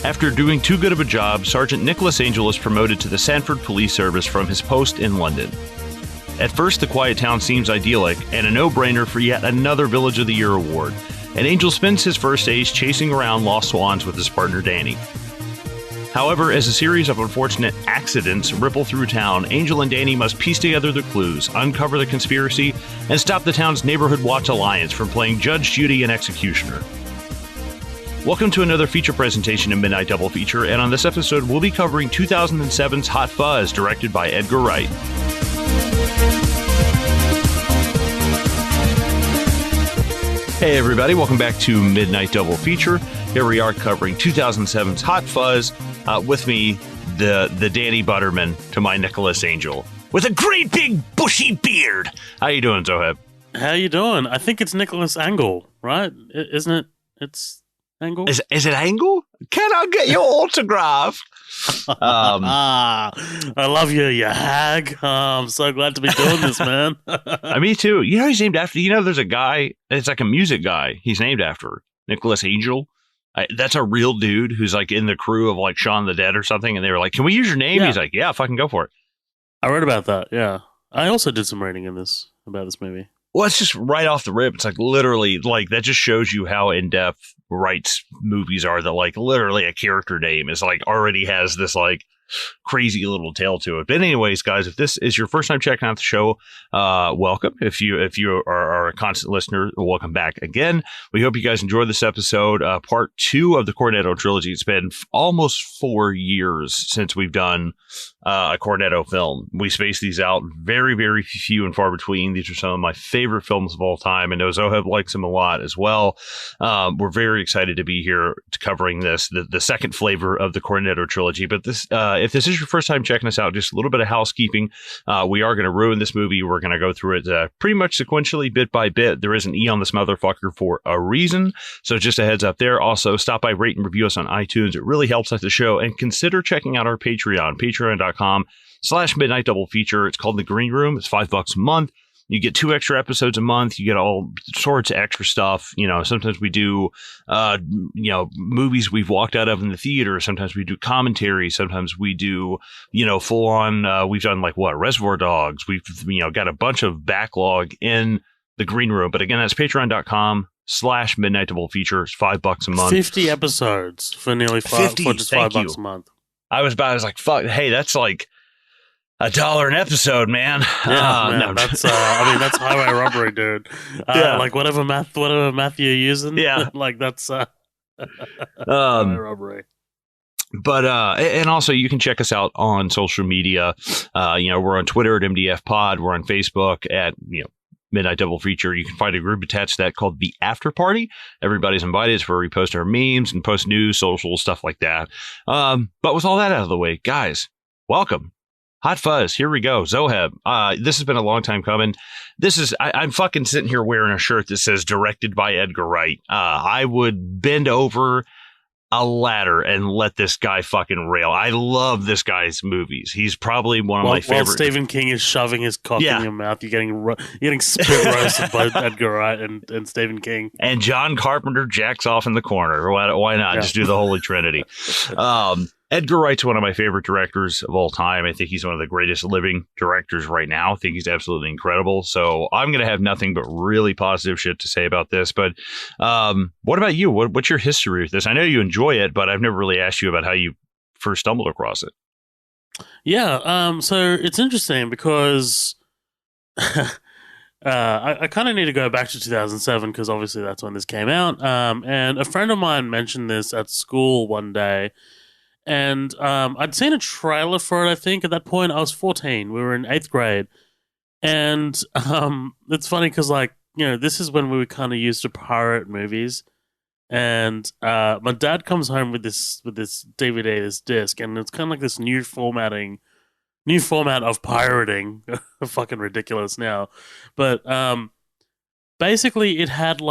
After doing too good of a job, Sergeant Nicholas Angel is promoted to the Sanford Police Service from his post in London. At first, the quiet town seems idyllic and a no-brainer for yet another Village of the Year award, and Angel spends his first days chasing around lost swans with his partner Danny. However, as a series of unfortunate accidents ripple through town, Angel and Danny must piece together the clues, uncover the conspiracy, and stop the town's Neighborhood Watch Alliance from playing Judge, Judy, and Executioner. Welcome to another feature presentation in Midnight Double Feature, and on this episode, we'll be covering 2007's Hot Fuzz, directed by Edgar Wright. Hey everybody, welcome back to Midnight Double Feature. Here we are covering 2007's Hot Fuzz. With me, the Danny Butterman to my Nicholas Angel, with a great big bushy beard. How you doing, Zoheb? How you doing? I think it's Nicholas Angle, right? Isn't it? It's Angle? Is it Angle? Can I get your autograph? I love you, you hag. I'm so glad to be doing this, man. Me too. You know he's named after, there's a guy, it's like a music guy he's named after, Nicholas Angel. That's a real dude who's like in the crew of like Shaun the Dead or something, and they were like, can we use your name? Yeah. He's like, yeah, fucking go for it. I read about that, yeah. I also did some reading about this movie. Well, it's just right off the rip. It's like literally, like that just shows you how in-depth Wright's movies are, that like literally a character name is like already has this like crazy little tail to it. But anyways, guys, if this is your first time checking out the show, welcome. If you are a constant listener, welcome back again. We hope you guys enjoyed this episode, part 2 of the Cornetto trilogy. It's been almost 4 years since we've done a Cornetto film. We space these out very, very few and far between. These are some of my favorite films of all time. I know Zoheb likes them a lot as well. We're very excited to be here covering this, the second flavor of the Cornetto trilogy. But this, if this is your first time checking us out, just a little bit of housekeeping. We are going to ruin this movie. We're going to go through it pretty much sequentially, bit by bit. There is an E on this motherfucker for a reason. So just a heads up there. Also, stop by, rate, and review us on iTunes. It really helps out the show. And consider checking out our Patreon, patreon.com/Midnight Double Feature. It's called The Green Room. It's $5 a month. You get 2 extra episodes a month. You get all sorts of extra stuff. Sometimes we do, movies we've walked out of in the theater. Sometimes we do commentary. Sometimes we do, full on, we've done Reservoir Dogs. We've, got a bunch of backlog in the Green Room. But again, that's patreon.com/Midnight Double Feature. It's $5 a month. 50 episodes for nearly $5 a month. I was like, fuck, hey, that's like $1 an episode, man. Yeah, man, no. That's that's highway robbery, dude. Yeah. Whatever math you're using. Yeah, that's highway robbery. But and also you can check us out on social media. We're on Twitter at MDF Pod. We're on Facebook at Midnight Double Feature. You can find a group attached to that called The After Party. Everybody's invited. It's where we post our memes and post news, social stuff like that. But with all that out of the way, guys, welcome. Hot Fuzz, here we go. Zoheb, this has been a long time coming. I'm fucking sitting here wearing a shirt that says directed by Edgar Wright. I would bend over a ladder and let this guy fucking rail. I love this guy's movies. He's probably one of my favorite. While Stephen King is shoving his cock in your mouth, you're getting spit roasted by Edgar Wright and Stephen King. And John Carpenter jacks off in the corner. Why not? Yeah. Just do the Holy Trinity. Edgar Wright's one of my favorite directors of all time. I think he's one of the greatest living directors right now. I think he's absolutely incredible. So I'm going to have nothing but really positive shit to say about this. But what about you? What's your history with this? I know you enjoy it, but I've never really asked you about how you first stumbled across it. Yeah. So it's interesting because I kind of need to go back to 2007 because obviously that's when this came out. And a friend of mine mentioned this at school one day. And I'd seen a trailer for it, I think. At that point, I was 14. We were in 8th grade. And it's funny because, this is when we were kind of used to pirate movies. And my dad comes home with this DVD, this disc, and it's kind of like this new format of pirating. Fucking ridiculous now. But basically, it had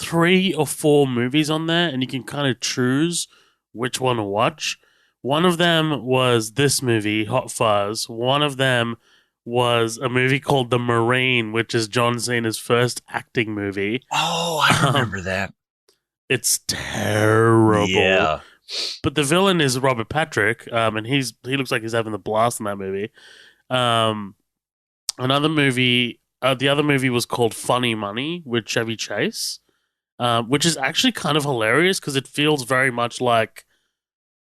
3 or 4 movies on there, and you can kind of choose which one to watch. One of them was this movie, Hot Fuzz. One of them was a movie called The Marine, which is John Cena's first acting movie. Oh, I remember that. It's terrible. Yeah. but the villain is Robert Patrick, and he looks like he's having the blast in that movie. Um, another movie, the other movie was called Funny Money with Chevy Chase, which is actually kind of hilarious because it feels very much like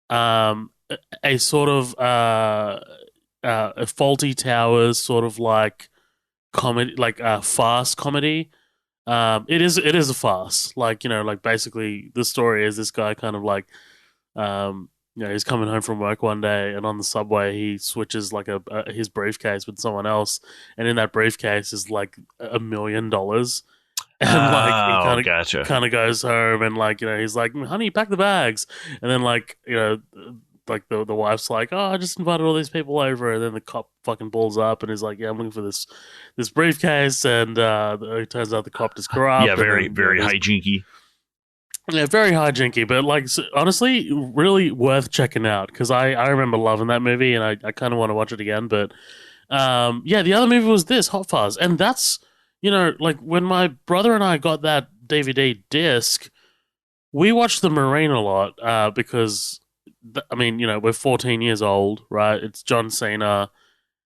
a sort of a Faulty Towers sort of like comedy, like a farce comedy. It is a farce. Like, like basically the story is this guy kind of like, he's coming home from work one day and on the subway he switches like his briefcase with someone else, and in that briefcase is like $1 million. And like he kind of goes home and like he's like, honey, pack the bags, and then like like the wife's like, oh, I just invited all these people over, and then the cop fucking balls up and is like, yeah, I'm looking for this briefcase, and it turns out the cop is corrupt. Yeah, very hijinky. Yeah, very hijinky, but like honestly, really worth checking out because I remember loving that movie and I kind of want to watch it again. But yeah, the other movie was this Hot Fuzz, and that's like when my brother and I got that DVD disc, we watched The Marine a lot because. I mean, we're 14 years old, right? It's John Cena.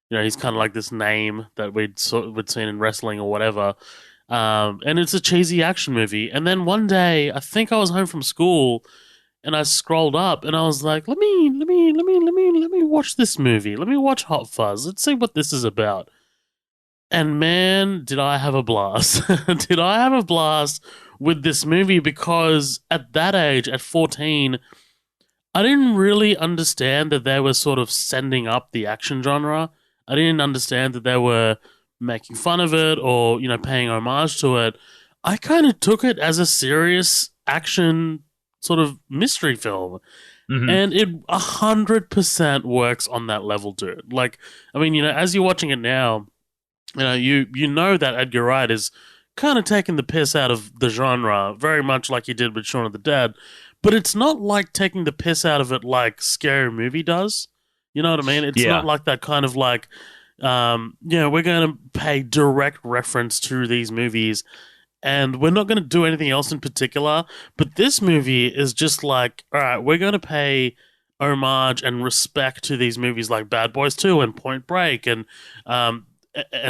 He's kind of like this name that we'd seen in wrestling or whatever. And it's a cheesy action movie. And then one day, I think I was home from school, and I scrolled up, and I was like, let me watch this movie. Let me watch Hot Fuzz. Let's see what this is about. And man, did I have a blast! Did I have a blast with this movie? Because at that age, at 14. I didn't really understand that they were sort of sending up the action genre. I didn't understand that they were making fun of it or, paying homage to it. I kind of took it as a serious action sort of mystery film. Mm-hmm. And it 100% works on that level, dude. Like, I mean, as you're watching it now, you know that Edgar Wright is kind of taking the piss out of the genre, very much like he did with Shaun of the Dead. But it's not like taking the piss out of it like Scary Movie does. You know what I mean? It's not like that kind of like, we're going to pay direct reference to these movies and we're not going to do anything else in particular. But this movie is just like, all right, we're going to pay homage and respect to these movies like Bad Boys 2 and Point Break and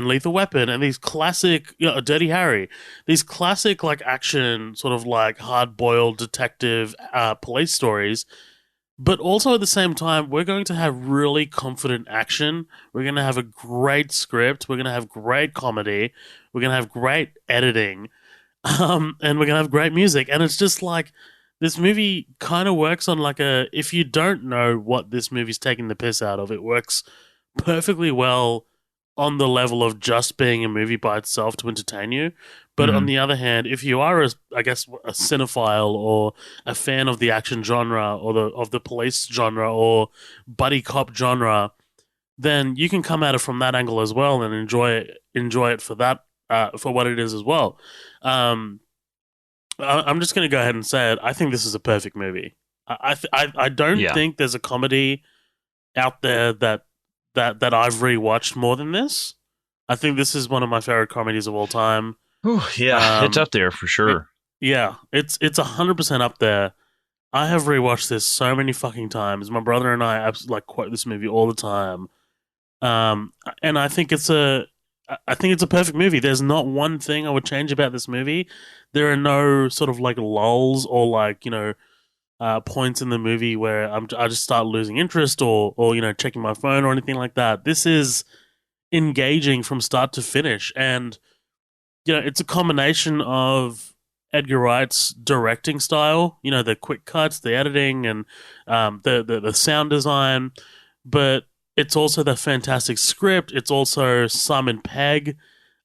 Lethal Weapon and these classic, Dirty Harry, these classic like action sort of like hard-boiled detective police stories. But also at the same time, we're going to have really confident action. We're going to have a great script. We're going to have great comedy. We're going to have great editing. And we're going to have great music. And it's just like, this movie kind of works on like if you don't know what this movie's taking the piss out of, it works perfectly well on the level of just being a movie by itself to entertain you. But on the other hand, if you are, a cinephile or a fan of the action genre or of the police genre or buddy cop genre, then you can come at it from that angle as well and enjoy it for that for what it is as well. I'm just going to go ahead and say it. I think this is a perfect movie. I don't think there's a comedy out there that I've rewatched more than this. I think this is one of my favorite comedies of all time. Ooh, yeah, it's up there for sure. It's 100% up there. I have rewatched this so many fucking times. My brother and I absolutely quote this movie all the time. And I think it's a perfect movie. There's not one thing I would change about this movie. There are no sort of like lulls or points in the movie where I just start losing interest or checking my phone or anything like that. This is engaging from start to finish, and it's a combination of Edgar Wright's directing style, the quick cuts, the editing, and the sound design, but it's also the fantastic script. It's also Simon Pegg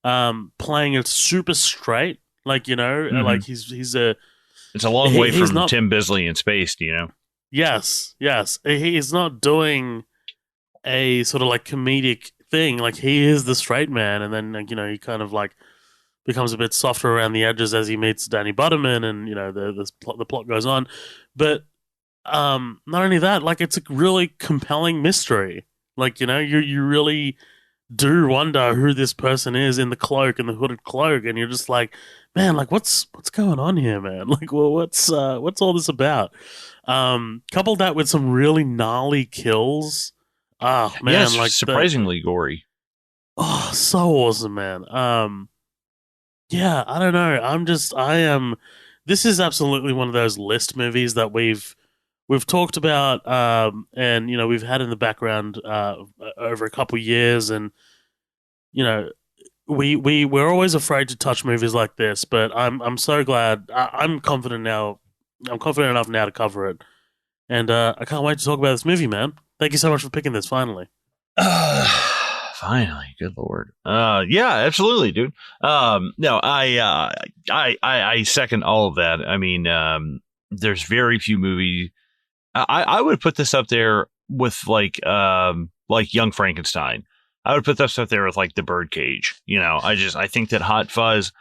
playing it super straight, like he's a. It's a long way from Tim Bisley in Spaced, Yes. He's not doing a sort of like comedic thing. Like, he is the straight man, and then he kind of like becomes a bit softer around the edges as he meets Danny Butterman, and the plot goes on. But not only that, like, it's a really compelling mystery. Like, you really do wonder who this person is in the cloak, in the hooded cloak, and you're just like, man, like what's going on here, man? Like, well, what's all this about? Coupled that with some really gnarly kills. Oh Yes, man, like the surprisingly gory. oh, so awesome, man. Yeah, I don't know. I am. This is absolutely one of those list movies that we've talked about, and we've had in the background over a couple years, and you know we're always afraid to touch movies like this, but I'm so glad. I'm confident now. I'm confident enough now to cover it, and I can't wait to talk about this movie, man. Thank you so much for picking this. Finally. Finally, good lord. Yeah, absolutely, dude. No, I second all of that. I mean, there's very few movies. I would put this up there with like Young Frankenstein. I would put this up there with like The Birdcage. I think that Hot Fuzz.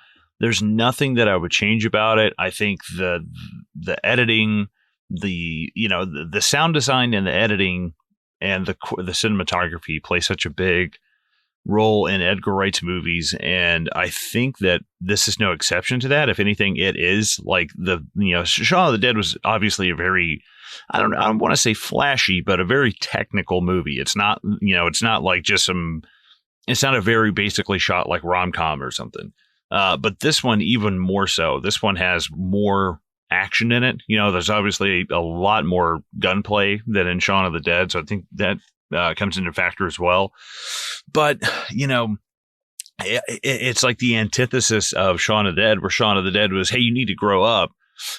There's nothing that I would change about it. I think the editing, the sound design and the editing and the cinematography play such a big role in Edgar Wright's movies, and I think that this is no exception to that. If anything, it is like Shaun of the Dead was obviously a very, I don't want to say flashy, but a very technical movie. It's not, it's not like it's not a very basically shot like rom-com or something. But this one, even more so, this one has more action in it. There's obviously a lot more gunplay than in Shaun of the Dead. So I think that comes into factor as well. But, it's like the antithesis of Shaun of the Dead, where Shaun of the Dead was, hey, you need to grow up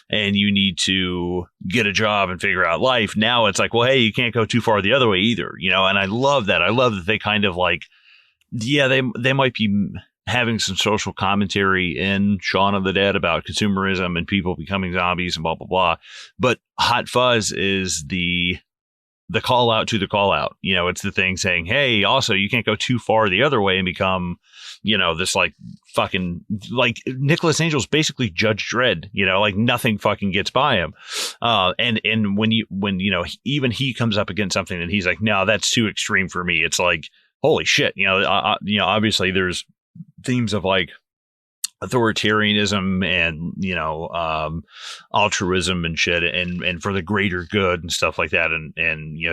and you need to get a job and figure out life. Now it's like, well, hey, you can't go too far the other way either, and I love that. I love that they kind of like, yeah, they might be having some social commentary in Shaun of the Dead about consumerism and people becoming zombies and blah, blah, blah. But Hot Fuzz is the call out to the call out. It's the thing saying, hey, also you can't go too far the other way and become, this like fucking like Nicholas Angel's basically Judge Dredd, like nothing fucking gets by him. And when even he comes up against something and he's like, no, that's too extreme for me. It's like, holy shit. Obviously there's themes of like authoritarianism and altruism and shit and for the greater good and stuff like that, and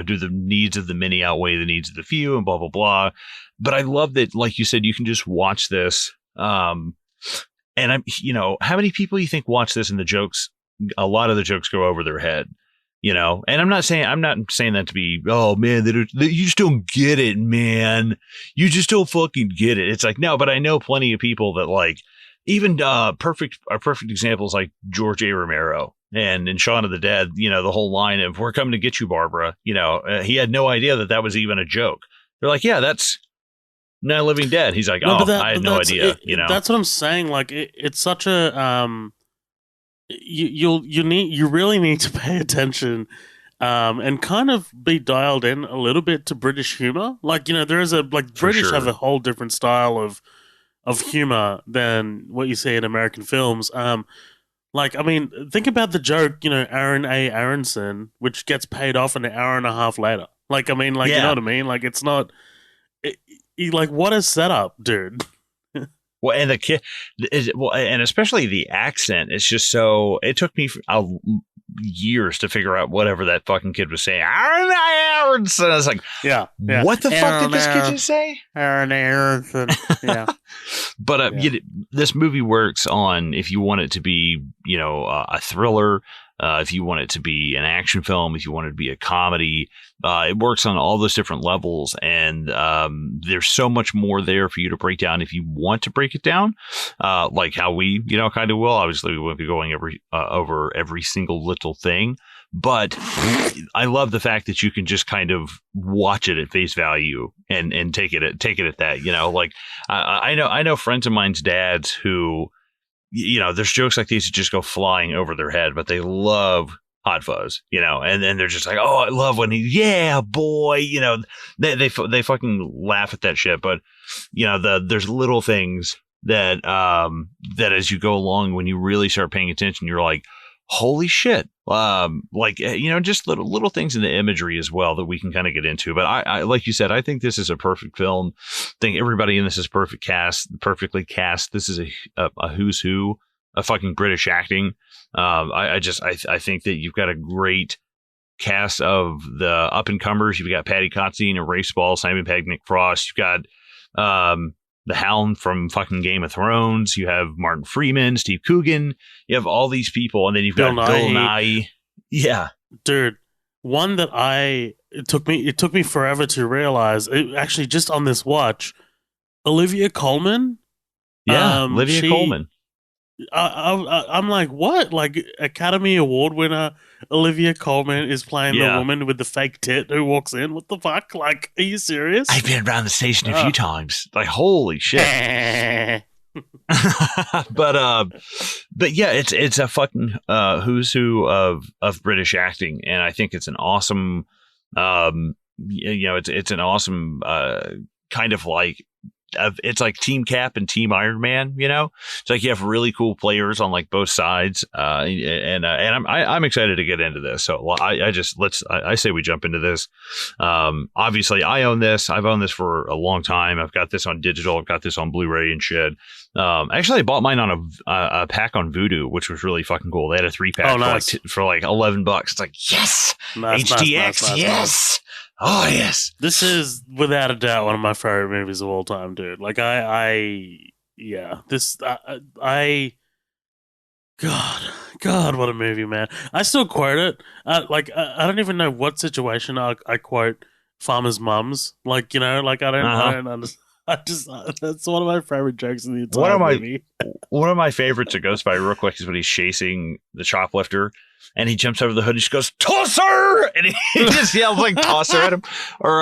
do the needs of the many outweigh the needs of the few and blah blah blah. But I love that, like you said, you can just watch this, and I'm how many people you think watch this and a lot of the jokes go over their head. And I'm not saying that to be, oh man, you just don't get it, man. You just don't fucking get it. It's like, no, but I know plenty of people that like, even perfect examples like George A. Romero and in Shaun of the Dead, the whole line of "We're coming to get you, Barbara." He had no idea that was even a joke. They're like, yeah, that's Night of the Living Dead. He's like, no, I had no idea. That's what I'm saying. Like, it's such a you really need to pay attention and kind of be dialed in a little bit to British humor. Like, there is British have a whole different style of humor than what you see in American films. Think about the joke, Aaron A. Aronson, which gets paid off an hour and a half later. You know what I mean? Like, it's not like, what a setup, dude. Well, and the kid, and especially the accent, it's just so. It took me years to figure out whatever that fucking kid was saying. Aaron Aronson. I was like, yeah. What the fuck did this kid just say? Aaron Aronson. Yeah. But this movie works on if you want it to be, a thriller. If you want it to be an action film, if you want it to be a comedy, it works on all those different levels. And there's so much more there for you to break down if you want to break it down, like how we, kind of will. Obviously, we won't be going over every single little thing. But I love the fact that you can just kind of watch it at face value and take it at that. Like I know friends of mine's dads who, there's jokes like these that just go flying over their head, but they love Hot Fuzz, and then they're just like, oh, I love when yeah, boy, they fucking laugh at that shit. But, there's little things that as you go along, when you really start paying attention, you're like, holy shit. Just little things in the imagery as well that we can kind of get into. But I like you said, I think this is a perfect film. I think everybody in this is perfectly cast. This is a who's who a fucking British acting. I think that you've got a great cast of the up and comers. You've got Paddy Considine and Rafe Spall, Simon Pegg, Nick Frost. You've got the Hound from fucking Game of Thrones. You have Martin Freeman, Steve Coogan. You have all these people, and then you've got Bill Nighy. Yeah, dude. One that it took me forever to realize. Actually, just on this watch, Olivia Colman. Yeah, Olivia Colman. I'm like, what? Like, Academy Award winner Olivia Colman is playing the woman with the fake tit who walks in. What the fuck? Like, are you serious? I've been around the station a few times. Like, holy shit. but yeah, it's a fucking who's who of British acting, and I think it's an awesome, it's an awesome kind of like. It's like Team Cap and Team Iron Man, It's like you have really cool players on like both sides, and I'm excited to get into this. So I say we jump into this. Obviously, I own this. I've owned this for a long time. I've got this on digital. I've got this on Blu-ray and shit. Actually, I bought mine on a pack on Vudu, which was really fucking cool. They had a 3-pack for like $11. It's like yes, HDX, yes. Oh, yes. This is, without a doubt, one of my favorite movies of all time, dude. Like, God, what a movie, man. I still quote it. I don't even know what situation I quote Farmer's Mums. Like, I don't understand. That's one of my favorite jokes in the entire movie. One of my favorites that goes by real quick is when he's chasing the shoplifter and he jumps over the hood and just goes, "Tosser!" And he just yells like "Tosser" at him. Or,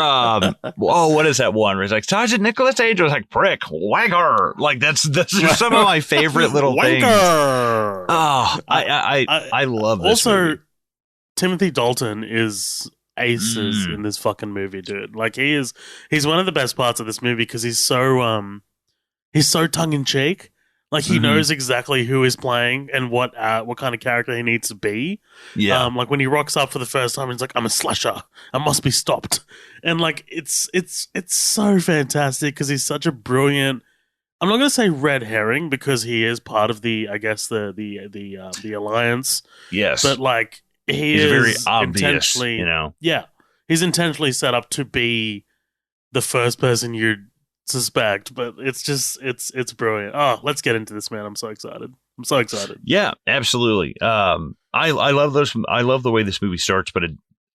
what is that one where he's like, "Sergeant Nicholas Angel," like "Prick, wanker." Like that's just some of my favorite little things. Oh, I love this also, movie. Timothy Dalton is aces in this fucking movie, dude. Like he's one of the best parts of this movie because he's so tongue in cheek. Like he knows exactly who he's playing and what kind of character he needs to be. Yeah. Like when he rocks up for the first time, he's like, "I'm a slasher. I must be stopped." And like it's so fantastic because he's such a brilliant. I'm not going to say red herring because he is part of the alliance. Yes. But like he's very obvious, Yeah, he's intentionally set up to be the first person you'd suspect, but it's brilliant. Oh, let's get into this, man. I'm so excited. Yeah, absolutely. I love those. I love the way this movie starts, but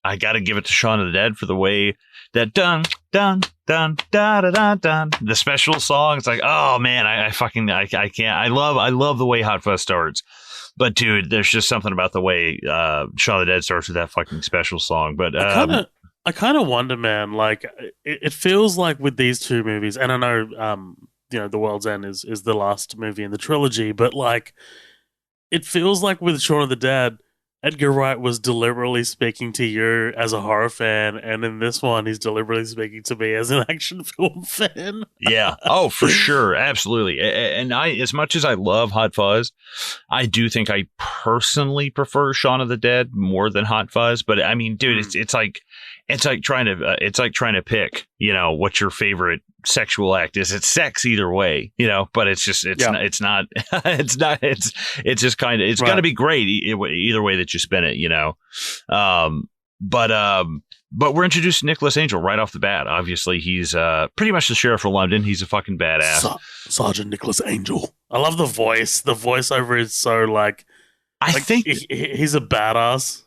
I got to give it to Shaun of the Dead for the way that dun dun dun da da da dun the special song. It's like, oh man, I can't. I love the way Hot Fuzz starts. But dude, there's just something about the way Shaun of the Dead starts with that fucking special song. But I kind of wonder, man. Like it feels like with these two movies, and I know, The World's End is the last movie in the trilogy, but like it feels like with Shaun of the Dead, Edgar Wright was deliberately speaking to you as a horror fan, and in this one, he's deliberately speaking to me as an action film fan. Yeah. Oh, for sure. Absolutely. And as much as I love Hot Fuzz, I do think I personally prefer Shaun of the Dead more than Hot Fuzz. But I mean, dude, it's like trying to pick, what your favorite sexual act is. It's sex either way, but it's just, it's not, it's just kind of, it's going to be great either way that you spin it, but we're introduced to Nicholas Angel right off the bat. Obviously, he's pretty much the sheriff of London. He's a fucking badass. Sergeant Nicholas Angel. I love the voice. The voiceover is so like, I think he's a badass.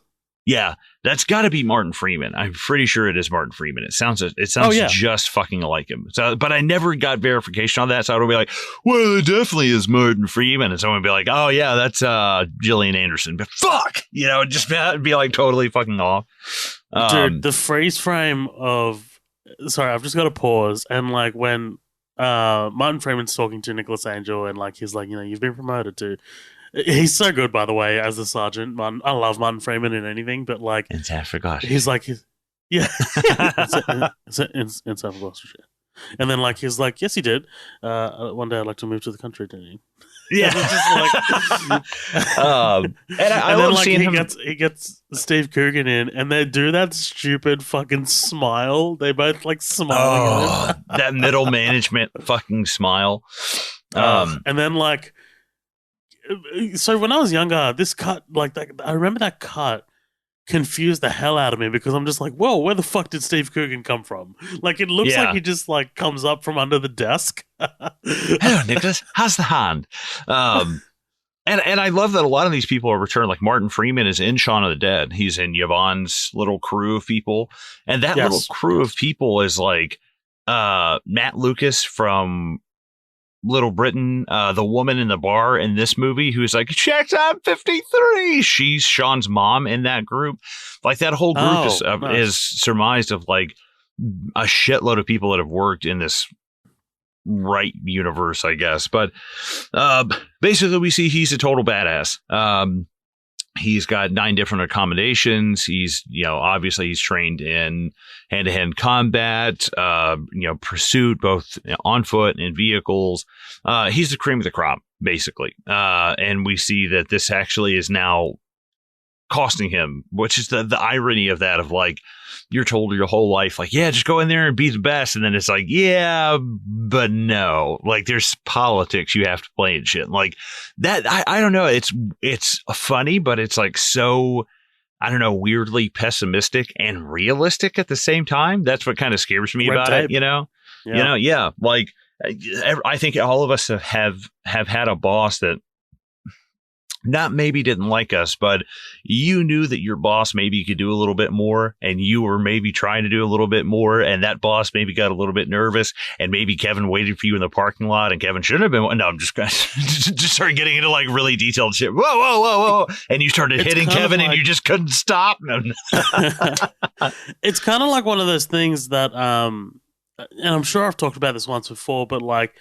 Yeah, that's got to be Martin Freeman. I'm pretty sure it is Martin Freeman. It sounds just fucking like him. So, but I never got verification on that, so I would be like, "Well, it definitely is Martin Freeman," and someone would be like, "Oh yeah, that's Gillian Anderson." But fuck, just be like totally fucking off. Dude, the freeze frame of I've just got to pause and like when Martin Freeman's talking to Nicholas Angel and like he's like, "You've been promoted to." He's so good, by the way, as the sergeant. I love Martin Freeman in anything, but like in South Gloucestershire. He's like, yeah, in South Gloucestershire. And then like he's like, yes, he did. One day I'd like to move to the country, didn't he? Yeah. And I love like seeing him. He gets Steve Coogan in, and they do that stupid fucking smile. They both like smile. That middle management fucking smile. And then like. So when I was younger, this cut, like that, I remember that cut confused the hell out of me because I'm just like, whoa, where the fuck did Steve Coogan come from? Like, it looks like Yeah. he just like comes up from under the desk. Hello, Nicholas. How's the hand? And I love that a lot of these people are returned. Like Martin Freeman is in Shaun of the Dead. He's in Yvonne's little crew of people. And that little crew of people is like Matt Lucas from Little Britain, the woman in the bar in this movie who's like, check, I'm 53. She's Sean's mom in that group. Like that whole group is surmised of like a shitload of people that have worked in this Wright universe, I guess. But basically we see he's a total badass. He's got 9 different accommodations. He's, obviously he's trained in hand-to-hand combat, pursuit, both on foot and vehicles. He's the cream of the crop, basically. And we see that this actually is now costing him, which is the irony of that, of like, you're told your whole life, like, yeah, just go in there and be the best. And then it's like, yeah, but no, like there's politics you have to play and shit. Like that, I don't know. It's funny, but it's like so, I don't know, weirdly pessimistic and realistic at the same time. That's what kind of scares me about it, Yeah. Like I think all of us have had a boss that not maybe didn't like us, but you knew that your boss maybe could do a little bit more, and you were maybe trying to do a little bit more, and that boss maybe got a little bit nervous, and maybe Kevin waited for you in the parking lot, and Kevin shouldn't have been. No, I'm just just started getting into like really detailed shit. Whoa, and you started hitting Kevin, and you just couldn't stop. It's kind of like one of those things that, and I'm sure I've talked about this once before, but like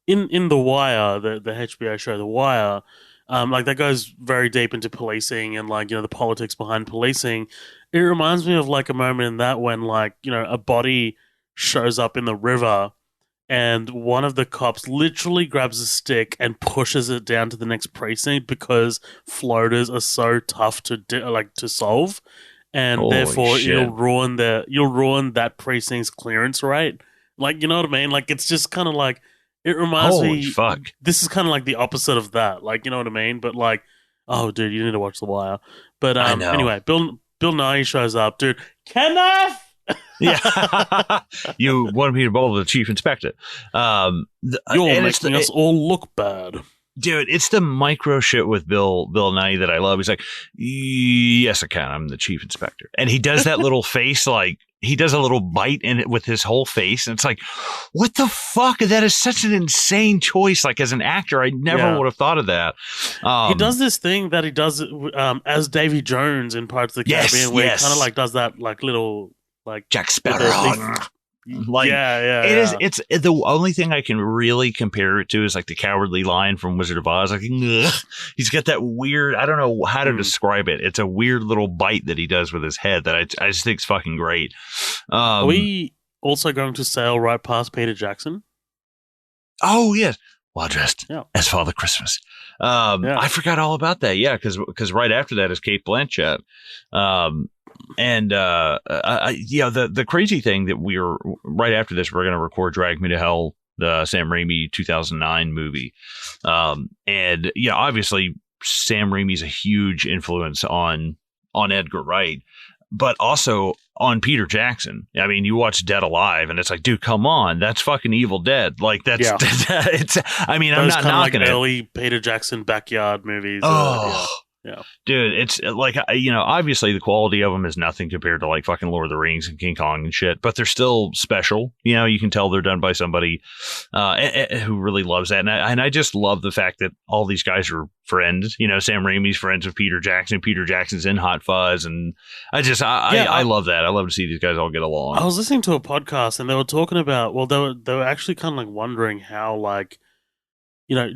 in The Wire, the HBO show The Wire. Like that goes very deep into policing and like, the politics behind policing. It reminds me of like a moment in that when like, a body shows up in the river and one of the cops literally grabs a stick and pushes it down to the next precinct because floaters are so tough to solve. And Holy therefore shit. you'll ruin that precinct's clearance rate. Like, you know what I mean? Like, it's just kind of like, it reminds me. Fuck. This is kind of like the opposite of that. Like, you know what I mean? But like, oh, dude, you need to watch The Wire. But anyway, Bill Nye shows up, dude. Kenneth. Yeah, you wanted me to bowl the chief inspector. You're making us all look bad, dude. It's the micro shit with Bill Nye that I love. He's like, yes, I can. I'm the chief inspector, and he does that little face like. He does a little bite in it with his whole face. And it's like, what the fuck? That is such an insane choice. Like as an actor, I never would have thought of that. He does this thing that he does as Davy Jones in Pirates of the Caribbean, where he kind of like does that like little like Jack Sparrow. Like, It's the only thing I can really compare it to is like the Cowardly Lion from Wizard of Oz. Like, he's got that weird, I don't know how to describe it. It's a weird little bite that he does with his head that I just think is fucking great. Are we also going to sail right past Peter Jackson? Oh, yes. Well dressed as Father Christmas. I forgot all about that. Yeah, because right after that is Kate Blanchett. And the crazy thing that we're right after this, we're going to record Drag Me to Hell, the Sam Raimi 2009 movie. And obviously Sam Raimi's a huge influence on Edgar Wright, but also on Peter Jackson. I mean, you watch Dead Alive and it's like, dude, come on, that's fucking Evil Dead. Like that's it's. I mean, I'm not knocking like it. Early Peter Jackson backyard movies. Yeah. Dude, it's like, obviously the quality of them is nothing compared to like fucking Lord of the Rings and King Kong and shit, but they're still special. You can tell they're done by somebody who really loves that. And I just love the fact that all these guys are friends. Sam Raimi's friends with Peter Jackson. Peter Jackson's in Hot Fuzz. And I love that. I love to see these guys all get along. I was listening to a podcast and they were talking about, well, they were actually kind of like wondering how like,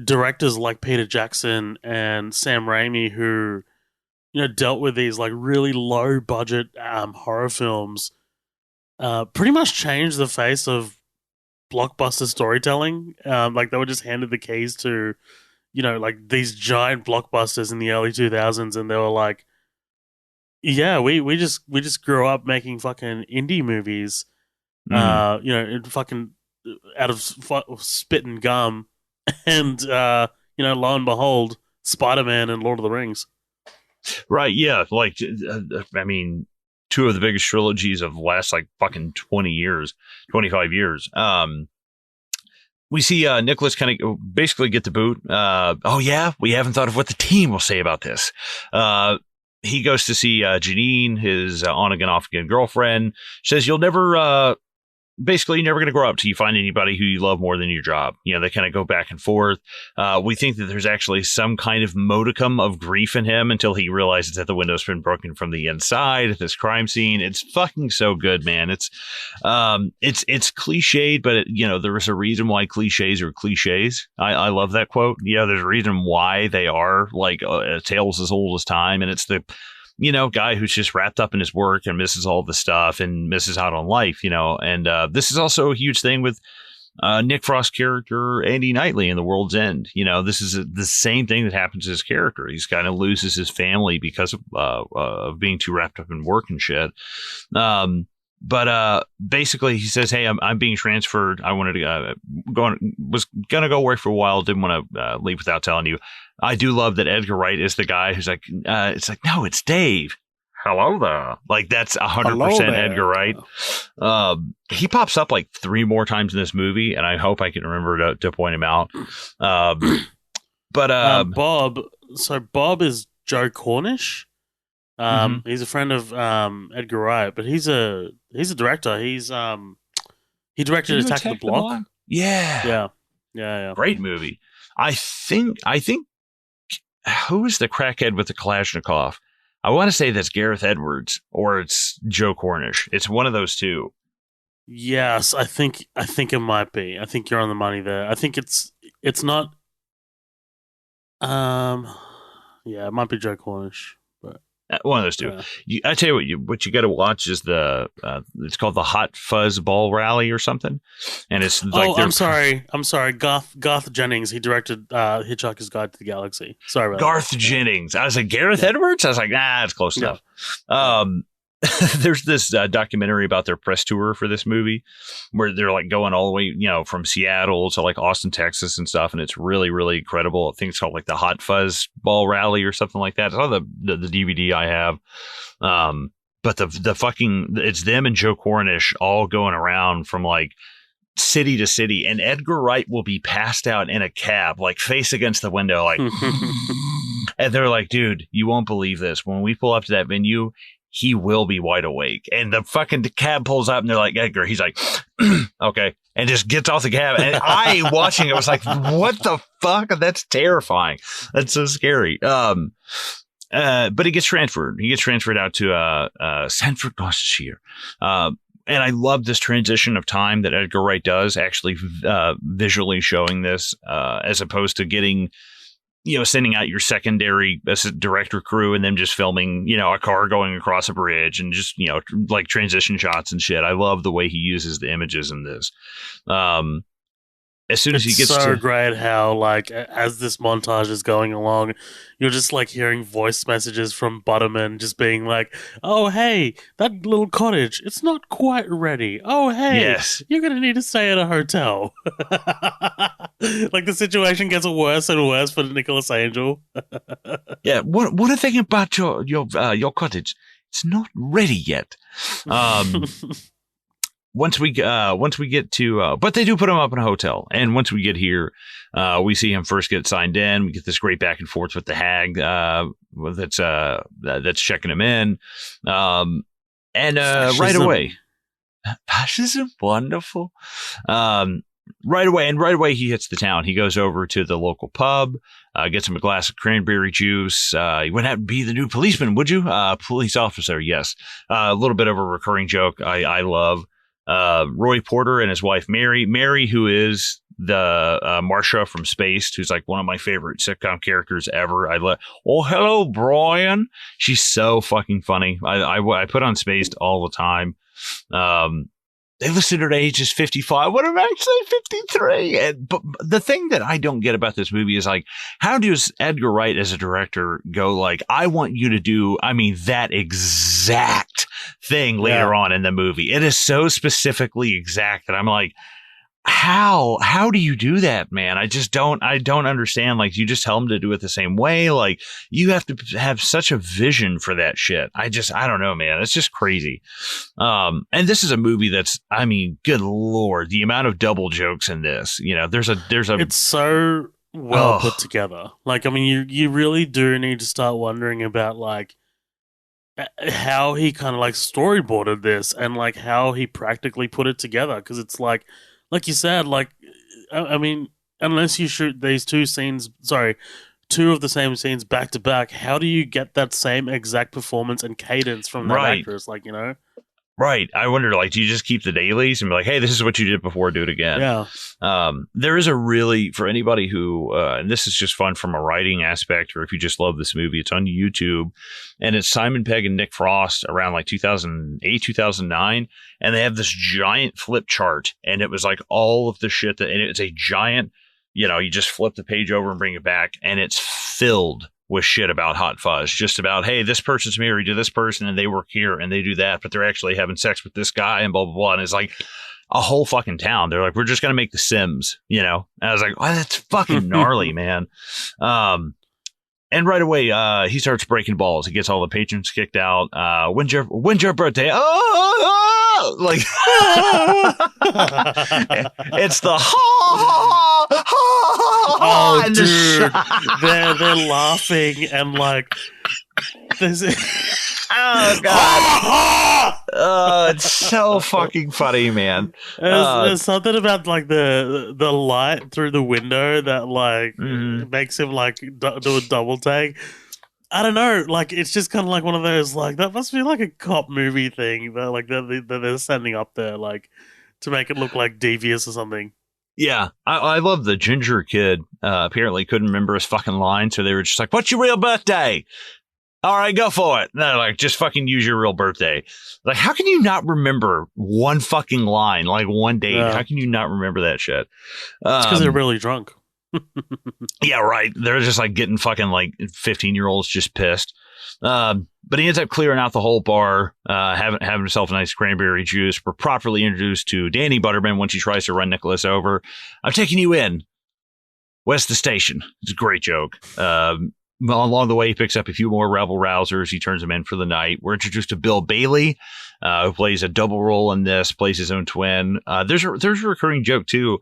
directors like Peter Jackson and Sam Raimi who, dealt with these like really low budget horror films, pretty much changed the face of blockbuster storytelling. Like they were just handed the keys to, like these giant blockbusters in the early 2000s, and they were like, yeah, we just grew up making fucking indie movies, fucking out of spit and gum. And, lo and behold, Spider-Man and Lord of the Rings. Right, yeah. Like, I mean, two of the biggest trilogies of the last, like, fucking 20 years, 25 years. We see Nicholas kind of basically get the boot. Oh, yeah, we haven't thought of what the team will say about this. He goes to see Janine, his on-again, off-again girlfriend. Says, you're never going to grow up till you find anybody who you love more than your job. You know, they kind of go back and forth. We think that there's actually some kind of modicum of grief in him until he realizes that the window's been broken from the inside at this crime scene. It's fucking so good, man. It's cliched, but there is a reason why cliches are cliches. I love that quote. Yeah, there's a reason why they are like tales as old as time. And it's the guy who's just wrapped up in his work and misses all the stuff and misses out on life, and this is also a huge thing with Nick Frost's character, Andy Knightley, in The World's End. This is the same thing that happens to his character. He's kind of loses his family because of being too wrapped up in work and shit. But basically he says, hey, I'm being transferred. I wanted to was going to go work for a while. Didn't want to leave without telling you. I do love that Edgar Wright is the guy who's like, it's like, no, it's Dave. Hello there. Like, that's 100% Edgar Wright. He pops up like 3 more times in this movie, and I hope I can remember to point him out. Bob. So Bob is Joe Cornish. He's a friend of Edgar Wright, but he's a director. He directed Attack of the Block. Yeah. Great movie. I think who is the crackhead with the Kalashnikov? I want to say that's Gareth Edwards or it's Joe Cornish. It's one of those two. Yes, I think it might be. I think you're on the money there. I think it's not. Yeah, it might be Joe Cornish. One of those two. Yeah. I tell you what you got to watch is it's called the Hot Fuzz Ball Rally or something, and it's like I'm sorry, Garth Jennings. He directed Hitchhiker's Guide to the Galaxy. Sorry about Garth that. Jennings. I was like Gareth Edwards. I was like, it's close enough. There's this documentary about their press tour for this movie where they're like going all the way, from Seattle to like Austin, Texas and stuff. And it's really, really incredible. I think it's called like the Hot Fuzz Ball Rally or something like that. It's on the DVD I have. But the fucking, it's them and Joe Cornish all going around from like city to city. And Edgar Wright will be passed out in a cab, like face against the window, like, and they're like, dude, you won't believe this. When we pull up to that venue, he will be wide awake. And the fucking cab pulls up and they're like, Edgar, he's like, okay. And just gets off the cab. And I watching it was like, what the fuck? That's terrifying. That's so scary. But he gets transferred. He gets transferred out to Sanford, Gloucestershire. And I love this transition of time that Edgar Wright does, actually visually showing this, as opposed to getting, sending out your secondary director crew and then just filming, a car going across a bridge and just, like transition shots and shit. I love the way he uses the images in this. As soon as he gets so great how, like, as this montage is going along, you're just like hearing voice messages from Butterman just being like, oh, hey, that little cottage, it's not quite ready. Oh, hey, yes, you're going to need to stay at a hotel. Like, the situation gets worse and worse for Nicholas Angel. Yeah, what are they thinking about your cottage? It's not ready yet. Once we get to, but they do put him up in a hotel. And once we get here, we see him first get signed in. We get this great back and forth with the hag, that's checking him in. Right away, fascism, wonderful. Right away, he hits the town. He goes over to the local pub, gets him a glass of cranberry juice. You wouldn't have to be the new policeman, would you? Police officer, yes. A little bit of a recurring joke I love. Roy Porter and his wife, Mary, who is the Marsha from Spaced, who's like one of my favorite sitcom characters ever. Oh, hello, Brian. She's so fucking funny. I put on Spaced all the time. They listed her age as 55. What am I actually 53? But the thing that I don't get about this movie is like, how does Edgar Wright as a director go like, I want you to do, that exact thing later on in the movie. It is so specifically exact that I'm like, how do you do that, man? I don't understand. Like, you just tell them to do it the same way. Like, you have to have such a vision for that shit. I don't know, man. It's just crazy. And this is a movie that's, I mean, good Lord, the amount of double jokes in this, there's a, it's so well put together. Like, I mean, you really do need to start wondering about, like, how he kind of, like, storyboarded this and, like, how he practically put it together. Because it's like you said, like, I mean, unless you shoot these two of the same scenes back to back, how do you get that same exact performance and cadence from that actress? Like, Right. I wonder, like, do you just keep the dailies and be like, hey, this is what you did before, do it again? Yeah. There is a really, for anybody who, and this is just fun from a writing aspect, or if you just love this movie, it's on YouTube, and it's Simon Pegg and Nick Frost around like 2008, 2009, and they have this giant flip chart, and it was like all of the shit and it's a giant, you just flip the page over and bring it back, and it's filled with shit about Hot Fuzz, just about, hey, this person's married to this person and they work here and they do that, but they're actually having sex with this guy and blah, blah, blah. And it's like a whole fucking town. They're like, we're just going to make The Sims, And I was like, oh, that's fucking gnarly, man. And right away, he starts breaking balls. He gets all the patrons kicked out. When's your birthday? Oh, like, it's the ha ha ha. Oh, dude, they're laughing and like, there's. Oh god! Oh, it's so fucking funny, man. There's something about like the light through the window that like makes him like do a double take. I don't know, like it's just kind of like one of those like that must be like a cop movie thing that like that they're sending up there like to make it look like devious or something. Yeah, I love the ginger kid. Apparently couldn't remember his fucking line, so they were just like, "What's your real birthday?" All right, go for it. No, like, just fucking use your real birthday. Like, how can you not remember one fucking line, like one date? Yeah. How can you not remember that shit? It's because they're really drunk. Yeah, right. They're just like getting fucking like 15-year-olds just pissed. But he ends up clearing out the whole bar, having himself a nice cranberry juice. We're properly introduced to Danny Butterman when she tries to run Nicholas over. I'm taking you in. Where's the station? It's a great joke. Along the way, he picks up a few more rebel rousers. He turns them in for the night. We're introduced to Bill Bailey, who plays a double role in this, plays his own twin. There's a recurring joke, too,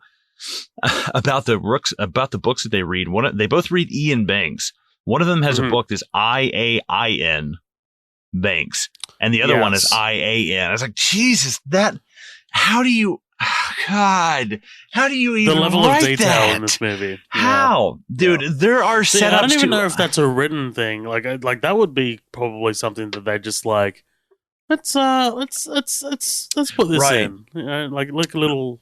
about the books that they read. They both read Ian Banks. One of them has a book that's IAIN Banks, and the other one is IAN. I was like, Jesus, how do you... God, how do you even the level of detail that? In this movie? How, dude? There are setups. I don't even know if that's a written thing. Like that would be probably something that they just like. Let's put this in. Like a little,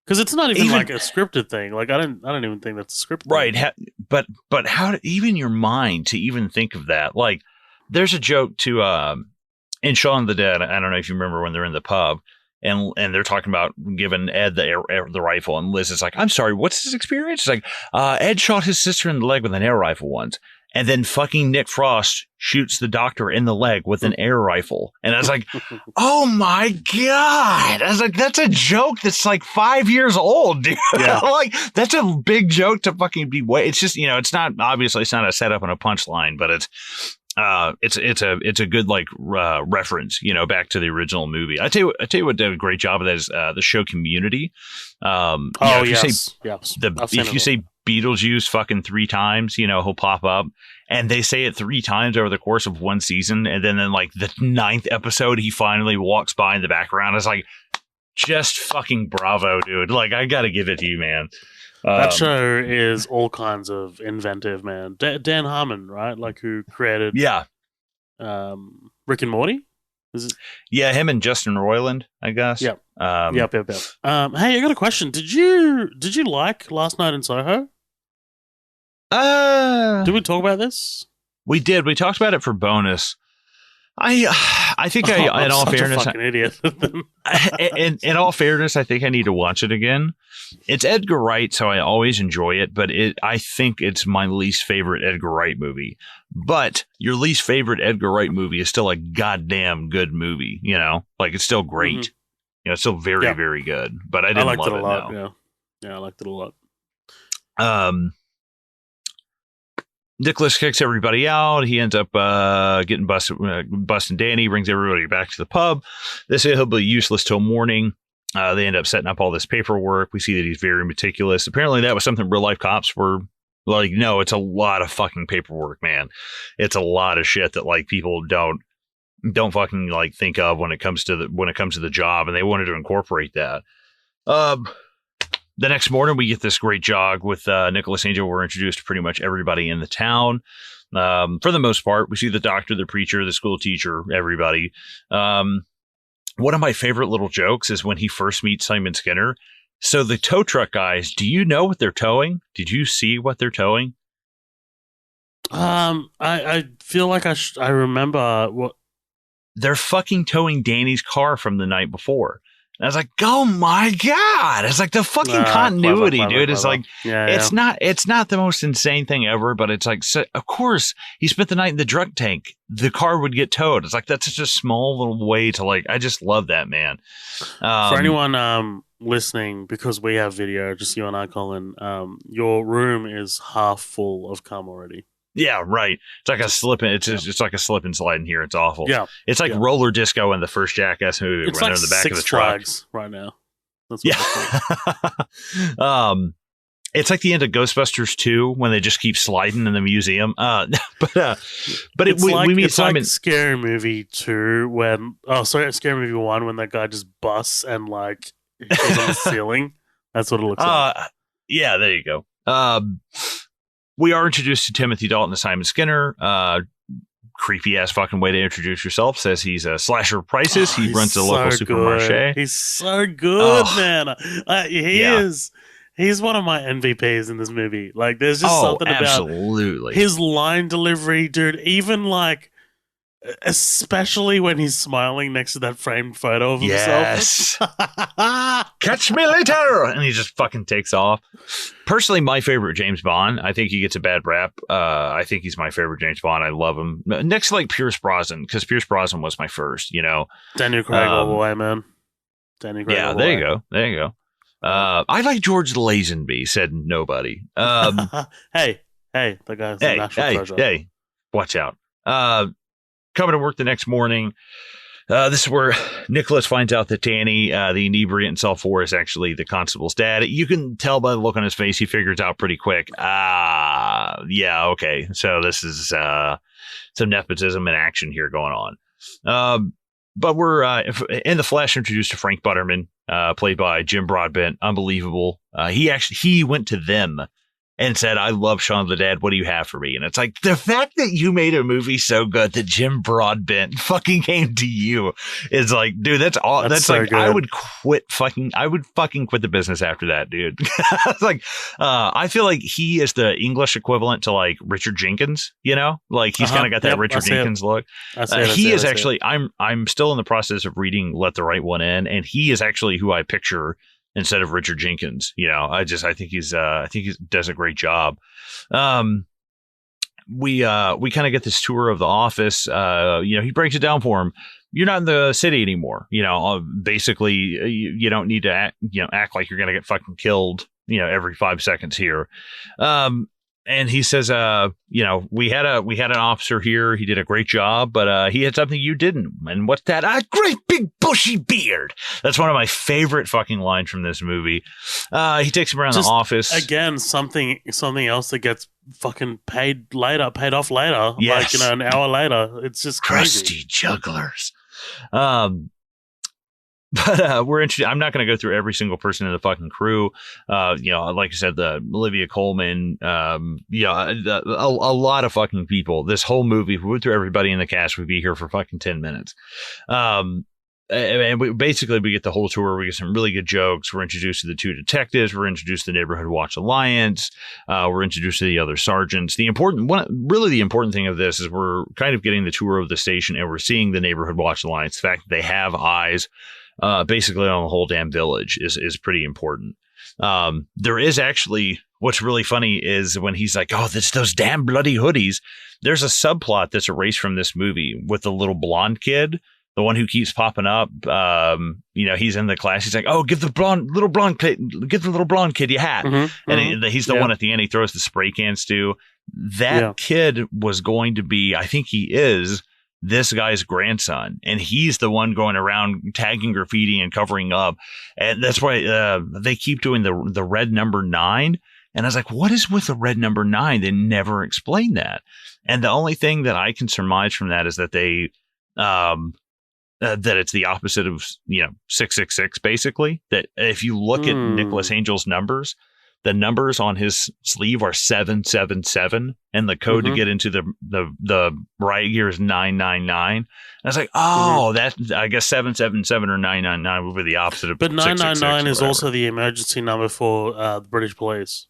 because it's not even like a scripted thing. Like I don't even think that's a scripted. Right, thing. but how even your mind to even think of that? Like, there's a joke to in Shaun of the Dead. I don't know if you remember when they're in the pub. And they're talking about giving Ed the rifle, and Liz is like, "I'm sorry, what's his experience?" It's like, Ed shot his sister in the leg with an air rifle once, and then fucking Nick Frost shoots the doctor in the leg with an air rifle, and I was like, "Oh my god!" I was like, "That's a joke that's like 5 years old, dude." Yeah. Like, that's a big joke to fucking be. It's just it's not obviously it's not a setup and a punchline, but it's a good like reference, back to the original movie. I tell you what did a great job of that is the show Community. If you say Beetlejuice fucking 3 times, he'll pop up, and they say it 3 times over the course of one season, and then in like the 9th episode, he finally walks by in the background. It's like, just fucking bravo, dude! Like, I gotta give it to you, man. That show is all kinds of inventive, man. Dan Harmon, right? Like, who created Rick and Morty? Is it? Yeah, him and Justin Roiland, I guess. Yep. Yep. Hey, I got a question. Did you like Last Night in Soho? Did we talk about this? We did. We talked about it for bonus. I think in all fairness, a fucking idiot. in all fairness, I think I need to watch it again. It's Edgar Wright, so I always enjoy it, but I think it's my least favorite Edgar Wright movie. But your least favorite Edgar Wright movie is still a goddamn good movie, like it's still great. Mm-hmm. It's still very, very good. But I didn't love it a lot. Yeah, I liked it a lot. Nicholas kicks everybody out. He ends up getting busting Danny, brings everybody back to the pub. They say he'll be useless till morning. They end up setting up all this paperwork. We see that he's very meticulous. Apparently that was something real life cops were like, no, it's a lot of fucking paperwork, man. It's a lot of shit that like people don't fucking like think of when it comes to the job, and they wanted to incorporate that. The next morning, we get this great jog with Nicholas Angel. We're introduced to pretty much everybody in the town. For the most part, we see the doctor, the preacher, the school teacher, everybody. One of my favorite little jokes is when he first meets Simon Skinner. So the tow truck guys, do you know what they're towing? Did you see what they're towing? I feel like I remember what they're fucking towing Danny's car from the night before. And I was like, oh my God. It's like the fucking continuity, clever, dude. It's like, it's not the most insane thing ever, but it's like, so, of course, he spent the night in the drunk tank. The car would get towed. It's like, that's such a small little way to like, I just love that, man. For anyone listening, because we have video, just you and I, Colin, your room is half full of cum already. Yeah, right. It's like a slip and it's like a slip and slide in here. It's awful. Yeah, it's like roller disco in the first Jackass movie. It's like in the back Six of the truck Flags right now. That's what it's like the end of Ghostbusters 2 when they just keep sliding in the museum. But we meet Simon. Like Scary Movie 2 when Scary Movie 1 when that guy just busts and like goes on the ceiling. That's what it looks like. Yeah, there you go. We are introduced to Timothy Dalton as Simon Skinner. Creepy ass fucking way to introduce yourself. Says he's a slasher of prices. He runs the local supermarché. He's so good, man. He is. He's one of my MVPs in this movie. Like, there's just something about his line delivery, dude. Even like, especially when he's smiling next to that framed photo of himself. Yes. Catch me later. And he just fucking takes off. Personally, my favorite James Bond. I think he gets a bad rap. I think he's my favorite James Bond. I love him. Next to like Pierce Brosnan, because Pierce Brosnan was my first, you know. Daniel Craig all the way, man. Daniel Craig all the way. There you go. I like George Lazenby, said nobody. Hey, the guy's a national treasure. Hey, watch out. Coming to work the next morning. This is where Nicholas finds out that Danny, the inebriate in cell 4, is actually the constable's dad. You can tell by the look on his face, he figures out pretty quick. Yeah, okay. So this is some nepotism in action here going on. But we're in the flesh introduced to Frank Butterman, played by Jim Broadbent. Unbelievable. He went to them and said, I love Shaun of the Dead. What do you have for me? And it's like, the fact that you made a movie so good that Jim Broadbent fucking came to you is like, dude, that's all. That's so like, good. I would fucking quit the business after that, dude. It's like, I feel like he is the English equivalent to like Richard Jenkins, you know, like he's kind of got that Richard Jenkins look. He is actually, I'm still in the process of reading Let the Right One In, and he is actually who I picture instead of Richard Jenkins. You know, I think he does a great job. We kind of get this tour of the office. He breaks it down for him. You're not in the city anymore. You know, basically you don't need to act like you're going to get fucking killed, every 5 seconds here. And he says, we had an officer here. He did a great job, but he had something you didn't. And what's that? A great big bushy beard. That's one of my favorite fucking lines from this movie. He takes him around the office. Again, something else that gets fucking paid off later. Yes. Like, an hour later. It's just crazy. Crusty jugglers. But we're interested. I'm not going to go through every single person in the fucking crew. Like I said, the Olivia Colman, a lot of fucking people. This whole movie, if we went through everybody in the cast, we'd be here for fucking 10 minutes. And we get the whole tour. We get some really good jokes. We're introduced to the two detectives. We're introduced to the Neighborhood Watch Alliance. We're introduced to the other sergeants. The important thing of this is we're kind of getting the tour of the station, and we're seeing the Neighborhood Watch Alliance. The fact that they have eyes basically on the whole damn village is pretty important. There is actually, what's really funny is when he's like, oh, it's those damn bloody hoodies. There's a subplot that's erased from this movie with the little blonde kid. the one who keeps popping up. He's in the class. He's like, "Oh, give the little blonde kid your hat," and he's the one at the end. He throws the spray cans to. That kid was going to be, I think he is, this guy's grandson, and he's the one going around tagging graffiti and covering up, and that's why they keep doing the red number 9. And I was like, what is with the red number 9? They never explain that. And the only thing that I can surmise from that is that they that it's the opposite of 666, basically. That if you look at Nicholas Angel's numbers, the numbers on his sleeve are 777, and the code to get into the riot gear is 999. And I was like, that I guess 777 or 999 would be the opposite of. But 999 is also the emergency number for the British police.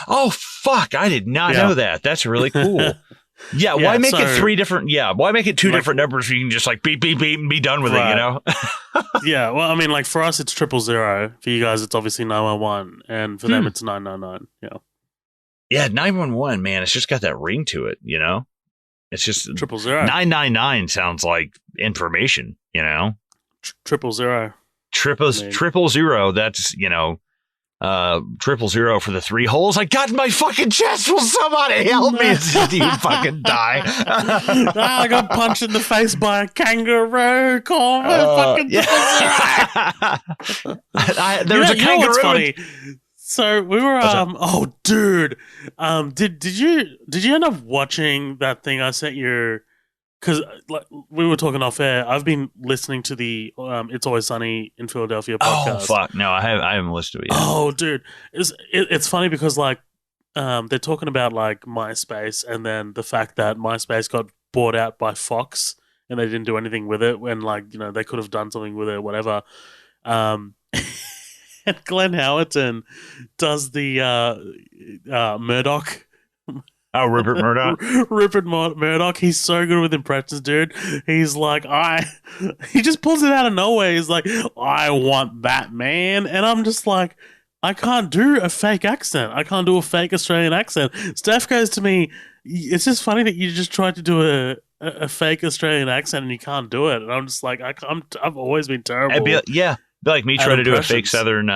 Oh fuck! I did not know that. That's really cool. Yeah, why make it 3 different? Yeah, why make it 2 different numbers? So you can just like beep beep beep and be done with it. Yeah, well, I mean, like for us, it's 000. For you guys, it's obviously 911, and for them, it's 999. Yeah, 911. Man, it's just got that ring to it. It's just 000. 999 sounds like information. 000. 000. That's 000 for the 3 holes I got in my fucking chest. Will somebody help me? You fucking die. I got punched in the face by a kangaroo. Call me fucking there was a kangaroo. What's funny? So we were dude. Did you end up watching that thing I sent you? Because we were talking off air, I've been listening to the "It's Always Sunny in Philadelphia" podcast. Oh fuck, no, I haven't listened to it yet. Oh, dude, it's funny because they're talking about like MySpace, and then the fact that MySpace got bought out by Fox, and they didn't do anything with it when they could have done something with it, whatever. And Glenn Howerton does the Murdoch. Oh, Rupert Murdoch. Rupert Murdoch. He's so good with impressions, dude. He's like, he just pulls it out of nowhere. He's like, I want that, man. And I'm just like, I can't do a fake accent. I can't do a fake Australian accent. Steph goes to me, it's just funny that you just tried to do a fake Australian accent and you can't do it. And I'm just like, I've always been terrible. Be like me trying to do a fake southern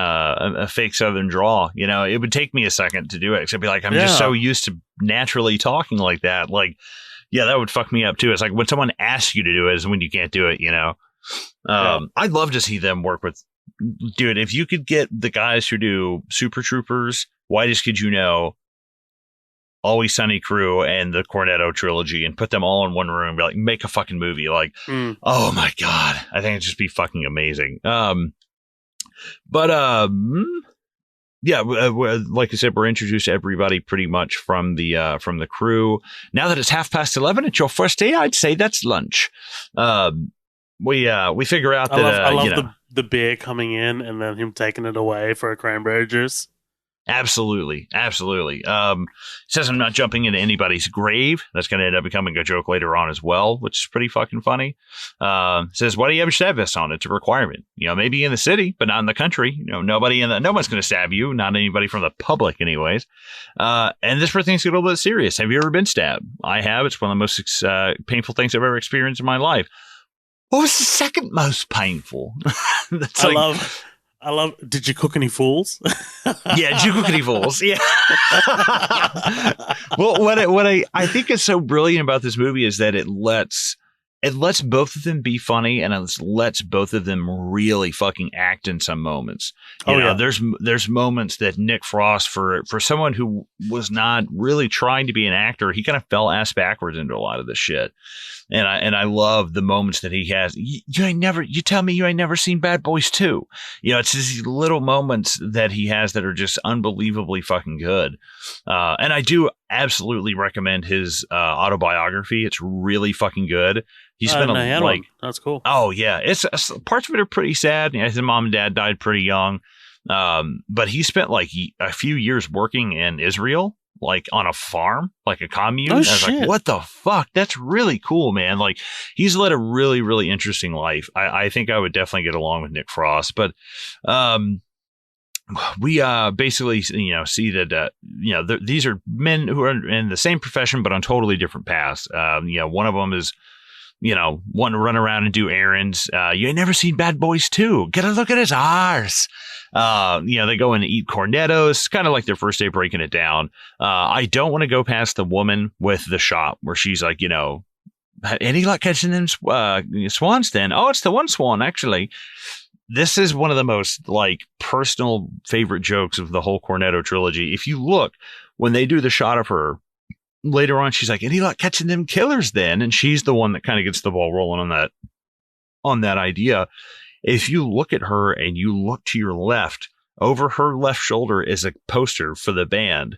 draw. It would take me a second to do it. Cause I'd be like, I'm just so used to naturally talking like that. Like, that would fuck me up too. It's like when someone asks you to do it is when you can't do it. I'd love to see them work with. Dude, if you could get the guys who do Super Troopers, Whitest Kid You Know, Always Sunny Crew, and the Cornetto trilogy, and put them all in one room, be like, make a fucking movie. Like, oh my god, I think it'd just be fucking amazing. Like I said, we're introduced to everybody pretty much from the crew. Now that it's 11:30, it's your first day. I'd say that's lunch. We figure out that I love the beer coming in and then him taking it away for a cranberry juice. Absolutely. Says I'm not jumping into anybody's grave. That's going to end up becoming a joke later on as well, which is pretty fucking funny. Says, why do you have a stab vest on? It's a requirement. Maybe in the city, but not in the country. No one's going to stab you. Not anybody from the public, anyways. And this thing's getting a little bit serious. Have you ever been stabbed? I have. It's one of the most painful things I've ever experienced in my life. What was the second most painful? I love. Did you cook any fools? Yeah, did you cook any fools? Yeah. Well, what I think is so brilliant about this movie is that it lets both of them be funny, and it lets both of them really fucking act in some moments. There's moments that Nick Frost, for someone who was not really trying to be an actor, he kind of fell ass backwards into a lot of this shit. And I love the moments that he has. You tell me you ain't never seen Bad Boys 2. It's these little moments that he has that are just unbelievably fucking good. And I do absolutely recommend his autobiography. It's really fucking good. He's been that's cool. Oh yeah, it's parts of it are pretty sad. His mom and dad died pretty young, but he spent like a few years working in Israel, like on a farm, like a commune. I was like, what the fuck? That's really cool, man. Like, he's led a really, really interesting life. I think I would definitely get along with Nick Frost, but we basically see that these are men who are in the same profession but on totally different paths. One of them is wanting to run around and do errands. You ain't never seen Bad Boys 2. Get a look at his arse. They go in and eat cornettos, kind of like their first day breaking it down. I don't want to go past the woman with the shop where she's like, any luck catching them swans then? Oh, it's the one swan, actually. This is one of the most like personal favorite jokes of the whole Cornetto trilogy. If you look, when they do the shot of her later on, she's like, any luck catching them killers then? And she's the one that kind of gets the ball rolling on that idea. If you look at her and you look to your left, over her left shoulder is a poster for the band,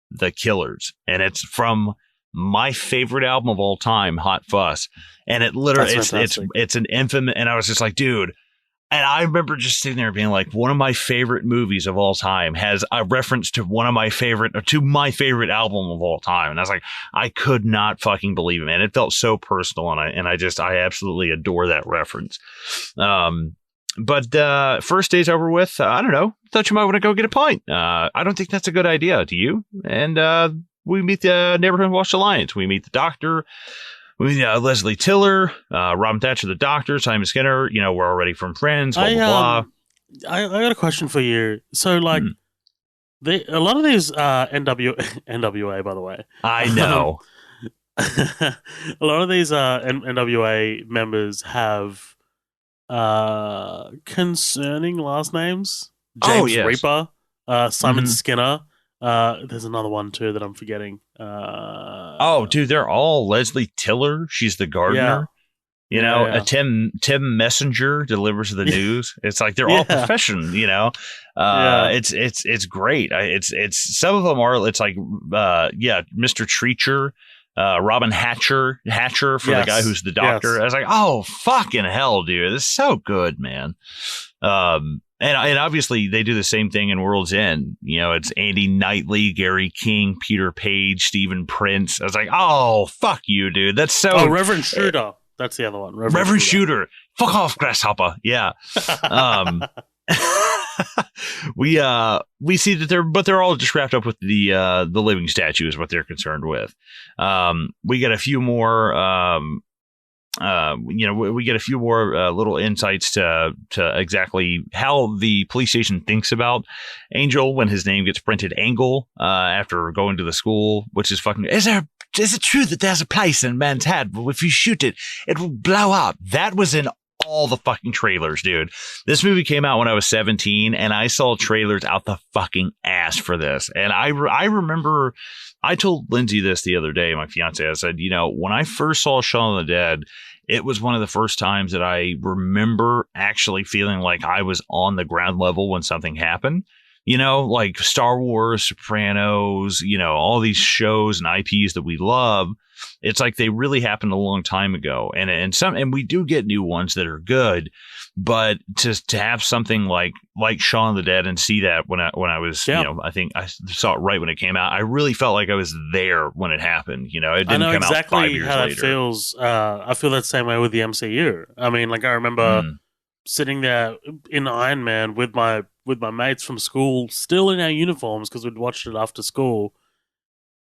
The Killers. And it's from my favorite album of all time, Hot Fuss. And it literally, it's an infamous, and I was just like, dude. And I remember just sitting there being like, one of my favorite movies of all time has a reference to my favorite album of all time. And I was like, I could not fucking believe it, man. It felt so personal. And I absolutely adore that reference. But first day's over with. I don't know. Thought you might want to go get a pint. I don't think that's a good idea. Do you? And we meet the Neighborhood Watch Alliance. We meet the doctor. We meet Leslie Tiller, Robin Thatcher, the doctor, Simon Skinner. We're already from Friends. Blah, blah, blah. I got a question for you. So, like, a lot of these NWA, by the way. I know. A lot of these NWA members have concerning last names. James Reaper, Simon Skinner. There's another one too that I'm forgetting. Dude, they're all Leslie Tiller. She's the gardener. A Tim Messenger delivers the news. It's like they're all profession. It's great. It's some of them are. It's like Mr. Treacher, Robin Hatcher for the guy who's the doctor. Yes. I was like, oh fucking hell, dude, this is so good, man. And obviously they do the same thing in World's End. It's Andy Knightley, Gary King, Peter Page, Stephen Prince. I was like, oh, fuck you, dude. That's so... Oh, Reverend Shooter. That's the other one. Reverend Shooter. Fuck off, Grasshopper. Yeah. We see that they're all just wrapped up with the living statue is what they're concerned with. We get a few more... we get a few more little insights to exactly how the police station thinks about Angel when his name gets printed Angle after going to the school, which is fucking. Is it true that there's a place in man's head? If you shoot it, it will blow up. That was in all the fucking trailers, dude. This movie came out when I was 17, and I saw trailers out the fucking ass for this. And I remember. I told Lindsay this the other day, my fiance. I said, when I first saw Shaun of the Dead, it was one of the first times that I remember actually feeling like I was on the ground level when something happened. Like Star Wars, Sopranos, all these shows and IPs that we love. It's like they really happened a long time ago. And we do get new ones that are good. But to have something like Shaun of the Dead and see that when I was, I think I saw it right when it came out. I really felt like I was there when it happened. It didn't come exactly out 5 years how later. That feels. I feel that same way with the MCU. I mean, like I remember sitting there in Iron Man with my mates from school, still in our uniforms because we'd watched it after school,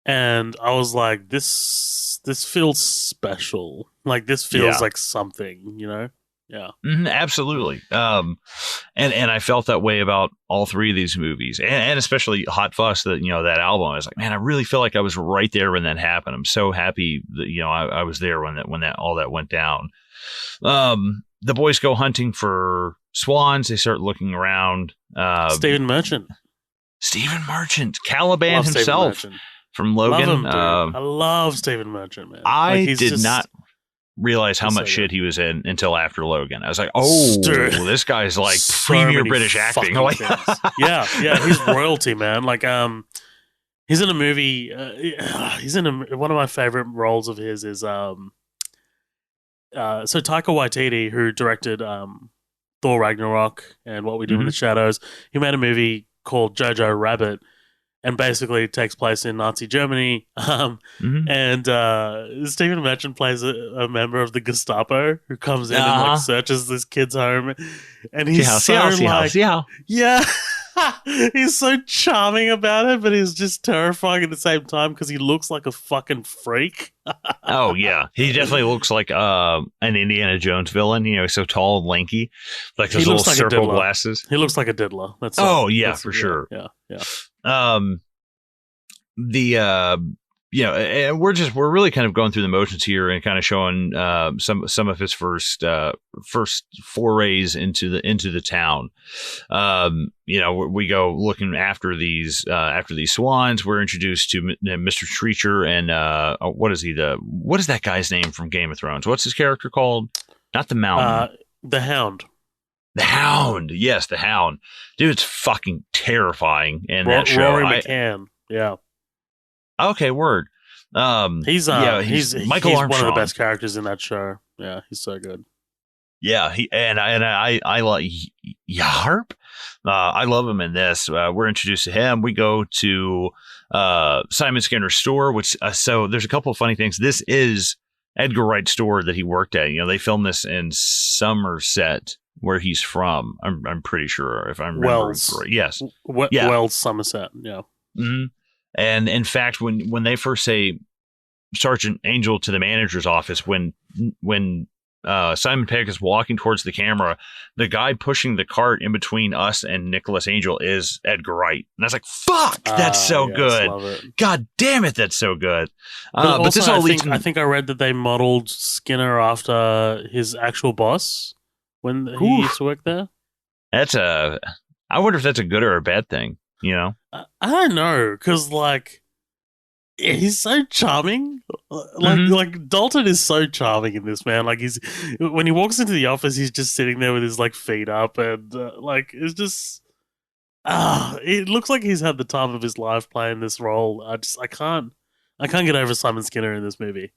and I was like, this feels special. Like this feels like something, Yeah, absolutely. And I felt that way about all three of these movies, and especially Hot Fuss. That that album. I was like, man, I really feel like I was right there when that happened. I'm so happy that I was there when that all that went down. The boys go hunting for swans. They start looking around. Stephen Merchant, Caliban himself from Logan. Love him, I love Stephen Merchant, man. I did not realize how much shit he was in until after Logan. I was like, oh, this guy's like premier British acting. Like, yeah, he's royalty, man. Like, he's in a movie. One of my favorite roles of his is so Taika Waititi, who directed Thor Ragnarok and What We Do in the Shadows. He made a movie called Jojo Rabbit, and basically it takes place in Nazi Germany. And Stephen Merchant plays a member of the Gestapo who comes in and like searches this kid's home, and he's yeah. He's so charming about it, but he's just terrifying at the same time because he looks like a fucking freak. Oh yeah, he definitely looks like an Indiana Jones villain. You know, he's so tall and lanky, like those little circle glasses. He looks like a diddler. For sure. Yeah. And we're really kind of going through the motions here and kind of showing some of his first forays into the town. We go looking after these swans. We're introduced to Mr. Treacher and what is that guy's name from Game of Thrones? What's his character called? Not the Mountain. The Hound. The Hound. Yes, the Hound. Dude, it's fucking terrifying in that show. Rory McCann. Yeah. Okay, word. He's Michael Armstrong. One of the best characters in that show. Yeah, he's so good. Yeah, I like Yarp. I love him in this. We're introduced to him. We go to Simon Skinner's store, which so there's a couple of funny things. This is Edgar Wright's store that he worked at. You know, they filmed this in Somerset, where he's from. I'm pretty sure, if I'm remembering correctly. Yes, Wells, Somerset. Yeah. Mm-hmm. And in fact, when they first say Sergeant Angel to the manager's office, when Simon Pegg is walking towards the camera, the guy pushing the cart in between us and Nicholas Angel is Edgar Wright. And I was like, fuck, that's so good. God damn it, that's so good. But this all I think I read that they modeled Skinner after his actual boss when he used to work there. I wonder if that's a good or a bad thing. You know, I don't know, because he's so charming. Like Dalton is so charming in this, man. Like when he walks into the office, he's just sitting there with his feet up, and it's just it looks like he's had the time of his life playing this role. I can't get over Simon Skinner in this movie.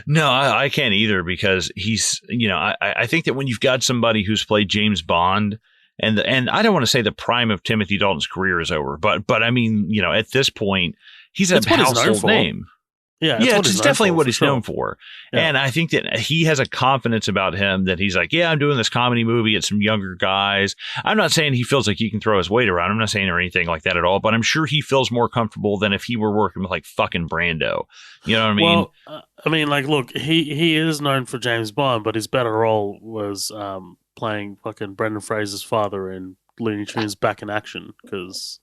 No, I can't either, because he's I think that when you've got somebody who's played James Bond. And I don't want to say the prime of Timothy Dalton's career is over, but I mean, at this point, he's a household name. Yeah, it's definitely what he's known for. Yeah. And I think that he has a confidence about him that he's like, yeah, I'm doing this comedy movie at some younger guys. I'm not saying he feels like he can throw his weight around. I'm not saying or anything like that at all, but I'm sure he feels more comfortable than if he were working with fucking Brando. You know what I mean? Well, look, he is known for James Bond, but his better role was playing fucking Brendan Fraser's father in Looney Tunes Back in Action, because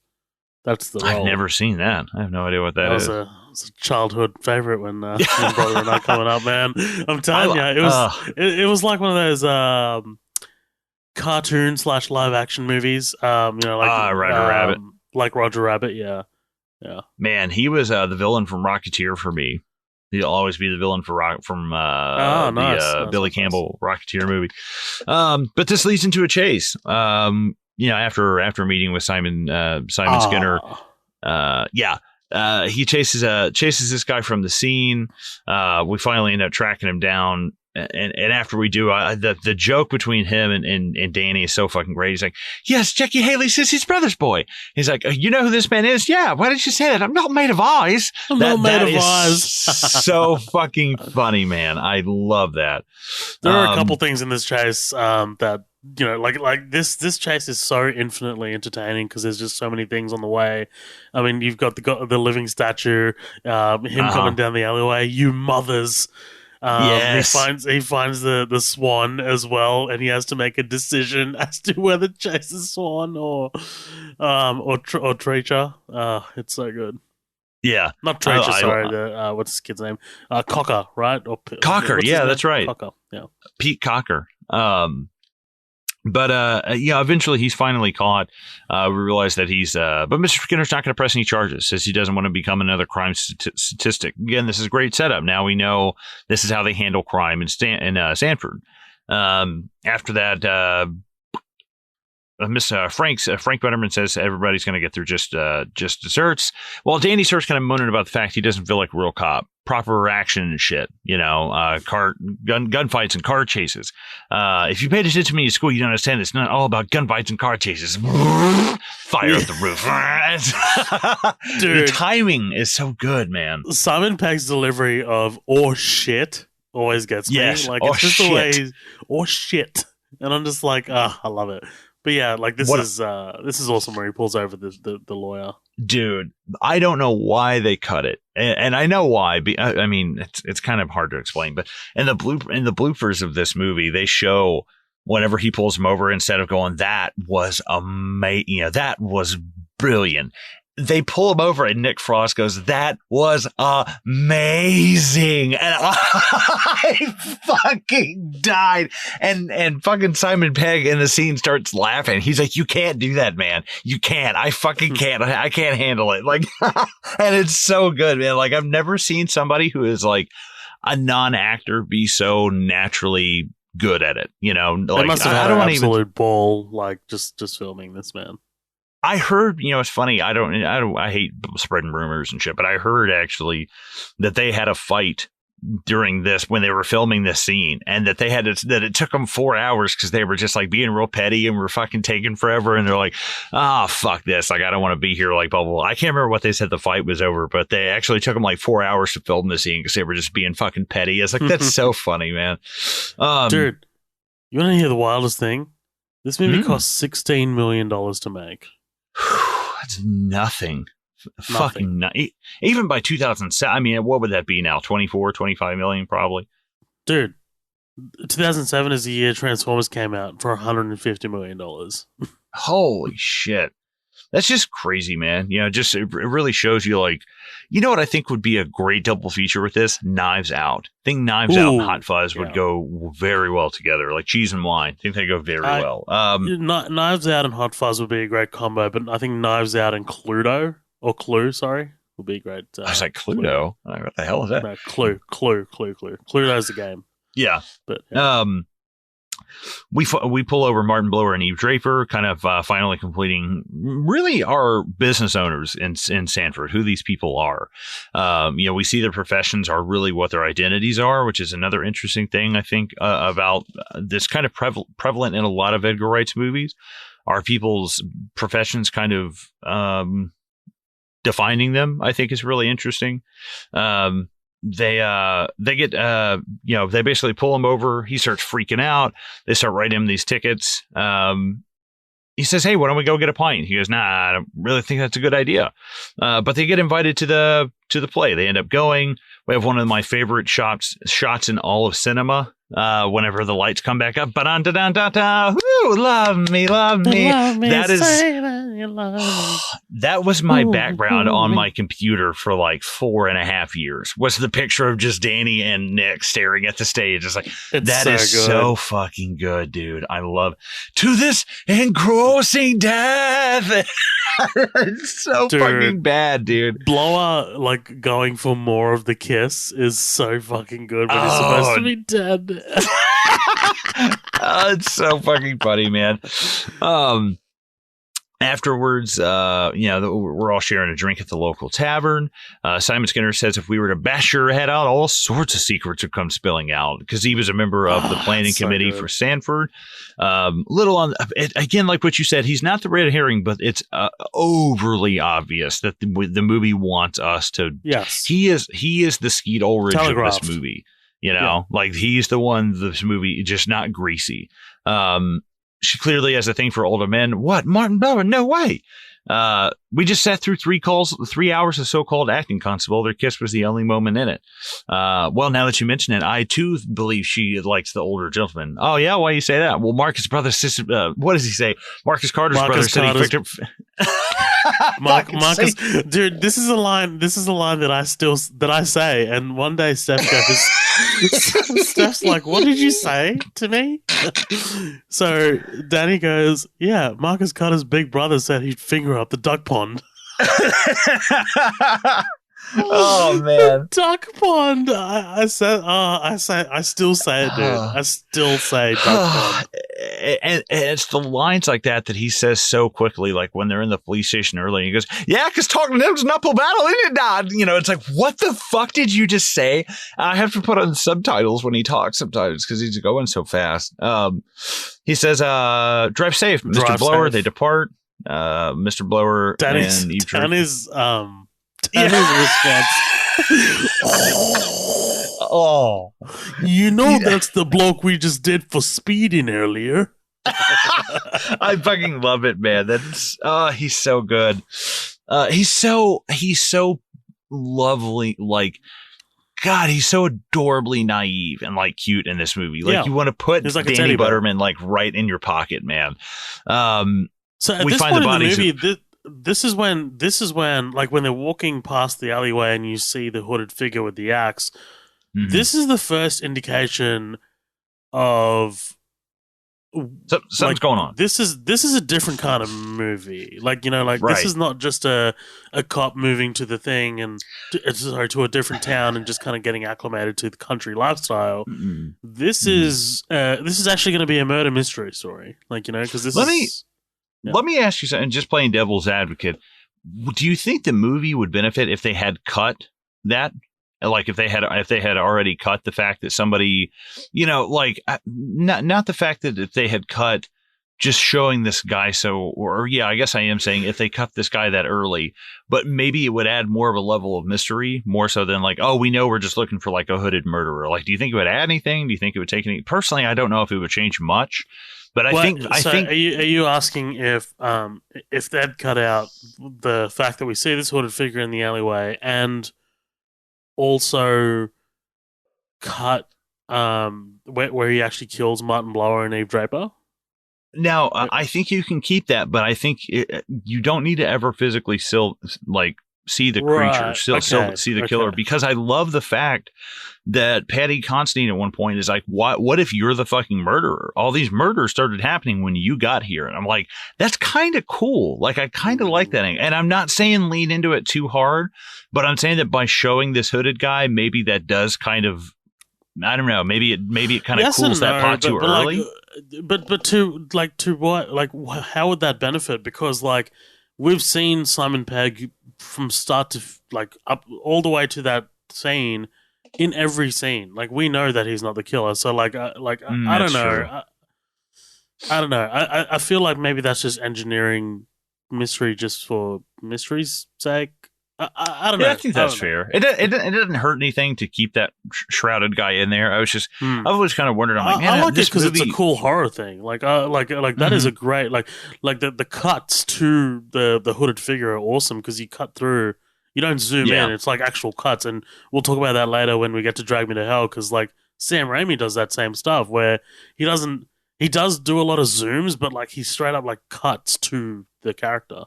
that's the role. I've never seen that. I have no idea what that is. It was a childhood favorite when my brother and I coming up, man. I'm telling you, it was like one of those cartoon / live action movies. Roger Rabbit. Like Roger Rabbit, yeah. Man, he was the villain from Rocketeer for me. He'll always be the villain from Billy Campbell Rocketeer movie. But this leads into a chase. After meeting with Simon Skinner, he chases this guy from the scene. We finally end up tracking him down. And after we do, the joke between him and Danny is so fucking great. He's like, yes, Jackie Haley says his brother's boy. He's like, you know who this man is? Yeah, why didn't you say that? I'm not made of eyes. I'm not made of eyes. So fucking funny, man. I love that. There are a couple things in this chase that, this chase is so infinitely entertaining because there's just so many things on the way. I mean, you've got the living statue, him coming down the alleyway, you mothers. Yes. He finds the swan as well, and he has to make a decision as to whether to chase the swan or Treacher. It's so good. Yeah, not Treacher. Sorry, what's his kid's name? Cocker, right? Cocker. Yeah, that's right. Cocker. Yeah, Pete Cocker. But eventually he's finally caught. We realize that but Mr. Skinner's not going to press any charges, says he doesn't want to become another crime statistic. Again, this is a great setup. Now we know this is how they handle crime in Sanford. After that, Frank Butterman says everybody's going to get their just desserts. While Danny starts kind of moaning about the fact he doesn't feel like a real cop. Proper action and shit, gunfights and car chases. If you paid attention to me in school, you don't understand. It's not all about gunfights and car chases. Fire up the roof. Dude, the timing is so good, man. Simon Pegg's delivery of "or shit" always gets me. Yes, it's just the way "or shit," and I'm just like, I love it. But yeah, like this What is awesome where he pulls over the lawyer. dude, I don't know why they cut it, and I know why. I mean, it's kind of hard to explain, but in the bloopers of this movie, they show whenever he pulls him over, instead of going, "That was amazing," that was brilliant. They pull him over, and Nick Frost goes, "That was amazing," and I fucking died. And fucking Simon Pegg in the scene starts laughing. He's like, "You can't do that, man. You can't. I fucking can't. I can't handle it." Like, and it's so good, man. Like, I've never seen somebody who is like a non-actor be so naturally good at it. You know, like, They must have had I don't an want to even. absolute ball, like just filming this, man. I heard, it's funny. I hate spreading rumors and shit, but I heard actually that they had a fight during this when they were filming this scene, and that that it took them 4 hours because they were just like being real petty and were fucking taking forever. And they're like, fuck this. Like, I don't want to be here. Like, blah, blah, blah. I can't remember what they said the fight was over, but they actually took them like 4 hours to film the scene because they were just being fucking petty. It's like, that's so funny, man. Dude, you want to hear the wildest thing? This movie cost $16 million to make. That's nothing. Fucking even by 2007. I mean, what would that be now? 24, 25 million, probably. Dude, 2007 is the year Transformers came out for $150 million. Holy shit. That's just crazy, man. Just it really shows you, like, what I think would be a great double feature with this? Knives Out. I think Knives Out and Hot Fuzz would go very well together, like cheese and wine. I think they go very well. Knives Out and Hot Fuzz would be a great combo, but I think Knives Out and Cluedo, or Clue, sorry, would be great. I was like, Cluedo? What the hell is that? No, Clue. Cluedo's the game. Yeah. But yeah. We pull over Martin Blower and Eve Draper, kind of finally completing really our business owners in Sanford, who these people are. We see their professions are really what their identities are, which is another interesting thing, I think, about this kind of prevalent in a lot of Edgar Wright's movies. Are people's professions kind of defining them, I think, is really interesting. They get they basically pull him over. He starts freaking out. They start writing him these tickets. He says, "Hey, why don't we go get a pint?" He goes, "Nah, I don't really think that's a good idea." But they get invited to the play. They end up going. We have one of my favorite shots in all of cinema. Whenever the lights come back up, ba-dun-da-dun-da-da, woo, love me. That is that was my background on my computer for like 4.5 years. Was the picture of just Danny and Nick staring at the stage? It's like, that is so fucking good, dude. I love To This Engrossing Death. It's so fucking bad, dude. Blower, like, going for more of the kiss is so fucking good when he's supposed to be dead. It's so fucking funny, man. Afterwards, we're all sharing a drink at the local tavern. Simon Skinner says if we were to bash your head out, all sorts of secrets would come spilling out, because he was a member of the planning committee for Sanford. Little on again, like what you said, he's not the red herring, but it's overly obvious that the movie wants us to. Yes, he is the Skeet Ulrich of this movie. Like, he's the one, this movie, just not greasy. She clearly has a thing for older men. What? Martin Blower? No way. We just sat through 3 hours of so-called acting, Constable. Their kiss was the only moment in it. Well, now that you mention it, I too believe she likes the older gentleman. Oh yeah, why do you say that? Well, Marcus' brother's sister. What does he say? Marcus Carter's brother said he picked up. Marcus, dude, this is a line that I say, and one day Steph's like, "What did you say to me?" So Danny goes, "Yeah, Marcus Carter's big brother said he'd finger up the duck pond." Oh man, duck pond! I still say it, dude. I still say duck pond. And it's the lines like that he says so quickly, like when they're in the police station early, and he goes, "Yeah, because talking to them's an uphill battle, isn't it, Dad?" It's like, what the fuck did you just say? I have to put on subtitles when he talks sometimes because he's going so fast. He says, "Drive safe, Mr. Blower." They depart. Mr. Blower Danny's response. Oh, that's the bloke we just did for speeding earlier. I fucking love it, man. That's he's so good. He's so lovely. Like, God, he's so adorably naive and like cute in this movie. Like, you want to put like Danny Butterman like right in your pocket, man. So at this point in the movie, this is when like when they're walking past the alleyway and you see the hooded figure with the axe. Mm-hmm. This is the first indication of something's going on. This is a different kind of movie. Like, you know, like right. This is not just a cop moving to the thing and to a different town and just kind of getting acclimated to the country lifestyle. Mm-hmm. This is actually going to be a murder mystery story. Like, you know, because this Let me ask you something, just playing devil's advocate. Do you think the movie would benefit if they had cut that? Like if they had already cut the fact that somebody, you know, like not the fact that if they had cut just showing this guy. I guess I am saying if they cut this guy that early, but maybe it would add more of a level of mystery, more so than like, oh, we know we're just looking for like a hooded murderer. Like, do you think it would add anything? Do you think it would take any? Personally, I don't know if it would change much. But I think. Are you asking if they'd cut out the fact that we see this hooded figure in the alleyway and also cut where he actually kills Martin Blower and Eve Draper? Now, I think you can keep that, but I think you don't need to ever physically see the creature, see the killer, because I love the fact that Patty Considine at one point is like, what if you're the fucking murderer? All these murders started happening when you got here. And I'm like, that's kind of cool. Like, I kind of like that. And I'm not saying lean into it too hard, but I'm saying that by showing this hooded guy, maybe that does kind of, I don't know, maybe it kind of cools that pot too early. But to what? Like, how would that benefit? Because like, we've seen Simon Pegg from start to like up all the way to that scene in every scene. Like, we know that he's not the killer. So I don't know. I don't know. I feel like maybe that's just engineering mystery just for mystery's sake. I don't know. Yeah, I think that's fair. It doesn't hurt anything to keep that shrouded guy in there. I was just, I was kind of wondering. I'm like, man, I like this because it's a cool horror thing. Like that is a great like the cuts to the hooded figure are awesome because you cut through. You don't zoom in. It's like actual cuts, and we'll talk about that later when we get to Drag Me to Hell. Because like Sam Raimi does that same stuff where he does do a lot of zooms, but like he straight up like cuts to the character.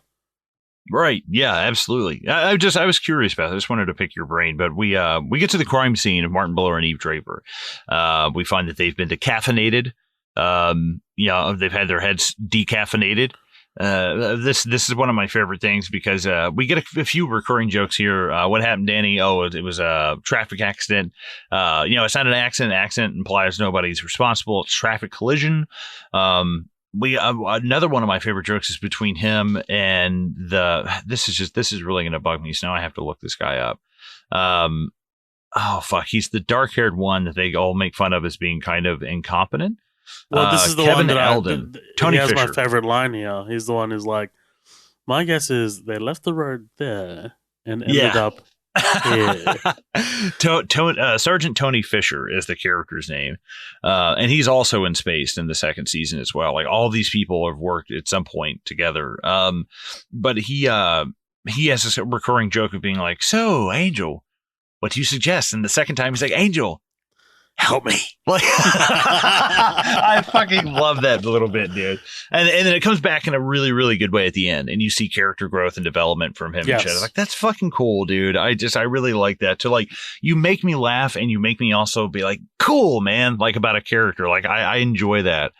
Right. Yeah, absolutely. I was curious about it. I just wanted to pick your brain, but we get to the crime scene of Martin Blower and Eve Draper. We find that they've been decaffeinated. They've had their heads decaffeinated. This is one of my favorite things because we get a few recurring jokes here. What happened, Danny? Oh, it was a traffic accident. It's not an accident. Accident implies nobody's responsible. It's traffic collision. Another one of my favorite jokes is between him and this is really going to bug me. So now I have to look this guy up. He's the dark-haired one that they all make fun of as being kind of incompetent. Well, this is the Kevin one that Eldon. Tony he has Fisher. My favorite line here. He's the one who's like, my guess is they left the road there and ended up here. Sergeant Tony Fisher is the character's name. And he's also in Spaced in the second season as well. Like, all these people have worked at some point together. But he has this recurring joke of being like, so, Angel, what do you suggest? And the second time he's like, Angel, help me. Like, I fucking love that little bit, dude. And then it comes back in a really, really good way at the end. And you see character growth and development from him. Yes. And shit. Like, that's fucking cool, dude. I really like that. To like, you make me laugh and you make me also be like, cool, man. Like, about a character. Like, I enjoy that.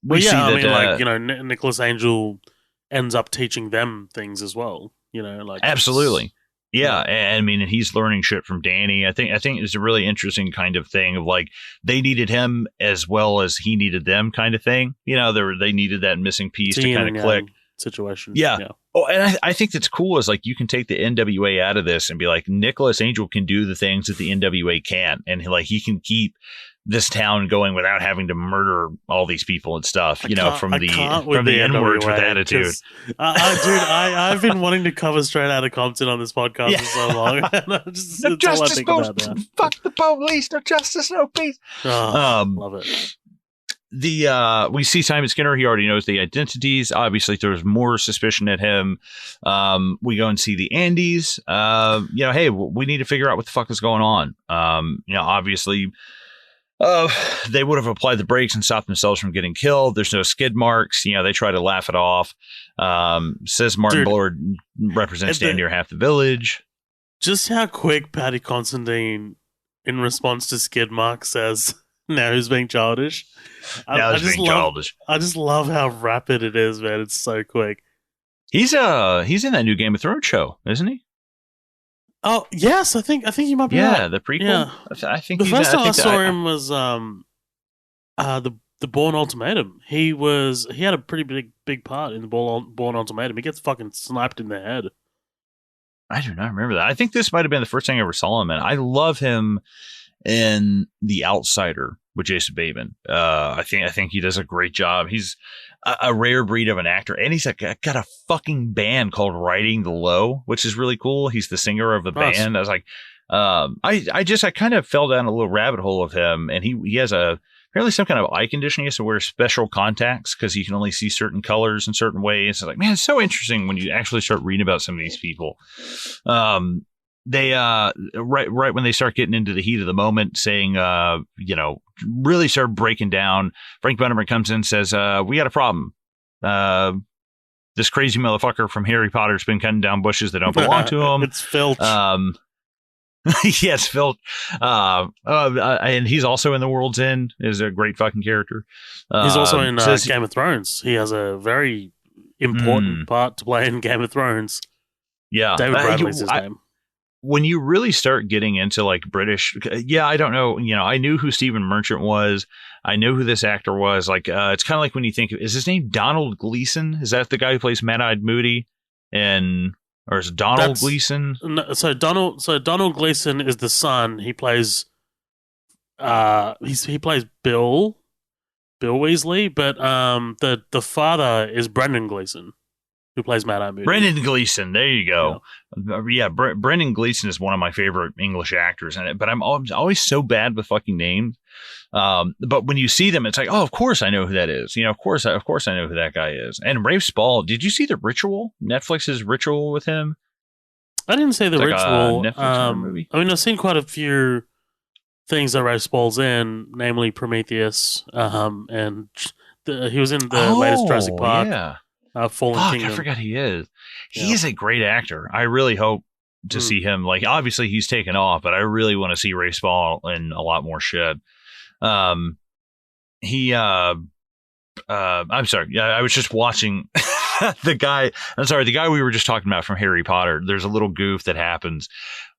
Nicholas Angel ends up teaching them things as well. Absolutely. Yeah, and I mean, he's learning shit from Danny. I think it's a really interesting kind of thing of like, they needed him as well as he needed them kind of thing. They needed that missing piece to kind of click situation. Yeah. Oh, and I think that's cool is like, you can take the NWA out of this and be like, Nicholas Angel can do the things that the NWA can't, and like he can keep this town going without having to murder all these people and stuff, from the N-words with attitude. I've been wanting to cover Straight Outta Compton on this podcast for so long. No justice, fuck the police, no justice, no peace. Love it. we see Simon Skinner. He already knows the identities. Obviously, there's more suspicion at him. We go and see the Andes. Hey, we need to figure out what the fuck is going on. Obviously, they would have applied the brakes and stopped themselves from getting killed. There's no skid marks. They try to laugh it off. Says Martin Bullard represents damn near half the village. Just how quick Paddy Considine, in response to skid marks, says, "Now who's being childish?" I just love how rapid it is, man. It's so quick. He's in that new Game of Thrones show, isn't he? Oh yes, I think you might be right. Yeah, the prequel. Yeah. I think the first time I saw him was the Bourne Ultimatum. He had a pretty big part in the Bourne Ultimatum. He gets fucking sniped in the head. I do not remember that. I think this might have been the first thing I ever saw him in. I love him in The Outsider with Jason Bateman. I think he does a great job. He's a rare breed of an actor, and he's got a fucking band called Riding the Low, which is really cool. He's the singer of the band. I was like, I kind of fell down a little rabbit hole of him, and he has apparently some kind of eye condition. He has to wear special contacts because he can only see certain colors in certain ways. It's like, man, it's so interesting when you actually start reading about some of these people. They right when they start getting into the heat of the moment, saying really start breaking down. Frank Bannerman comes in and says, we got a problem. This crazy motherfucker from Harry Potter's been cutting down bushes that don't belong to him. It's Filch. Yes, Filch. And he's also in The World's End. Is a great fucking character. He's also in Game of Thrones. He has a very important part to play in Game of Thrones. Yeah, David Bradley's his name. When you really start getting into like British, I don't know. I knew who Stephen Merchant was. I know who this actor was. Like, it's kind of like when you think, is his name Donald Gleason? Is that the guy who plays Mad-Eyed Moody? Or is it Donald Gleason? No, so Donald Gleason is the son. He plays, he plays Bill Weasley, but the father is Brendan Gleeson, who plays Mad-Eye Moody. Brendan Gleeson, there you go. Yeah, Brendan Gleeson is one of my favorite English actors in it, but I'm always so bad with fucking names. But when you see them, it's like, oh, of course I know who that is. Of course I know who that guy is. And Rafe Spall, did you see The Ritual? Netflix's Ritual with him? I didn't see The Ritual. Netflix movie. I mean, I've seen quite a few things that Rafe Spall's in, namely Prometheus, and he was in the latest Jurassic Park. Yeah. Fallen Kingdom. I forgot he is. He is a great actor. I really hope to see him. Like, obviously he's taken off, but I really want to see Rafe Spall in a lot more shit. I'm sorry. Yeah, I was just watching the guy we were just talking about from Harry Potter. There's a little goof that happens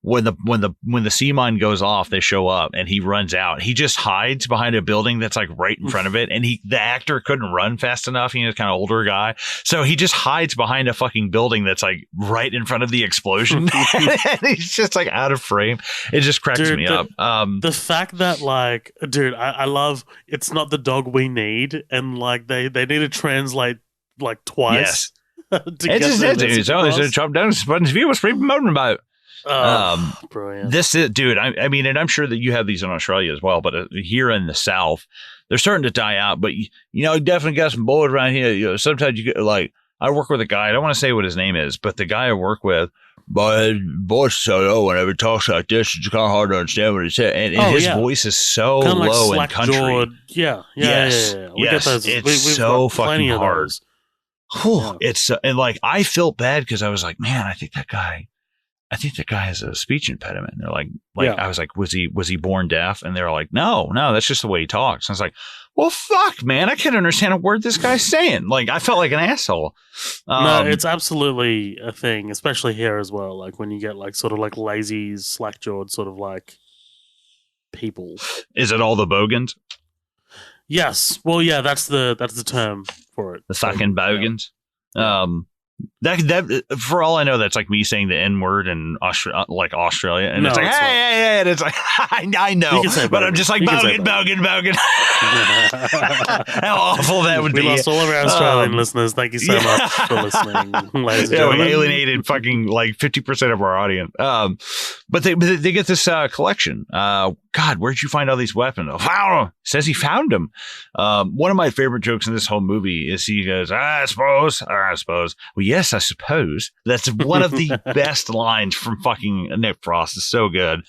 when the sea mine goes off. They show up and he runs out. He just hides behind a building that's like right in front of it. And the actor couldn't run fast enough. He's a kind of older guy, so he just hides behind a fucking building that's like right in front of the explosion. And he's just like out of frame. It just cracks me up. The fact that I love it's not the dog we need, and like they need to translate like twice. Yes. It's chop down Sponge View was pretty promoting about. Brilliant. This is, dude. I mean, and I'm sure that you have these in Australia as well, but here in the South, they're starting to die out. But definitely got some boys around here. Sometimes you get like, I work with a guy. I don't want to say what his name is, but the guy I work with, but his voice is so low whenever he talks like this, it's kind of hard to understand what he said. And his voice is so kinda low like and country. Yes. We get those. It's so fucking hard. It's and like I felt bad because I was like, man, I think that guy has a speech impediment. And they're like I was like, was he born deaf? And they're like, no, that's just the way he talks. And I was like, well, fuck, man, I can't understand a word this guy's saying. Like, I felt like an asshole. No, it's absolutely a thing, especially here as well. Like when you get like sort of like lazy, slack-jawed sort of like people. Is it all the bogans? Yes. Well, yeah, that's the term for it. The fucking bogans. Yeah. That for all I know, that's like me saying the N word in Australia, and No, it's like, it's not. hey, and it's like, I know, You can say but I'm just like, You can say bogan. How awful that would We be. lost all of our Australian listeners. Thank you so much for listening, ladies and Yeah, gentlemen. we alienated fucking like 50% of our audience. But they get this collection. God, where'd you find all these weapons? Wow, says he found them. One of my favorite jokes in this whole movie is he goes, I suppose. Well, yes, I suppose. That's one of the best lines from fucking Nick Frost. It's so good.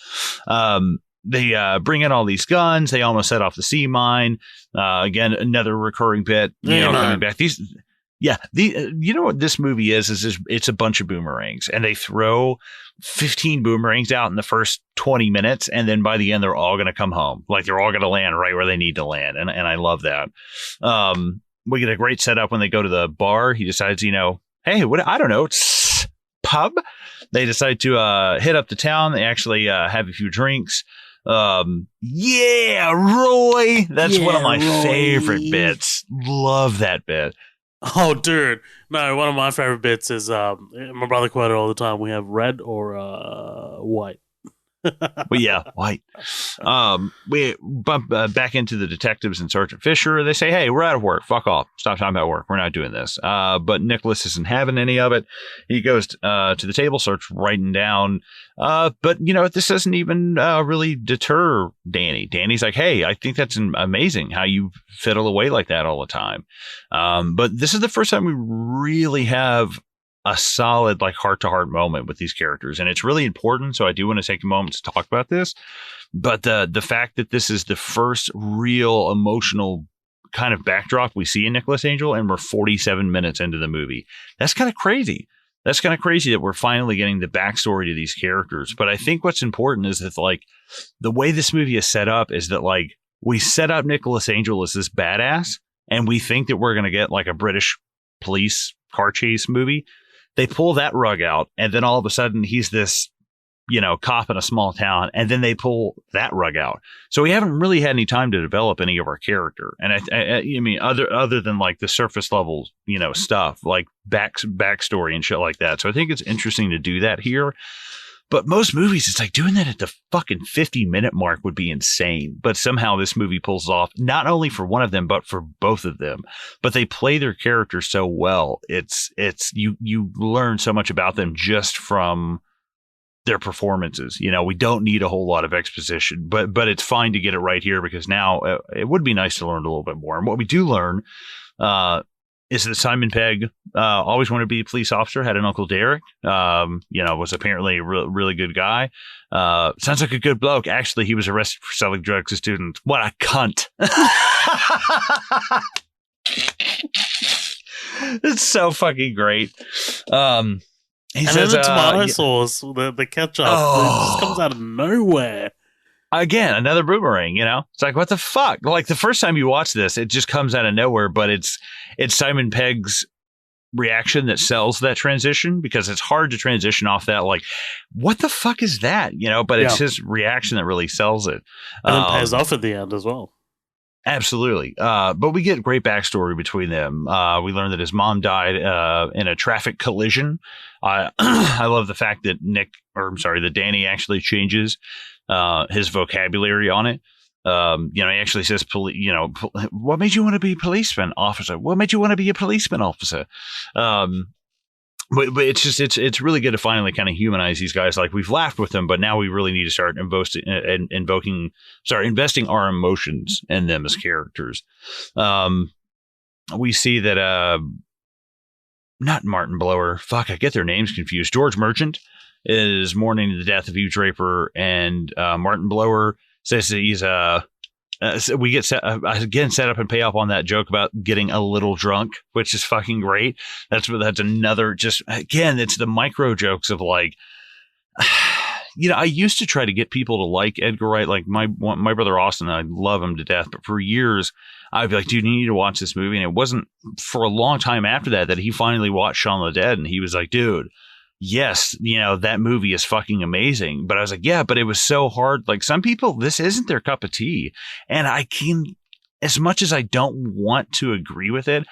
They bring in all these guns. They almost set off the sea mine. Again, another recurring bit. Coming back. You know what this movie is it's a bunch of boomerangs, and they throw 15 boomerangs out in the first 20 minutes, and then by the end they're all going to come home. Like they're all going to land right where they need to land, and I love that. We get a great setup when they go to the bar. He decides, hey, what, I don't know, it's pub. They decide to hit up the town. They actually have a few drinks. Yeah, Roy. That's one of my favorite bits. Love that bit. Oh, dude. No, one of my favorite bits is my brother quoted all the time. We have red or white. Well, yeah, white. We bump back into the detectives and Sergeant Fisher. They say, hey, we're out of work. Fuck off. Stop talking about work. We're not doing this. But Nicholas isn't having any of it. He goes to the table, starts writing down. But, this doesn't even really deter Danny. Danny's like, hey, I think that's amazing how you fiddle away like that all the time. But this is the first time we really have a solid, like, heart-to-heart moment with these characters. And it's really important, so I do want to take a moment to talk about this. But the fact that this is the first real emotional kind of backdrop we see in Nicholas Angel, and we're 47 minutes into the movie. That's kind of crazy. That's kind of crazy that we're finally getting the backstory to these characters. But I think what's important is that, like, the way this movie is set up is that, like, we set up Nicholas Angel as this badass, and we think that we're going to get, like, a British police car chase movie. They pull that rug out, and then all of a sudden he's this, cop in a small town, and then they pull that rug out. So we haven't really had any time to develop any of our character. And I mean, other than like the surface level, stuff like backstory and shit like that. So I think it's interesting to do that here. But most movies, it's like doing that at the fucking 50-minute mark would be insane. But somehow this movie pulls off, not only for one of them, but for both of them. But they play their characters so well. It's you learn so much about them just from their performances. We don't need a whole lot of exposition, but it's fine to get it right here, because now it would be nice to learn a little bit more. And what we do learn is that Simon Pegg always wanted to be a police officer, had an Uncle Derek, was apparently a really good guy. Sounds like a good bloke. Actually, he was arrested for selling drugs to students. What a cunt. It's so fucking great. He says, then the tomato sauce, the ketchup, it just comes out of nowhere. Again, another boomerang, It's like, what the fuck? Like, the first time you watch this, it just comes out of nowhere, but it's Simon Pegg's reaction that sells that transition, because it's hard to transition off that, like, what the fuck is that? But it's his reaction that really sells it. And then pays off at the end as well. Absolutely. But we get great backstory between them. We learn that his mom died in a traffic collision. I love the fact that that Danny actually changes his vocabulary on it. He actually says, what made you want to be a policeman officer? What made you want to be a policeman officer? But it's just it's really good to finally kind of humanize these guys. Like, we've laughed with them, but now we really need to start investing our emotions in them as characters. We see that not Martin Blower. Fuck, I get their names confused. George Merchant is mourning the death of Eve Draper, and Martin Blower says that he's we get set up and pay off on that joke about getting a little drunk, which is fucking great. That's another, just, again, it's the micro jokes of, like, I used to try to get people to like Edgar Wright, like my brother Austin. I love him to death, but for years I'd be like, dude, you need to watch this movie. And it wasn't for a long time after that he finally watched Shaun of the Dead, and he was like, dude, yes, that movie is fucking amazing. But I was like, yeah, but it was so hard. Like, some people, this isn't their cup of tea. And as much as I don't want to agree with it,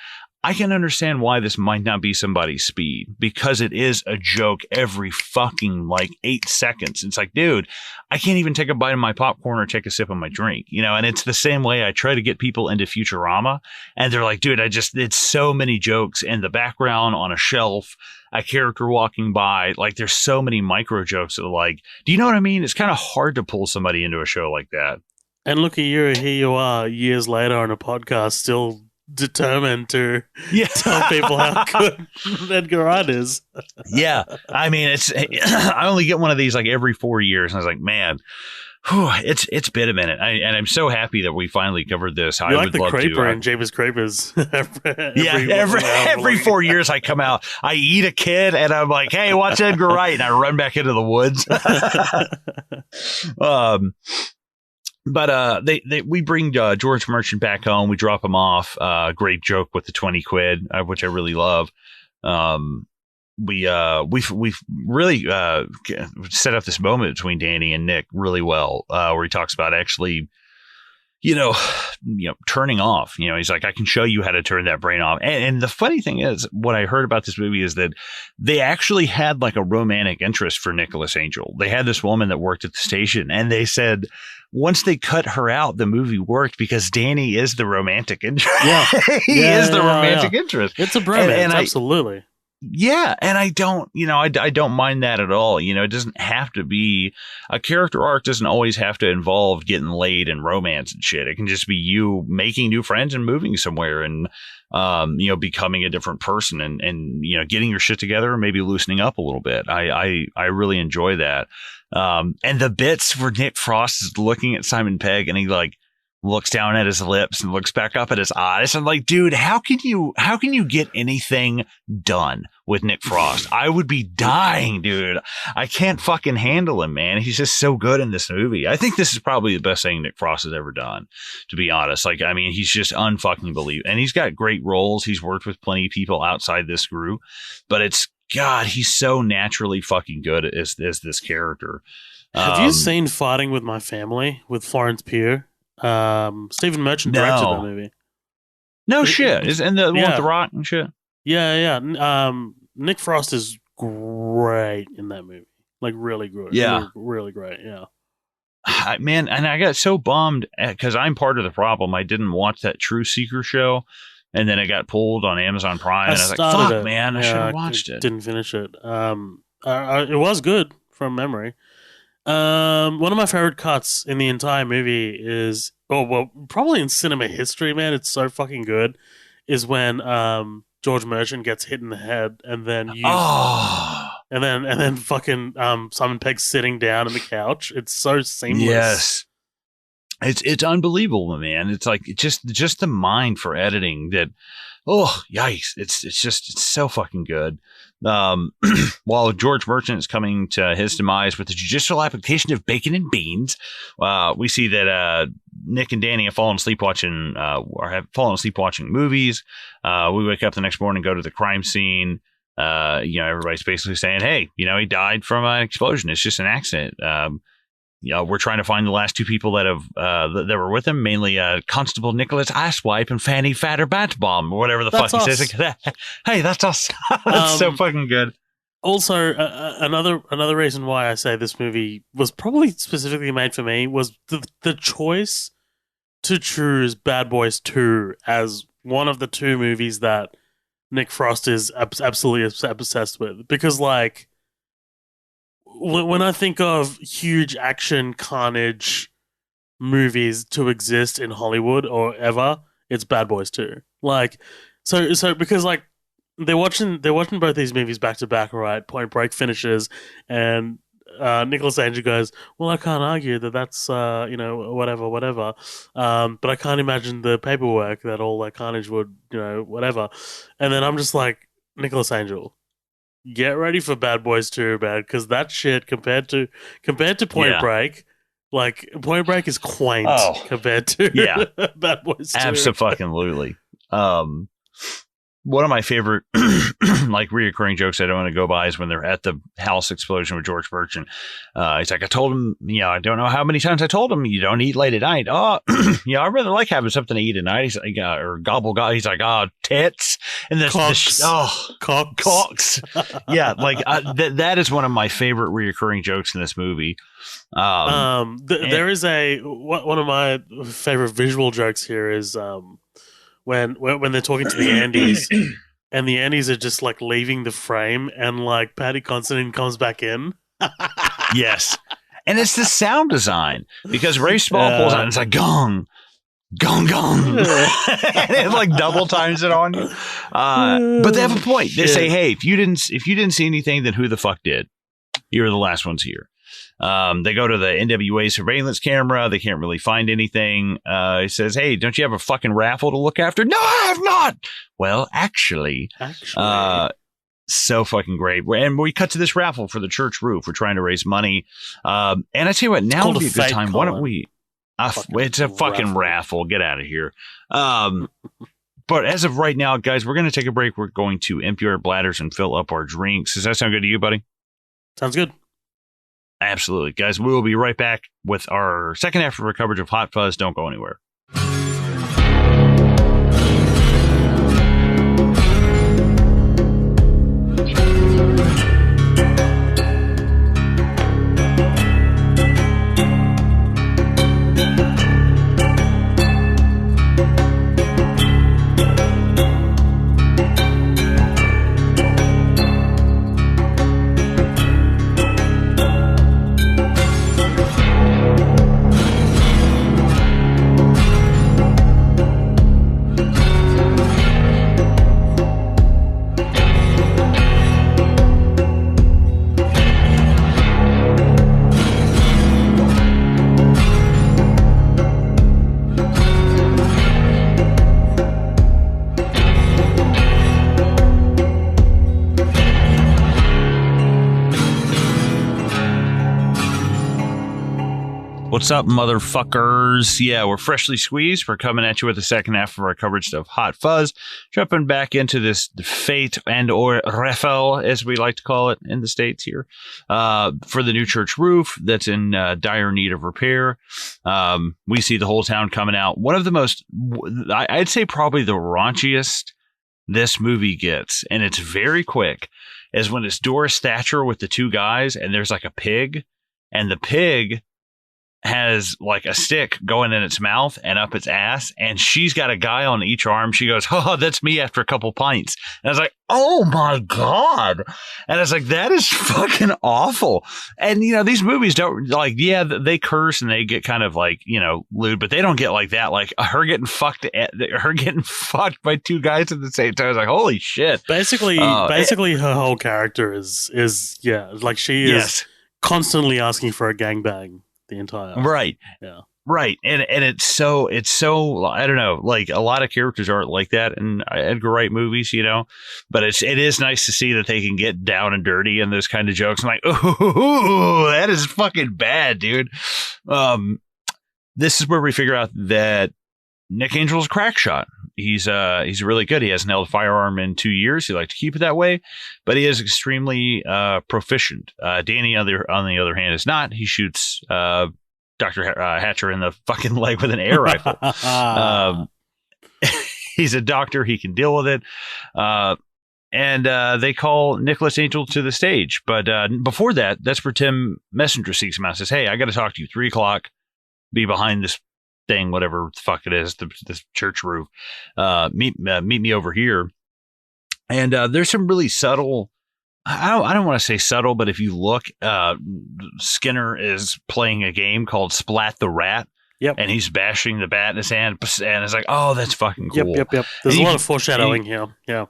I can understand why this might not be somebody's speed, because it is a joke every fucking 8 seconds. It's like, dude, I can't even take a bite of my popcorn or take a sip of my drink, and it's the same way I try to get people into Futurama, and they're like, dude, it's so many jokes in the background on a shelf, a character walking by, there's so many micro jokes that are do you know what I mean? It's kind of hard to pull somebody into a show like that. And look at you, here you are years later on a podcast still determined to tell people how good Edgar Wright is. Yeah. I mean, I only get one of these every 4 years. And I was like, man, it's been a minute. And I'm so happy that we finally covered this. You like the Creeper and Jeepers Creepers. every 4 years I come out, I eat a kid and I'm like, hey, watch Edgar Wright. And I run back into the woods. But we bring George Merchant back home. We drop him off. Great joke with the 20 quid, which I really love. We've really set up this moment between Danny and Nick really well, where he talks about actually, turning off. He's like, I can show you how to turn that brain off. And the funny thing is, what I heard about this movie is that they actually had a romantic interest for Nicholas Angel. They had this woman that worked at the station, and they said once they cut her out, the movie worked because Danny is the romantic interest. Yeah, he is the romantic interest. It's a bromance, absolutely. Yeah, and I don't mind that at all. It doesn't have to be a character arc. Doesn't always have to involve getting laid and romance and shit. It can just be you making new friends and moving somewhere and becoming a different person and getting your shit together and maybe loosening up a little bit. I really enjoy that. And the bits where Nick Frost is looking at Simon Pegg and he looks down at his lips and looks back up at his eyes. I'm like, dude, how can you get anything done with Nick Frost? I would be dying, dude. I can't fucking handle him, man. He's just so good in this movie. I think this is probably the best thing Nick Frost has ever done, to be honest. He's just unfucking believable. And he's got great roles. He's worked with plenty of people outside this group, but God, he's so naturally fucking good as this character. Have you seen Fighting with My Family with Florence Pugh? Stephen Merchant directed that movie. No shit. Is and the one with the Rock and shit. Yeah. Nick Frost is great in that movie. Really good. Yeah, really great. Yeah. Man, and I got so bummed because I'm part of the problem. I didn't watch that True Seeker show, and then it got pulled on Amazon Prime. And I was like, "Fuck, man, I should have watched it." Didn't finish it. It was good from memory. One of my favorite cuts in the entire movie is, probably in cinema history, man. It's so fucking good. Is when George Merchant gets hit in the head and then and then fucking Simon Pegg sitting down on the couch. It's so seamless. Yes, it's unbelievable, man. It's just the mind for editing that. Oh, yikes. It's so fucking good. While George Merchant is coming to his demise with the judicial application of bacon and beans, we see that Nick and Danny have fallen asleep watching movies. We wake up the next morning, go to the crime scene. Everybody's basically saying, hey, he died from an explosion. It's just an accident. We're trying to find the last two people that were with him, mainly Constable Nicholas Asswipe and Fanny Fatter Batbomb, or whatever the fuck he says. Hey, that's us. That's so fucking good. Also, another reason why I say this movie was probably specifically made for me was the choice to choose Bad Boys 2 as one of the two movies that Nick Frost is absolutely obsessed with. Because, when I think of huge action carnage movies to exist in Hollywood or ever, it's Bad Boys 2. So because they're watching both these movies back to back, right? Point Break finishes, and Nicholas Angel goes, well, I can't argue that's whatever. But I can't imagine the paperwork that all that carnage would, whatever. And then I'm just like, Nicholas Angel, get ready for Bad Boys 2, man, because that shit compared to Point Break, Point Break is quaint compared to Bad Boys 2. Absolutely. one of my favorite like reoccurring jokes I don't want to go by is when they're at the house explosion with George Birch, and he's like, I told him, I don't know how many times I told him you don't eat late at night. Oh, I really like having something to eat at night. He's like, or gobble. He's like, tits and cocks. Yeah, like that is one of my favorite reoccurring jokes in this movie. There is one of my favorite visual jokes here is when they're talking to the Andes, and the Andes are just like leaving the frame, and like Paddy Considine comes back in. Yes, and it's the sound design because Ray Spall pulls out and it's like gong, gong, gong, and it like double times it on you. But they have a point. They say, "Hey, if you didn't see anything, then who the fuck did? You're the last ones here." They go to the NWA surveillance camera. They can't really find anything. He says, hey, don't you have a fucking raffle to look after? No, I have not. Well, actually. So fucking great. And we cut to this raffle for the church roof. We're trying to raise money. And I tell you what, now would be a good time. Why don't we? It's a fucking raffle. Get out of here. But as of right now, guys, we're going to take a break. We're going to empty our bladders and fill up our drinks. Does that sound good to you, buddy? Sounds good. Absolutely. Guys, we will be right back with our second half of our coverage of Hot Fuzz. Don't go anywhere. What's up, motherfuckers? Yeah, we're freshly squeezed. We're coming at you with the second half of our coverage of Hot Fuzz. Jumping back into this fate and or raffle, as we like to call it in the States here, for the new church roof that's in dire need of repair. We see the whole town coming out. One of the most, I'd say probably the raunchiest this movie gets, and it's very quick, is when it's Doris Thatcher with the two guys, and there's like a pig, and the pig has like a stick going in its mouth and up its ass, and she's got a guy on each arm. She goes, oh, that's me after a couple pints. And I was like, oh my God. And I was like, that is fucking awful. And, these movies don't like, yeah, they curse and they get kind of like, lewd, but they don't get like that. Like her getting fucked by two guys at the same time. I was like, holy shit. Basically her whole character is like she is constantly asking for a gangbang. The entire right, and it's so I don't know, like a lot of characters aren't like that in Edgar Wright movies, but it is nice to see that they can get down and dirty in those kind of jokes. I'm like, ooh, that is fucking bad, dude. This is where we figure out that Nick Angel's a crack shot. He's really good. He hasn't held a firearm in 2 years. He likes to keep it that way, but he is extremely proficient. Danny, on the other hand, is not. He shoots Dr. Hatcher in the fucking leg with an air rifle. He's a doctor. He can deal with it. And they call Nicholas Angel to the stage. But before that, that's where Tim Messenger seeks him out and says, hey, I got to talk to you. 3:00. Be behind this thing, whatever the fuck it is, this church roof. Meet me over here. And there's some really subtle, I don't want to say subtle, but if you look, Skinner is playing a game called Splat the Rat. Yep. And he's bashing the bat in his hand, and it's like, oh, that's fucking cool. Yep. There's a lot of foreshadowing here. Yeah.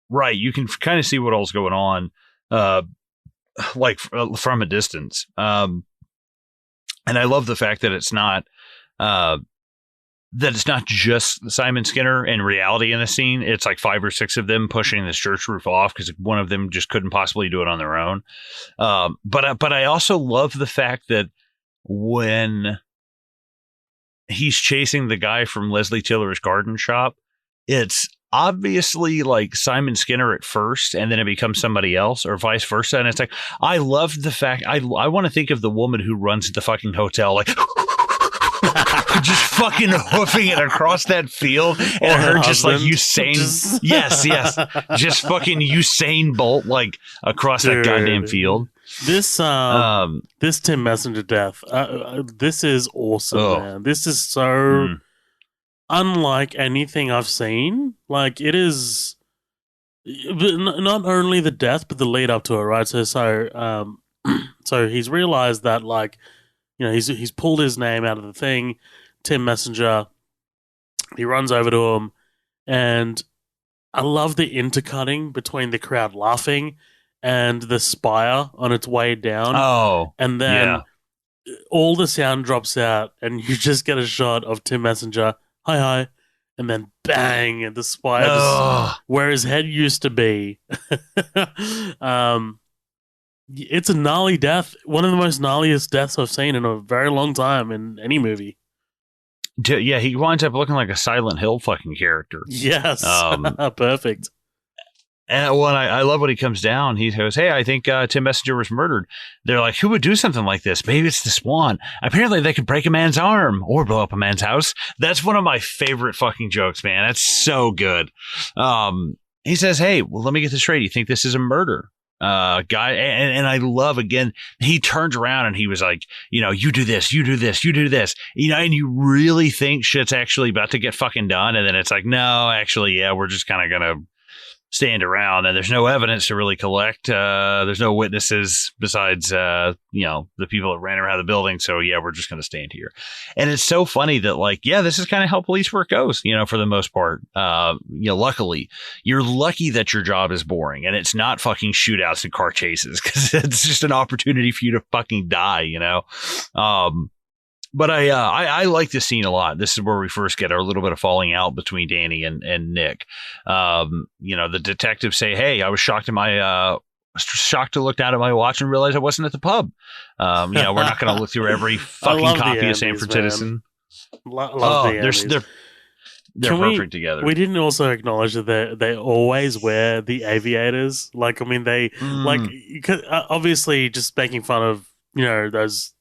Right. You can kind of see what all's going on, like from a distance. And I love the fact that it's not just Simon Skinner in reality in the scene. It's like 5 or 6 of them pushing this church roof off because one of them just couldn't possibly do it on their own. But I also love the fact that when he's chasing the guy from Leslie Tiller's garden shop, it's obviously like Simon Skinner at first, and then it becomes somebody else, or vice versa. And it's like, I love the fact I want to think of the woman who runs the fucking hotel, like just fucking hoofing it across that field, and her just like Usain, yes, just fucking Usain Bolt like across that goddamn field. This this Tim Messenger death, this is awesome, man. This is so unlike anything I've seen. Like, it is not only the death, but the lead up to it, right? So he's realized that, like, you know, he's pulled his name out of the thing, Tim Messenger. He runs over to him, and I love the intercutting between the crowd laughing and the spire on its way down. Oh, and then all the sound drops out, and you just get a shot of Tim Messenger. Hi, and then bang, and the spire just, where his head used to be. It's a gnarly death. One of the most gnarliest deaths I've seen in a very long time in any movie. Yeah, he winds up looking like a Silent Hill fucking character. Yes, perfect. And I love when he comes down. He goes, "Hey, I think Tim Messenger was murdered." They're like, "Who would do something like this? Maybe it's the Swan. Apparently, they could break a man's arm or blow up a man's house." That's one of my favorite fucking jokes, man. That's so good. He says, "Hey, well, let me get this straight. You think this is a murder?" Guy, and I love, again, he turns around and he was like, you know, you do this, you do this, you do this, you know, and you really think shit's actually about to get fucking done, and then it's like, no, actually, yeah, we're just kind of gonna stand around, and there's no evidence to really collect. There's no witnesses besides, you know, the people that ran around the building. So yeah, we're just going to stand here. And it's so funny that, like, yeah, this is kind of how police work goes, you know, for the most part. You know, luckily, you're lucky that your job is boring and it's not fucking shootouts and car chases, because it's just an opportunity for you to fucking die, you know? But I like this scene a lot. This is where we first get our little bit of falling out between Danny and Nick. You know, the detectives say, "Hey, I was shocked to look down at my watch and realize I wasn't at the pub." You know, we're not going to look through every fucking copy of Sanford Citizen. They're perfect together. We didn't also acknowledge that they always wear the aviators. Like, I mean, they like, obviously just making fun of, you know, those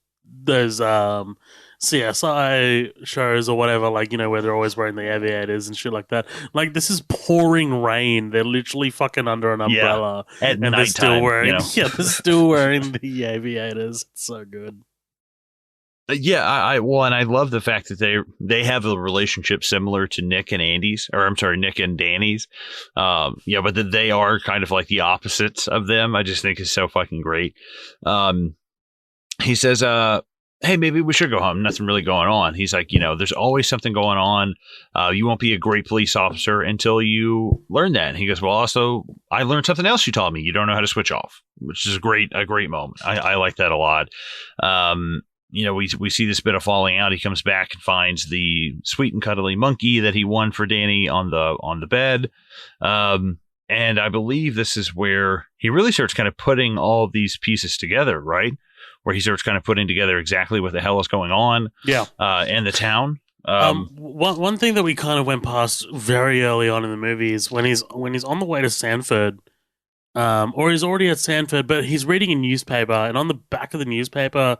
CSI shows or whatever, like, you know, where they're always wearing the aviators and shit like that. Like, this is pouring rain. They're literally fucking under an umbrella, and they're still wearing, you know? they're still wearing the aviators. It's so good. Yeah, I love the fact that they have a relationship similar to Nick and Andy's, or I'm sorry, Nick and Danny's. Yeah, but that they are kind of like the opposites of them. I just think is so fucking great. He says, "Hey, maybe we should go home. Nothing really going on." He's like, you know, there's always something going on. You won't be a great police officer until you learn that. And he goes, well, also, I learned something else you taught me. You don't know how to switch off, which is a great moment. I like that a lot. You know, we see this bit of falling out. He comes back and finds the sweet and cuddly monkey that he won for Danny on the bed. And I believe this is where he really starts kind of putting all of these pieces together, right? Where he starts kind of putting together exactly what the hell is going on, in the town. One thing that we kind of went past very early on in the movie is when he's on the way to Sanford, or he's already at Sanford, but he's reading a newspaper, and on the back of the newspaper,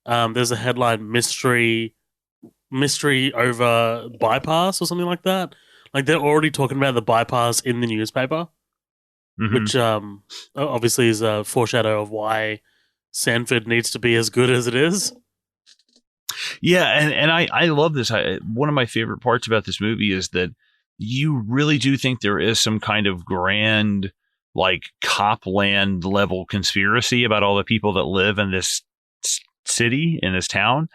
there's a headline, mystery over bypass or something like that. Like, they're already talking about the bypass in the newspaper, which obviously is a foreshadow of why Sanford needs to be as good as it is. Yeah, and I love this. One of my favorite parts about this movie is that you really do think there is some kind of grand, like, Copland level conspiracy about all the people that live in this city, in this town.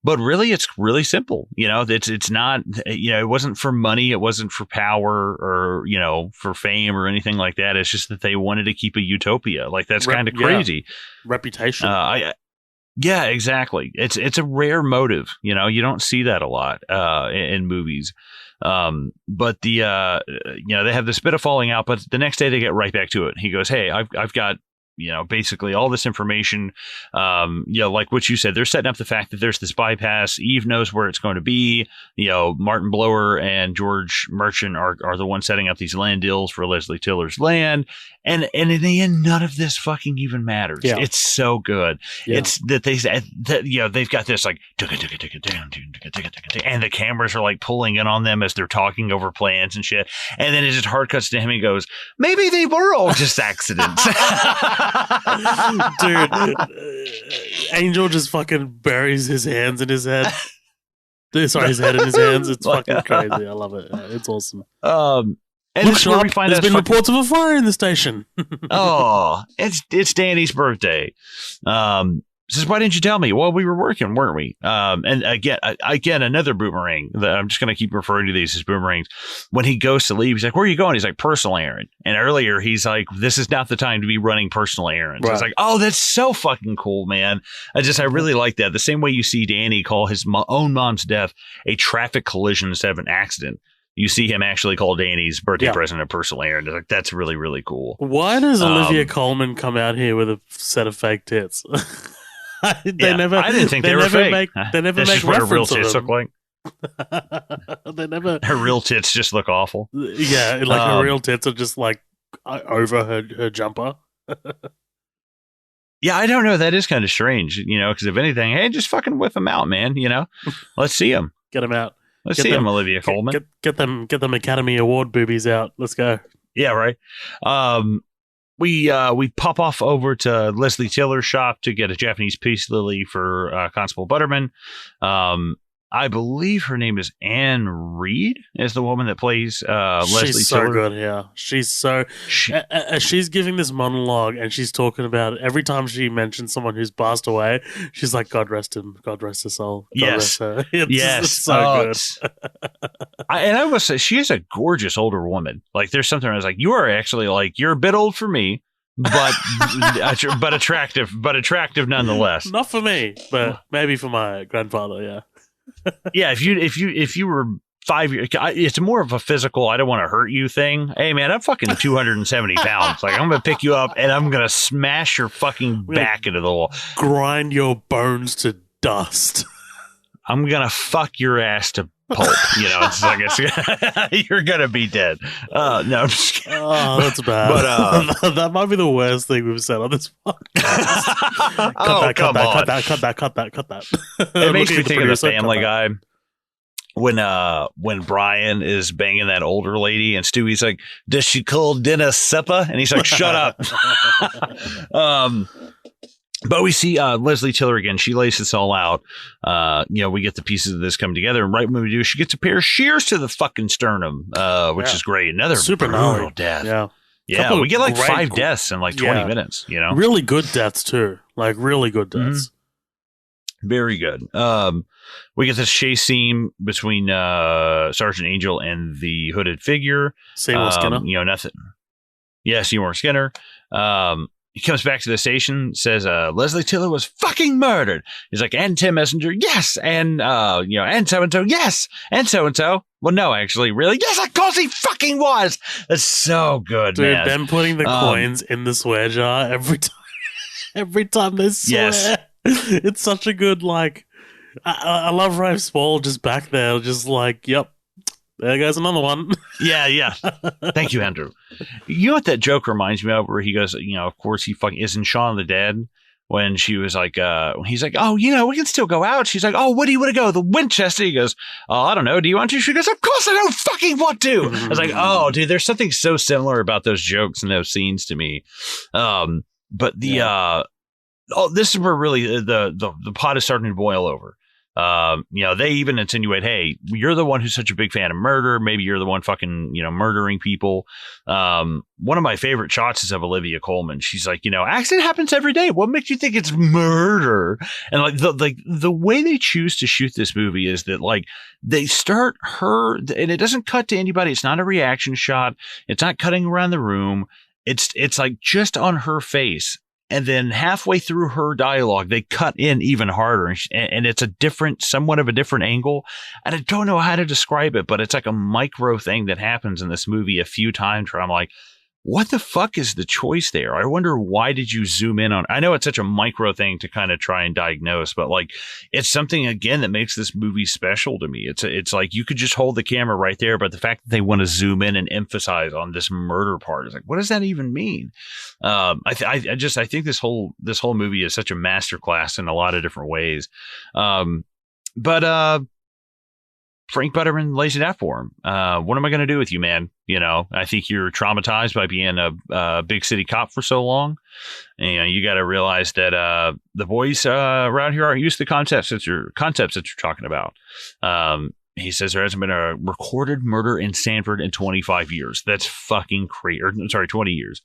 But really, it's really simple. You know, it's not, you know, it wasn't for money. It wasn't for power or, you know, for fame or anything like that. It's just that they wanted to keep a utopia. Like, that's kind of crazy. Reputation. Yeah, exactly. It's a rare motive. You know, you don't see that a lot in movies. But you know, they have this bit of falling out, but the next day they get right back to it. He goes, "Hey, I've got, basically all this information, like what you said, they're setting up the fact that there's this bypass. Eve knows where it's going to be. Martin Blower and George Merchant are the ones setting up these land deals for Leslie Tiller's land. And in the end, none of this fucking even matters. Yeah. It's so good. Yeah. It's that they've got this like, and the cameras are like pulling in on them as they're talking over plans and shit. And then it just hard cuts to him. He goes, maybe they were all just accidents. Dude, Angel just fucking buries his hands in his head. Sorry, his head in his hands. It's fucking crazy. I love it. It's awesome. And this is where we find there's been reports of a fire in the station. Oh, it's Danny's birthday. Says, why didn't you tell me? Well, we were working, weren't we? And again, another boomerang. I'm just going to keep referring to these as boomerangs. When he goes to leave, he's like, where are you going? He's like, personal errand. And earlier, he's like, this is not the time to be running personal errands. Right. It's like, oh, that's so fucking cool, man. I really like that. The same way you see Danny call his own mom's death a traffic collision instead of an accident. You see him actually call Danny's birthday present a personal errand. Like, that's really, really cool. Why does Olivia Colman come out here with a set of fake tits? I didn't think they were fake. They never make reference to them. That's just what her real tits look like. They never. Her real tits just look awful. Yeah, like her real tits are just like over her jumper. Yeah, I don't know. That is kind of strange, because if anything, hey, just fucking whip them out, man. Let's see them. Get them out. Let's see them, Olivia Colman. Get them Academy Award boobies out. Let's go. Yeah, right. We pop off over to Leslie Tiller's shop to get a Japanese peace lily for Constable Butterman. I believe her name is Anne Reed, is the woman that plays Leslie She's Tiller. So good, yeah. She's giving this monologue and she's talking about every time she mentions someone who's passed away, she's like, God rest him, God rest his soul. God rest her. It's so good. I must say, she is a gorgeous older woman. Like, there's something I was like, you are actually like, you're a bit old for me, but attractive nonetheless. Not for me, but maybe for my grandfather, yeah. Yeah, if you were 5 years, it's more of a physical, I don't want to hurt you thing. Hey man, I'm fucking 270 pounds. Like, I'm gonna pick you up and I'm gonna smash your fucking back into the wall, grind your bones to dust. I'm gonna fuck your ass to pulp. It's like you're gonna be dead. No, I'm just kidding. Oh, that's bad. But that might be the worst thing we've said on this podcast. Cut that. It makes me think of the Family Guy when Brian is banging that older lady and Stewie's like, does she call dinner supper? And he's like, shut up. But we see Leslie Tiller again. She lays this all out. We get the pieces of this come together. And right when we do, she gets a pair of shears to the fucking sternum, which is great. Another super brutal death. Yeah. We get like 5 deaths in like 20 minutes, Really good deaths, too. Like, really good deaths. Mm-hmm. Very good. We get this chase scene between Sergeant Angel and the hooded figure. Seymour Skinner. Nothing. Yeah, Seymour Skinner. He comes back to the station, says, Leslie Tiller was fucking murdered. He's like, and Tim Messenger, yes. And, and so-and-so, yes. And so-and-so. Well, no, actually, really? Yes, of course he fucking was. That's so good, dude, man. Them putting the coins in the swear jar every time they swear. Yes. It's such a good, like, I love Rafe Spall just back there, just like, yep. There goes another one. Yeah. Thank you, Andrew. You know what that joke reminds me of, where he goes, of course he fucking isn't Shaun of the Dead, when she was like, he's like, oh, we can still go out. She's like, oh, where do you want to go? The Winchester. He goes, oh, I don't know. Do you want to? She goes, of course I don't fucking want to. I was like, oh, dude, there's something so similar about those jokes and those scenes to me. But this is where really the pot is starting to boil over. They even insinuate, hey, you're the one who's such a big fan of murder. Maybe you're the one fucking, murdering people. One of my favorite shots is of Olivia Colman. She's like, accident happens every day. What makes you think it's murder? And the way they choose to shoot this movie is that like they start her, and it doesn't cut to anybody. It's not a reaction shot. It's not cutting around the room. It's like just on her face. And then halfway through her dialogue, they cut in even harder. And it's somewhat of a different angle. And I don't know how to describe it, but it's like a micro thing that happens in this movie a few times where I'm like, what the fuck is the choice there? I wonder, why did you zoom in on? I know it's such a micro thing to kind of try and diagnose, but like, it's something again that makes this movie special to me. It's like you could just hold the camera right there, but the fact that they want to zoom in and emphasize on this murder part is like, what does that even mean? I think this whole movie is such a masterclass in a lot of different ways. But Frank Butterman lays it out for him. What am I going to do with you, man? You know, I think you're traumatized by being a big city cop for so long. And you got to realize that the boys around here aren't used to the concepts that you're talking about. He says there hasn't been a recorded murder in Sanford in 25 years. That's fucking crazy. 20 years.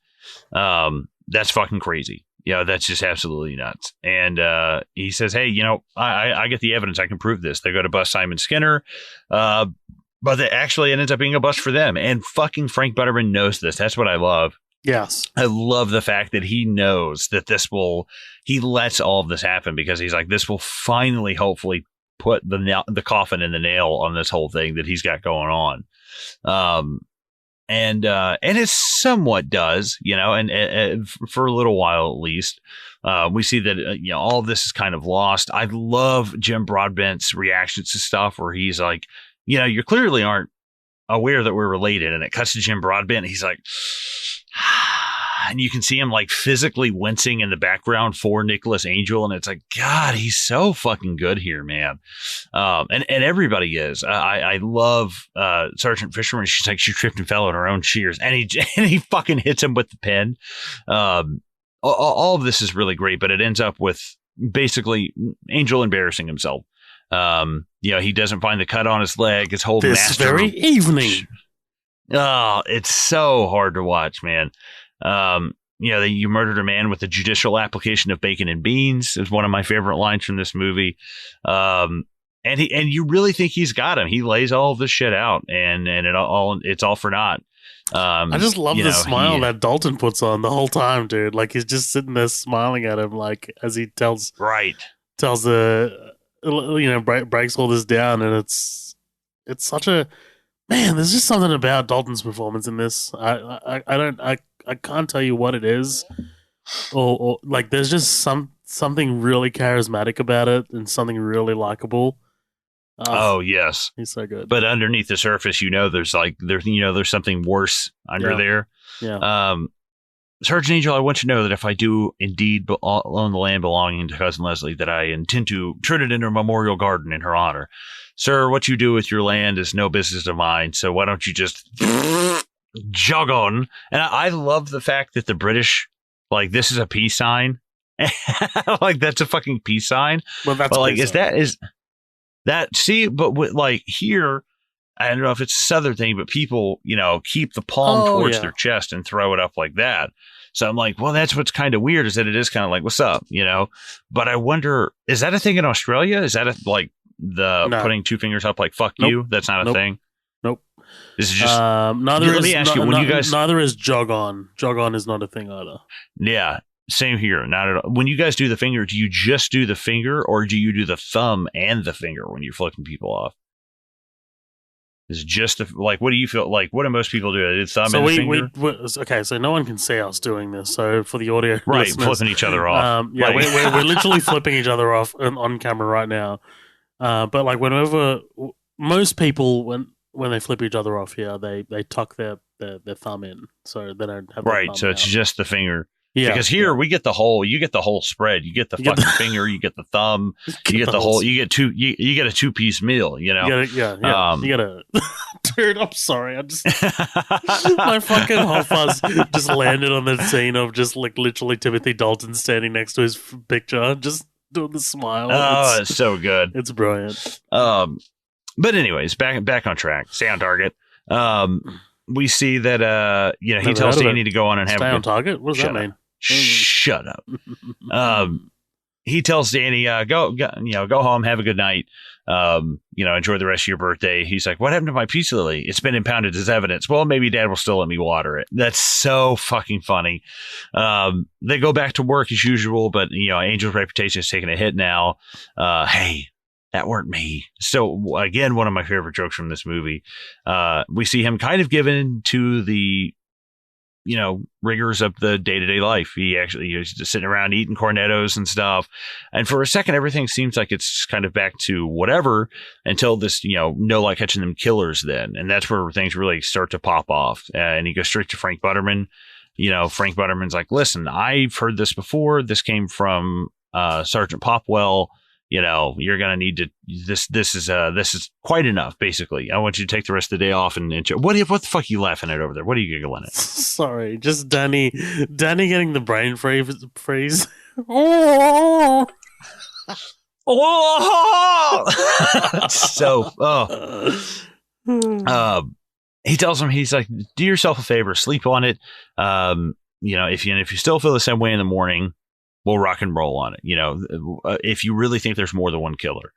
That's fucking crazy. Yeah, that's just absolutely nuts. And he says, hey, you know, I get the evidence. I can prove this. They go to bust Simon Skinner, but it actually ends up being a bust for them. And fucking Frank Butterman knows this. That's what I love. Yes. I love the fact that he knows that he lets all of this happen because he's like, this will finally, hopefully, put the coffin in the nail on this whole thing that he's got going on. And it somewhat does, you know, and for a little while at least, we see that you know, all of this is kind of lost. I love Jim Broadbent's reactions to stuff where he's like, you know, you clearly aren't aware that we're related, and it cuts to Jim Broadbent. He's like, and you can see him like physically wincing in the background for Nicholas Angel, and it's like, God, he's so fucking good here, man. And everybody is. I love Sergeant Fisherman. She's like, she tripped and fell on her own shears, and he fucking hits him with the pen. All of this is really great, but it ends up with basically Angel embarrassing himself. You know, he doesn't find the cut on his leg. His whole this very evening. Oh, it's so hard to watch, man. You know, you murdered a man with a judicial application of bacon and beans is one of my favorite lines from this movie. And you really think he's got him. He lays all of this shit out, and it's all for naught. I just love the smile that Dalton puts on the whole time, dude. Like, he's just sitting there smiling at him, like, as he tells the, you know, breaks all this down, and it's such a, man, there's just something about Dalton's performance in this. I can't tell you what it is, or like, there's just something really charismatic about it and something really likable. Oh yes, he's so good. But underneath the surface, you know, there's something worse under there. Yeah. Sergeant Angel, I want you to know that if I do indeed own the land belonging to Cousin Leslie, that I intend to turn it into a memorial garden in her honor. Sir, what you do with your land is no business of mine, so why don't you just jog on? And I love the fact that the British, like, this is a peace sign. Like, that's a fucking peace sign. Well, that's, but like, like, here, I don't know if it's a Southern thing, but people, you know, keep the palm towards their chest and throw it up like that. So I'm like, well, that's what's kind of weird, is that it is kind of like, what's up, you know? But I wonder, is that a thing in Australia? Is that putting two fingers up like fuck you? That's not a thing. Nope. This is just. Neither is jog on. Jog on is not a thing either. Yeah, same here. Not at all. When you guys do the finger, do you just do the finger, or do you do the thumb and the finger when you're flipping people off? Is just like, what do you feel like? What do most people do? It's thumb and finger. Okay, so no one can see us doing this. So for the audio, right, flipping each other off. Yeah, like, we're literally flipping each other off on camera right now. But like, whenever most people when they flip each other off here, they tuck their thumb in, so they don't have right. So it's just the finger. Yeah, because here you get the whole spread. You get the fucking finger, you get the thumb, you get the whole. You get you get a 2-piece meal. You know. You gotta. Dude, I'm sorry. My fucking hot fuzz just landed on the scene of just like literally Timothy Dalton standing next to his picture, just doing the smile. Oh, it's so good. It's brilliant. But anyways, back on track. Stay on target. We see that you know, he tells Danny to go on and stay on target. What does that mean? Shut up. He tells Danny, go home, have a good night. You know, enjoy the rest of your birthday. He's like, what happened to my peace lily? It's been impounded as evidence. Well, maybe Dad will still let me water it. That's so fucking funny. They go back to work as usual, but you know, Angel's reputation is taking a hit now. Hey, that weren't me. So again, one of my favorite jokes from this movie. We see him kind of given to the rigors of the day-to-day life. He's just sitting around eating cornettos and stuff. And for a second, everything seems like it's kind of back to whatever until this, no like catching them killers then. And that's where things really start to pop off. And he goes straight to Frank Butterman. Frank Butterman's like, listen, I've heard this before. This came from Sergeant Popwell. You're going to need to, this is quite enough, basically. I want you to take the rest of the day off and what the fuck are you laughing at over there? What are you giggling at? Sorry, just Danny getting the brain freeze. Oh! He tells him, he's like, do yourself a favor, sleep on it. If you still feel the same way in the morning, we'll rock and roll on it. If you really think there's more than one killer.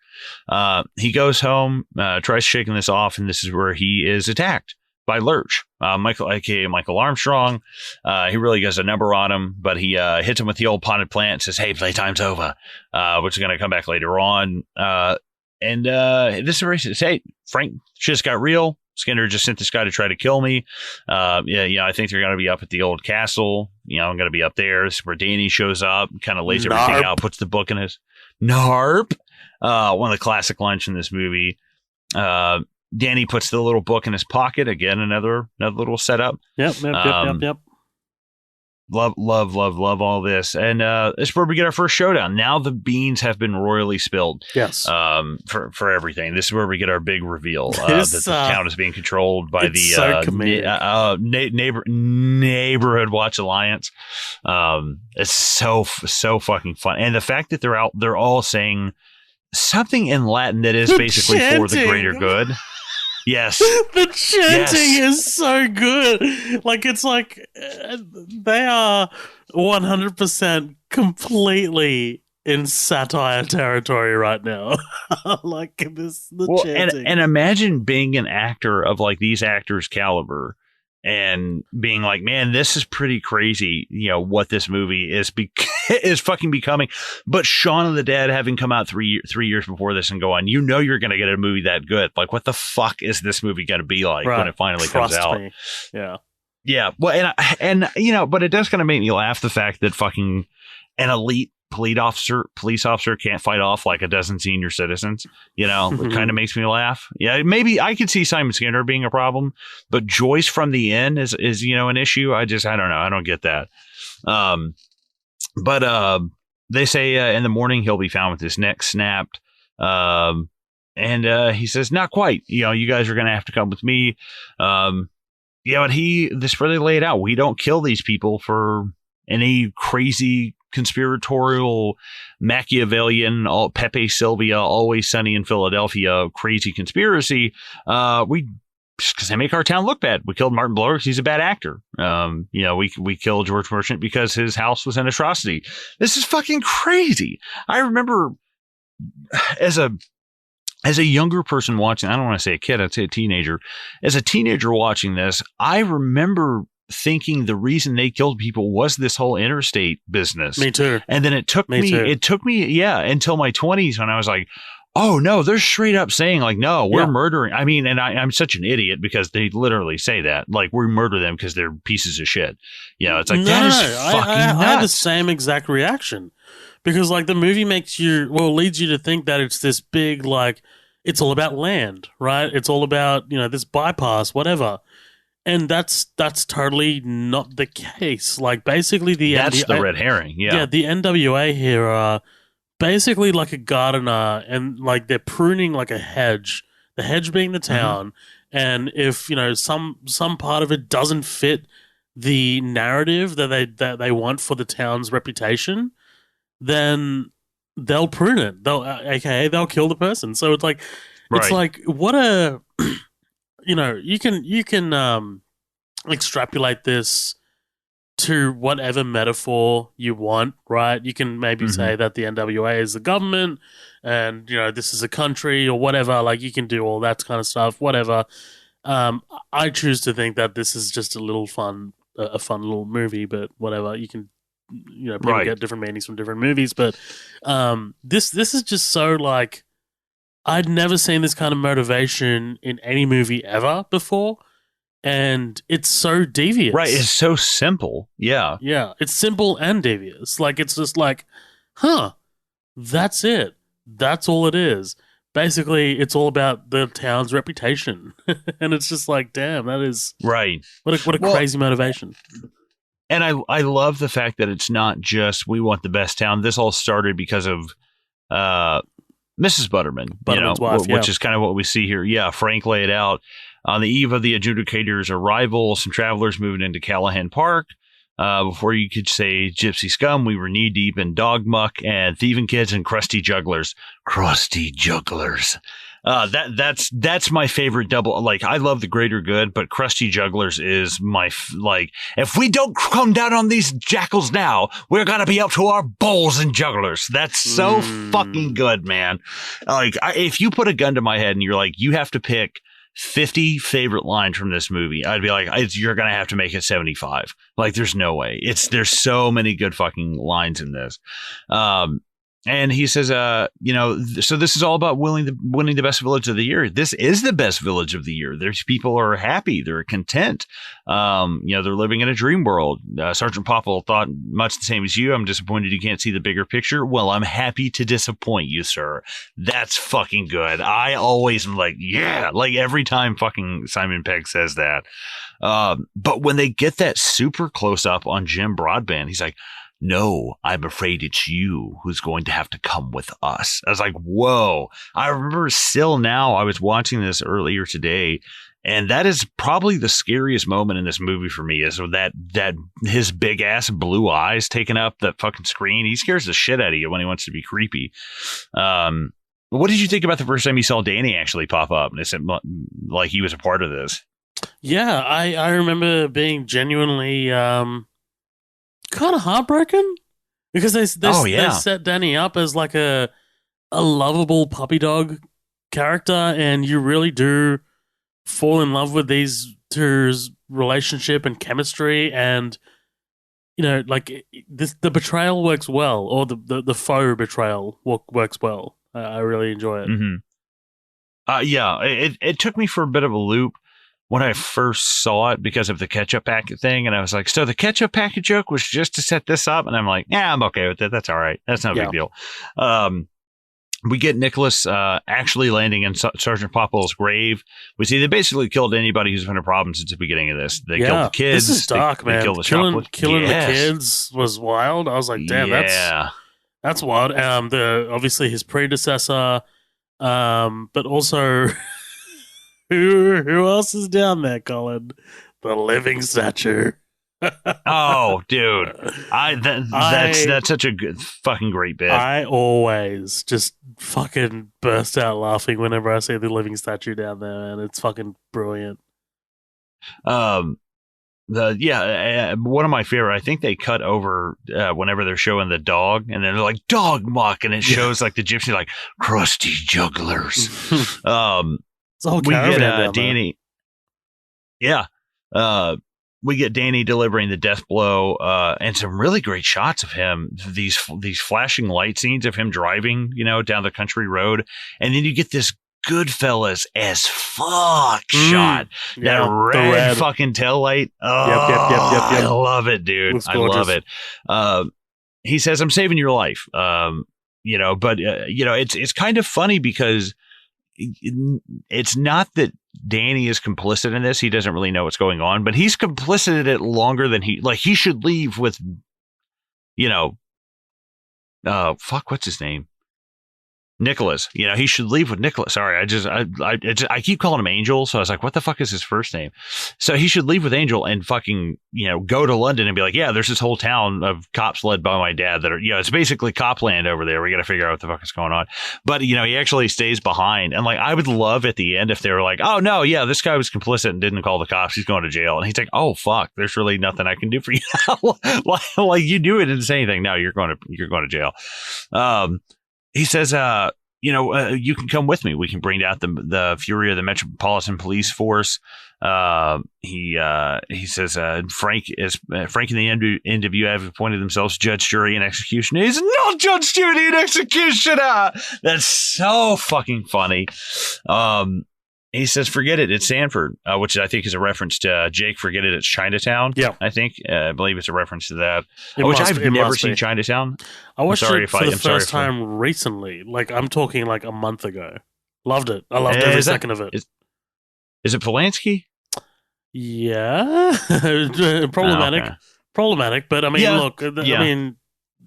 He goes home, tries shaking this off, and this is where he is attacked by Lurch, Michael, aka Michael Armstrong. He really gets a number on him, but he hits him with the old potted plant and says, hey, playtime's over, which is going to come back later on. This is where he says, hey, Frank, shit's got real. Skinner just sent this guy to try to kill me. I think they're going to be up at the old castle. I'm going to be up there. This is where Danny shows up, kind of lays everything out, puts the book in his narp. One of the classic lines in this movie. Danny puts the little book in his pocket. Again, another little setup. Yep. Love all this. And this is where we get our first showdown. Now the beans have been royally spilled. Yes. For everything. This is where we get our big reveal that the town is being controlled by the Neighborhood Watch Alliance. It's so fucking fun. And the fact that they're all saying something in Latin that is basically for the greater good. Yes. The chanting is so good. Like, it's like they are 100% completely in satire territory right now. Like, chanting. And imagine being an actor of like these actors' caliber and being like, man, this is pretty crazy, what this movie is is fucking becoming. But Shaun of the Dead having come out 3 years before this and go on, you're going to get a movie that good. Like, what the fuck is this movie going to be like when it finally comes out? Me. Yeah. Yeah. Well, and but it does kind of make me laugh, the fact that fucking an elite police officer can't fight off like a dozen senior citizens. It kind of makes me laugh. Yeah, maybe I could see Simon Skinner being a problem, but Joyce from the Inn is an issue. I don't know. I don't get that. But they say in the morning he'll be found with his neck snapped. And he says, not quite. You guys are going to have to come with me. But this really laid out. We don't kill these people for any crazy conspiratorial Machiavellian, all Pepe Sylvia, Always Sunny in Philadelphia crazy conspiracy. Because they make our town look bad. We killed Martin Blower because he's a bad actor. We killed George Merchant because his house was an atrocity. This is fucking crazy. I remember as a younger person watching, I don't want to say a kid, I'd say a teenager. As a teenager watching this, I remember thinking the reason they killed people was this whole interstate business. Me too. And then it took me until my 20s when I was like, oh no, they're straight up saying like, no, we're murdering. I mean, and I'm such an idiot because they literally say that, like, we murder them because they're pieces of shit. It's like, that is fucking nuts. I had the same exact reaction because like the movie leads you to think that it's this big, like, it's all about land, right? It's all about, this bypass, whatever. And that's totally not the case. Like, basically that's the red herring. Yeah, the NWA here are basically like a gardener, and like they're pruning like a hedge. The hedge being the town, and if some part of it doesn't fit the narrative that they want for the town's reputation, then they'll prune it. They'll kill the person. So it's like it's like what a you can extrapolate this to whatever metaphor you want, right? You can maybe say that the NWA is the government and, this is a country or whatever. Like, you can do all that kind of stuff, whatever. I choose to think that this is just a fun little movie, but whatever. You can, people get different meanings from different movies. But this is just so, like, I'd never seen this kind of motivation in any movie ever before. and it's so devious. Right. It's so simple. Yeah. Yeah, it's simple and devious. Like, it's just like, huh, that's it. That's all it is. Basically, it's all about the town's reputation. And it's just like, damn, that is... Right. What a crazy motivation. And I love the fact that it's not just, we want the best town. This all started because of Mrs. Butterman's wife, which is kind of what we see here. Yeah, Frank laid out. On the eve of the adjudicator's arrival, some travelers moved into Callahan Park. Before you could say gypsy scum, we were knee deep in dog muck and thieving kids and crusty jugglers. Crusty jugglers. That's my favorite double. Like, I love the greater good, but crusty jugglers is my like. If we don't come down on these jackals now, we're gonna be up to our balls in jugglers. That's so fucking good, man. Like, if you put a gun to my head and you're like, you have to pick 50 favorite lines from this movie, I'd be like, you're gonna have to make it 75. Like, there's no way. There's so many good fucking lines in this. And he says, so this is all about winning the best village of the year. This is the best village of the year. There's people are happy. They're content. They're living in a dream world. Sergeant Popple thought much the same as you. I'm disappointed you can't see the bigger picture. Well, I'm happy to disappoint you, sir. That's fucking good. I always am like, yeah, like every time fucking Simon Pegg says that. But when they get that super close up on Jim Broadbent, he's like, no, I'm afraid it's you who's going to have to come with us. I was like, whoa. I remember still now, I was watching this earlier today, and that is probably the scariest moment in this movie for me, is that his big ass blue eyes taking up that fucking screen. He scares the shit out of you when he wants to be creepy. What did you think about the first time you saw Danny actually pop up? And it said, like, he was a part of this. Yeah, I remember being genuinely... kind of heartbroken, because they set Danny up as like a lovable puppy dog character, and you really do fall in love with these two's relationship and chemistry, and like the betrayal works well, or the faux betrayal works well. I really enjoy it. Mm-hmm. Yeah, it took me for a bit of a loop when I first saw it because of the ketchup packet thing. And I was like, so the ketchup packet joke was just to set this up? And I'm like, yeah, I'm okay with it. That's all right. That's no big deal. We get Nicholas actually landing in Sergeant Popple's grave. We see they basically killed anybody who's been a problem since the beginning of this. They killed the kids. This is dark, man. Killing the kids was wild. I was like, damn, that's wild. Obviously his predecessor, but also... Who else is down there, Colin? The living statue. Oh, dude. That's such a good, fucking great bit. I always just fucking burst out laughing whenever I see the living statue down there, and it's fucking brilliant. One of my favorite, I think they cut over whenever they're showing the dog, and then they're like, dog muck, and it shows like the gypsy, like, crusty jugglers. We get Danny. Yeah. We get Danny delivering the death blow, and some really great shots of him. These flashing light scenes of him driving, down the country road, and then you get this Goodfellas as fuck shot. That red fucking tail light. Oh, yep. I love it, dude. I love it. He says, "I'm saving your life." It's kind of funny because it's not that Danny is complicit in this. He doesn't really know what's going on, but he's complicit in it longer than he should leave with, what's his name? Nicholas. He should leave with Nicholas. Sorry, I keep calling him Angel, so I was like, what the fuck is his first name? So he should leave with Angel and fucking, go to London and be like, yeah, there's this whole town of cops led by my dad that are, it's basically copland over there. We got to figure out what the fuck is going on. But, he actually stays behind. And like, I would love at the end if they were like, oh no, yeah, this guy was complicit and didn't call the cops. He's going to jail. And he's like, oh fuck, there's really nothing I can do for you. Like you do it, didn't say anything. No, you're going to jail. He says, you can come with me. We can bring out the fury of the Metropolitan Police Force. He says, Frank and the NWA have appointed themselves judge, jury, and executioner. He's not judge, jury, and executioner. That's so fucking funny. He says, "Forget it. It's Sanford," which I think is a reference to Jake. Forget it. It's Chinatown. Yeah, I think. I believe it's a reference to that. It Which must- I've it never must seen be. Chinatown. I watched it for the I'm sorry first time recently. Like, I'm talking like a month ago. Loved it. I loved every second of it. Is it Polanski? Yeah, problematic. Okay. Problematic, but I mean, Yeah. look, Yeah. I mean,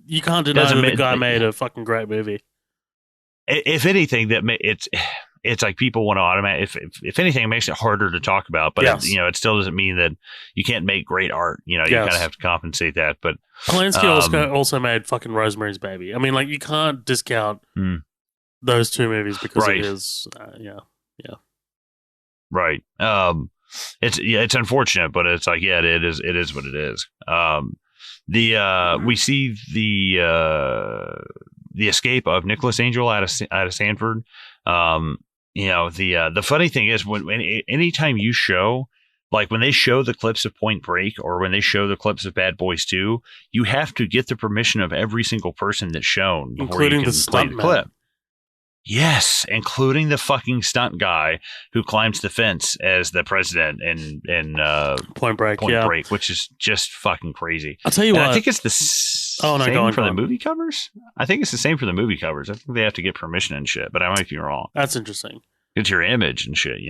you can't deny Doesn't that the mean- guy made a fucking great movie. If anything, it's like people want to automate. If anything, it makes it harder to talk about. But Yes. it still doesn't mean that you can't make great art. You Yes. kind of have to compensate that. But Polanski also made fucking Rosemary's Baby. I mean, like, you can't discount those two movies because Right. it is, right. It's unfortunate, but it's like, yeah, it is what it is. We see the escape of Nicholas Angel out of Sanford. The funny thing is when anytime you show, like when they show the clips of Point Break or when they show the clips of Bad Boys 2, you have to get the permission of every single person that's shown before including you can the play stunt the man. clip. Yes, including the fucking stunt guy who climbs the fence as the president in Point Break, Break, which is just fucking crazy. I'll tell you what. I think it's the same for the movie covers. I think it's the same for the movie covers. I think they have to get permission and shit, but I might be wrong. That's interesting. It's your image and shit,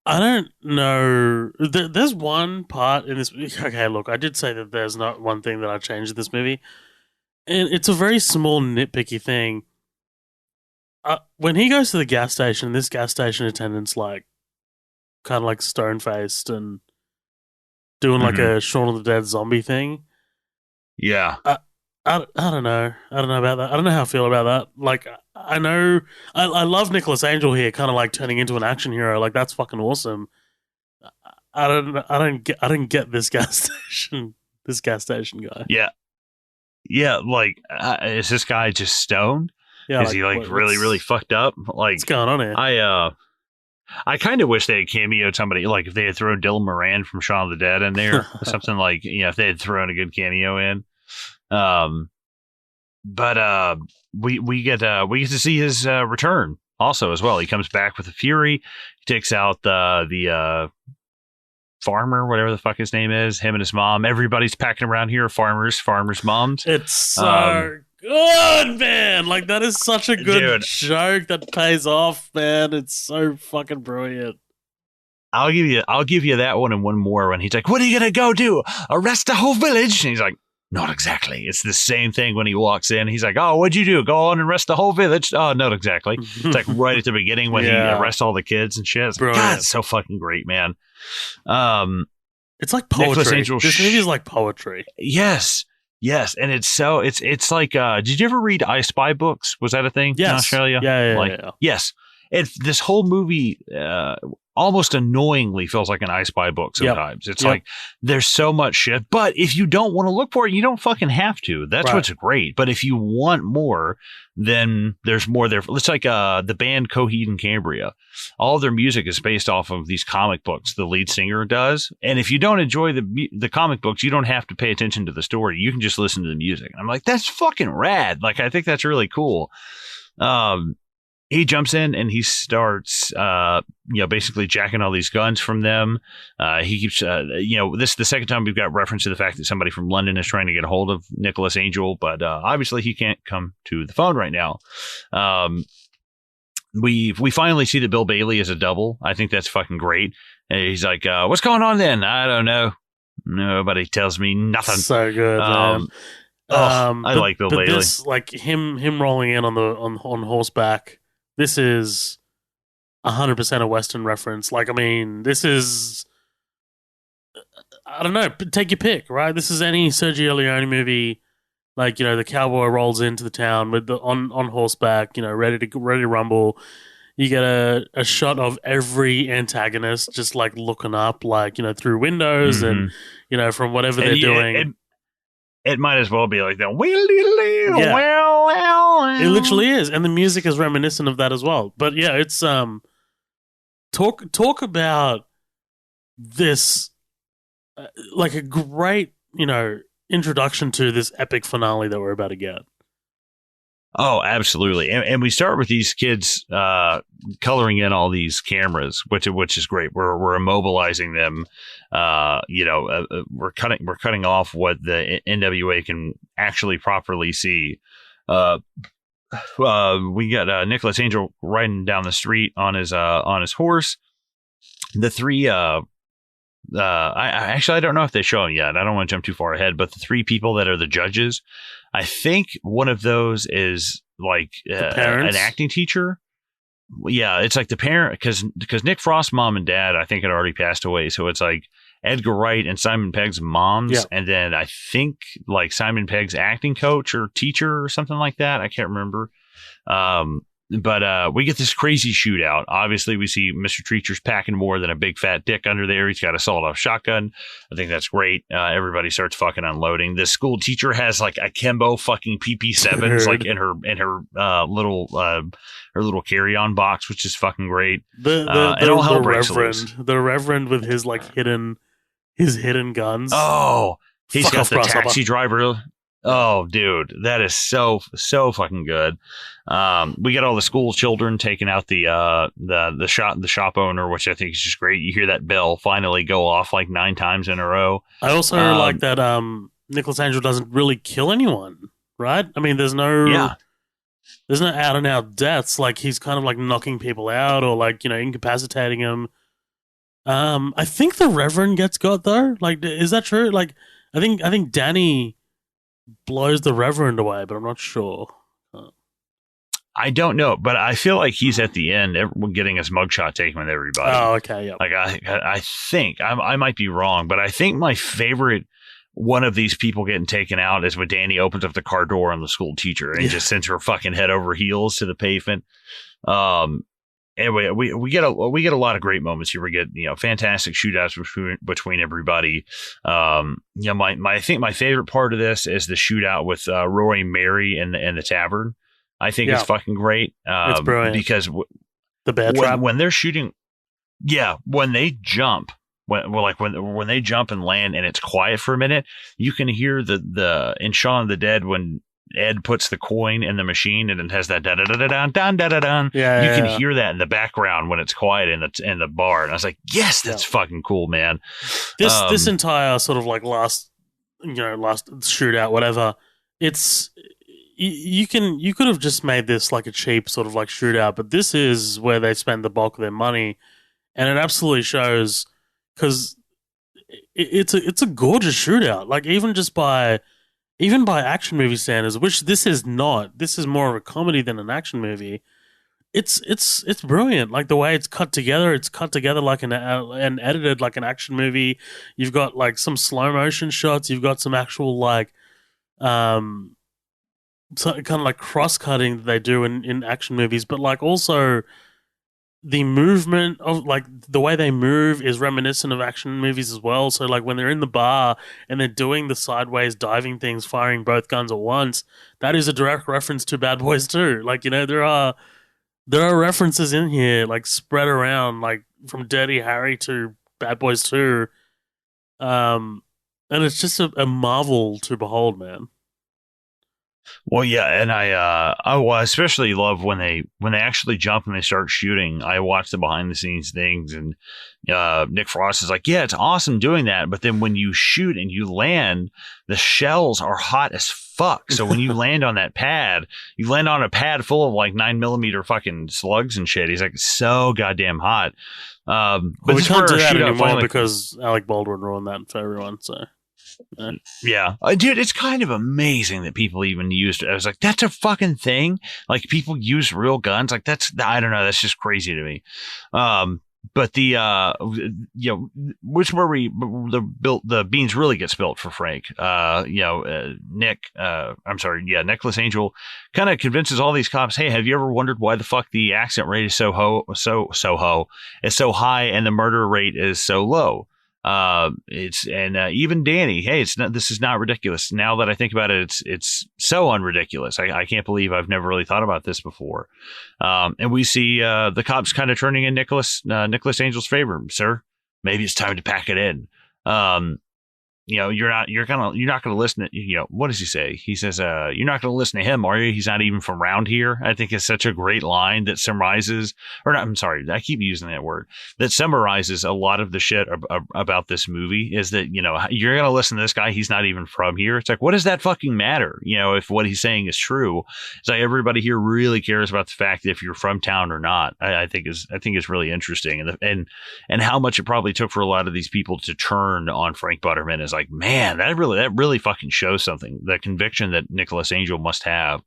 I don't know. There's one part in this. Okay, look, I did say that there's not one thing that I changed in this movie, and it's a very small nitpicky thing. When he goes to the gas station, this gas station attendant's like, kind of like stone faced and doing like a Shaun of the Dead zombie thing. Yeah. I don't know. I don't know about that. I don't know how I feel about that. Like, I know I love Nicholas Angel here, kind of like turning into an action hero. Like, that's fucking awesome. I don't get this gas station guy. Yeah. Yeah. Like, is this guy just stoned? Yeah, is he really fucked up? Like, what's going on here? I kind of wish they had cameoed somebody, like if they had thrown Dylan Moran from Shaun of the Dead in there, something like, if they had thrown a good cameo in. But we get to see his return also as well. He comes back with a fury. He takes out the farmer, whatever the fuck his name is. Him and his mom. Everybody's packing around here. Farmers' moms. It's so good, man. Like, that is such a good joke that pays off, man. It's so fucking brilliant. I'll give you that one and one more when he's like, "What are you gonna go do? Arrest the whole village?" And he's like, "Not exactly." It's the same thing when he walks in. He's like, "Oh, what'd you do? Go on and arrest the whole village?" Oh, not exactly. It's like right at the beginning when he arrests all the kids and shit. It's like, God, it's so fucking great, man. It's like poetry. This movie is like poetry. Yes, and it's like. Did you ever read I Spy books? Was that a thing in Australia? Yeah. Yes. This whole movie almost annoyingly feels like an I Spy book sometimes. It's like there's so much shit, but if you don't want to look for it, you don't fucking have to. That's what's great. But if you want more, then there's more there. It's like the band Coheed and Cambria. All their music is based off of these comic books the lead singer does. And if you don't enjoy the comic books, you don't have to pay attention to the story. You can just listen to the music. And I'm like, that's fucking rad. Like, I think that's really cool. He jumps in and he starts, basically jacking all these guns from them. He keeps, this is the second time we've got reference to the fact that somebody from London is trying to get a hold of Nicholas Angel, but obviously he can't come to the phone right now. We finally see that Bill Bailey is a double. I think that's fucking great. And he's like, "What's going on then?" "I don't know. Nobody tells me nothing." So good, man. I like Bill Bailey. This, like him rolling in on horseback. This is 100% a Western reference. Like, I mean, this is, I don't know, take your pick, right? This is any Sergio Leone movie. Like, the cowboy rolls into the town with on horseback, ready to rumble. You get a shot of every antagonist just like looking up, like, through windows and, from whatever they're doing. It might as well be like that. It literally is, and the music is reminiscent of that as well. But yeah, it's talk about this like a great introduction to this epic finale that we're about to get. Oh, absolutely. And we start with these kids coloring in all these cameras, which is great. We're immobilizing them. We're cutting off what the NWA can actually properly see. We got Nicholas Angel riding down the street on his horse. The three I don't know if they show him yet. I don't want to jump too far ahead, but the three people that are the judges, I think one of those is like an acting teacher. Yeah, it's like the parent, because Nick Frost's mom and dad, I think, had already passed away. So it's like Edgar Wright and Simon Pegg's moms, Yeah. and then I think like Simon Pegg's acting coach or teacher or something like that. I can't remember. But we get this crazy shootout. Obviously, we see Mr. Treacher's packing more than a big fat dick under there. He's got a sawed-off shotgun. I think that's great. Everybody starts fucking unloading. This school teacher has like akimbo fucking PP7s like in her little carry-on box, which is fucking great. The Reverend with his like hidden guns. Oh, he's got the Grasshopper. taxi driver. Oh, dude, that is so fucking good. We get all the school children taking out the shop owner, which I think is just great. You hear that bell finally go off like 9 times in a row. I also like that Nicholas Angel doesn't really kill anyone, right? I mean, there's no out and out deaths. Like he's kind of like knocking people out or like, incapacitating them. I think the Reverend gets got though. Like, is that true? Like, I think Danny blows the Reverend away, but I'm not sure. I don't know, but I feel like he's at the end getting his mugshot taken with everybody. Oh, okay, yeah. Like I think I might be wrong, but I think my favorite one of these people getting taken out is when Danny opens up the car door on the school teacher and just sends her fucking head over heels to the pavement. Anyway, we get a lot of great moments here. We get fantastic shootouts between everybody. I think my favorite part of this is the shootout with Roy and Mary in the tavern. I think it's fucking great. It's brilliant because the bear trap when they're shooting, when they jump. When they jump and land and it's quiet for a minute, you can hear the in Shaun of the Dead when Ed puts the coin in the machine and it has that da da da da da da da. You can hear that in the background when it's quiet in the bar, and I was like, yes, that's fucking cool, man. This entire sort of like last shootout, whatever. It's you could have just made this like a cheap sort of like shootout, but this is where they spend the bulk of their money, and it absolutely shows because it's a gorgeous shootout. Like even by action movie standards, which this is not. This is more of a comedy than an action movie. It's brilliant. Like the way it's cut together like and edited like an action movie. You've got like some slow motion shots. You've got some actual like so kind of like cross cutting that they do in action movies, but like also the movement of like the way they move is reminiscent of action movies as well. So like when they're in the bar and they're doing the sideways diving things, firing both guns at once, that is a direct reference to Bad Boys 2. Like, there are references in here like spread around, like from Dirty Harry to Bad Boys 2. And it's just a marvel to behold, man. Well, yeah, and I especially love when they actually jump and they start shooting. I watch the behind the scenes things, and Nick Frost is like, yeah, it's awesome doing that, but then when you shoot and you land, the shells are hot as fuck. So when you land on that pad, you land on a pad full of like 9mm fucking slugs and shit. He's like, it's so goddamn hot. But we can't do that anymore because Alec Baldwin ruined that for everyone. So. Yeah, dude, it's kind of amazing that people even used it. I was like, that's a fucking thing. Like people use real guns. Like I don't know. That's just crazy to me. But which where the beans really get spilt for Frank. Nicholas Angel kind of convinces all these cops, hey, have you ever wondered why the fuck the accident rate is so high and the murder rate is so low? Even Danny, hey, this is not ridiculous. Now that I think about it, it's so unridiculous. I can't believe I've never really thought about this before. And we see the cops kind of turning in Nicholas Angel's favor. Sir, maybe it's time to pack it in. you're not gonna listen to, what does he say? He says, you're not gonna listen to him, are you? He's not even from around here. I think it's such a great line that summarizes, or not, I'm sorry, I keep using that word, that summarizes a lot of the shit about this movie, is that, you're gonna listen to this guy, he's not even from here. It's like, what does that fucking matter? If what he's saying is true. It's like everybody here really cares about the fact that if you're from town or not. I think is really interesting, and how much it probably took for a lot of these people to turn on Frank Butterman is like, man, that really fucking shows something. The conviction that Nicholas Angel must have.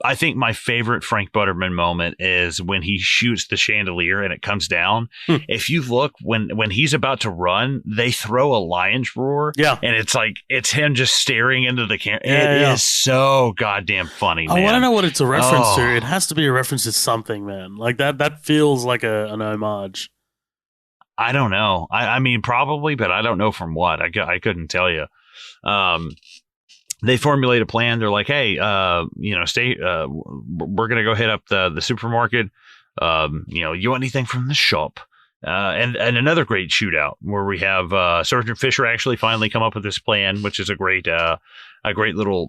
I think my favorite Frank Butterman moment is when he shoots the chandelier and it comes down. If you look, when he's about to run, they throw a lion's roar. Yeah. And it's like, it's him just staring into the camera. It is so goddamn funny, man. I want to know what it's a reference to. It has to be a reference to something, man. Like that feels like an homage. I don't know. I mean, probably, but I don't know from what. I couldn't tell you. They formulate a plan. They're like, hey, stay. We're gonna go hit up the supermarket. You want anything from the shop? And another great shootout where we have Sergeant Fisher actually finally come up with this plan, which is a great little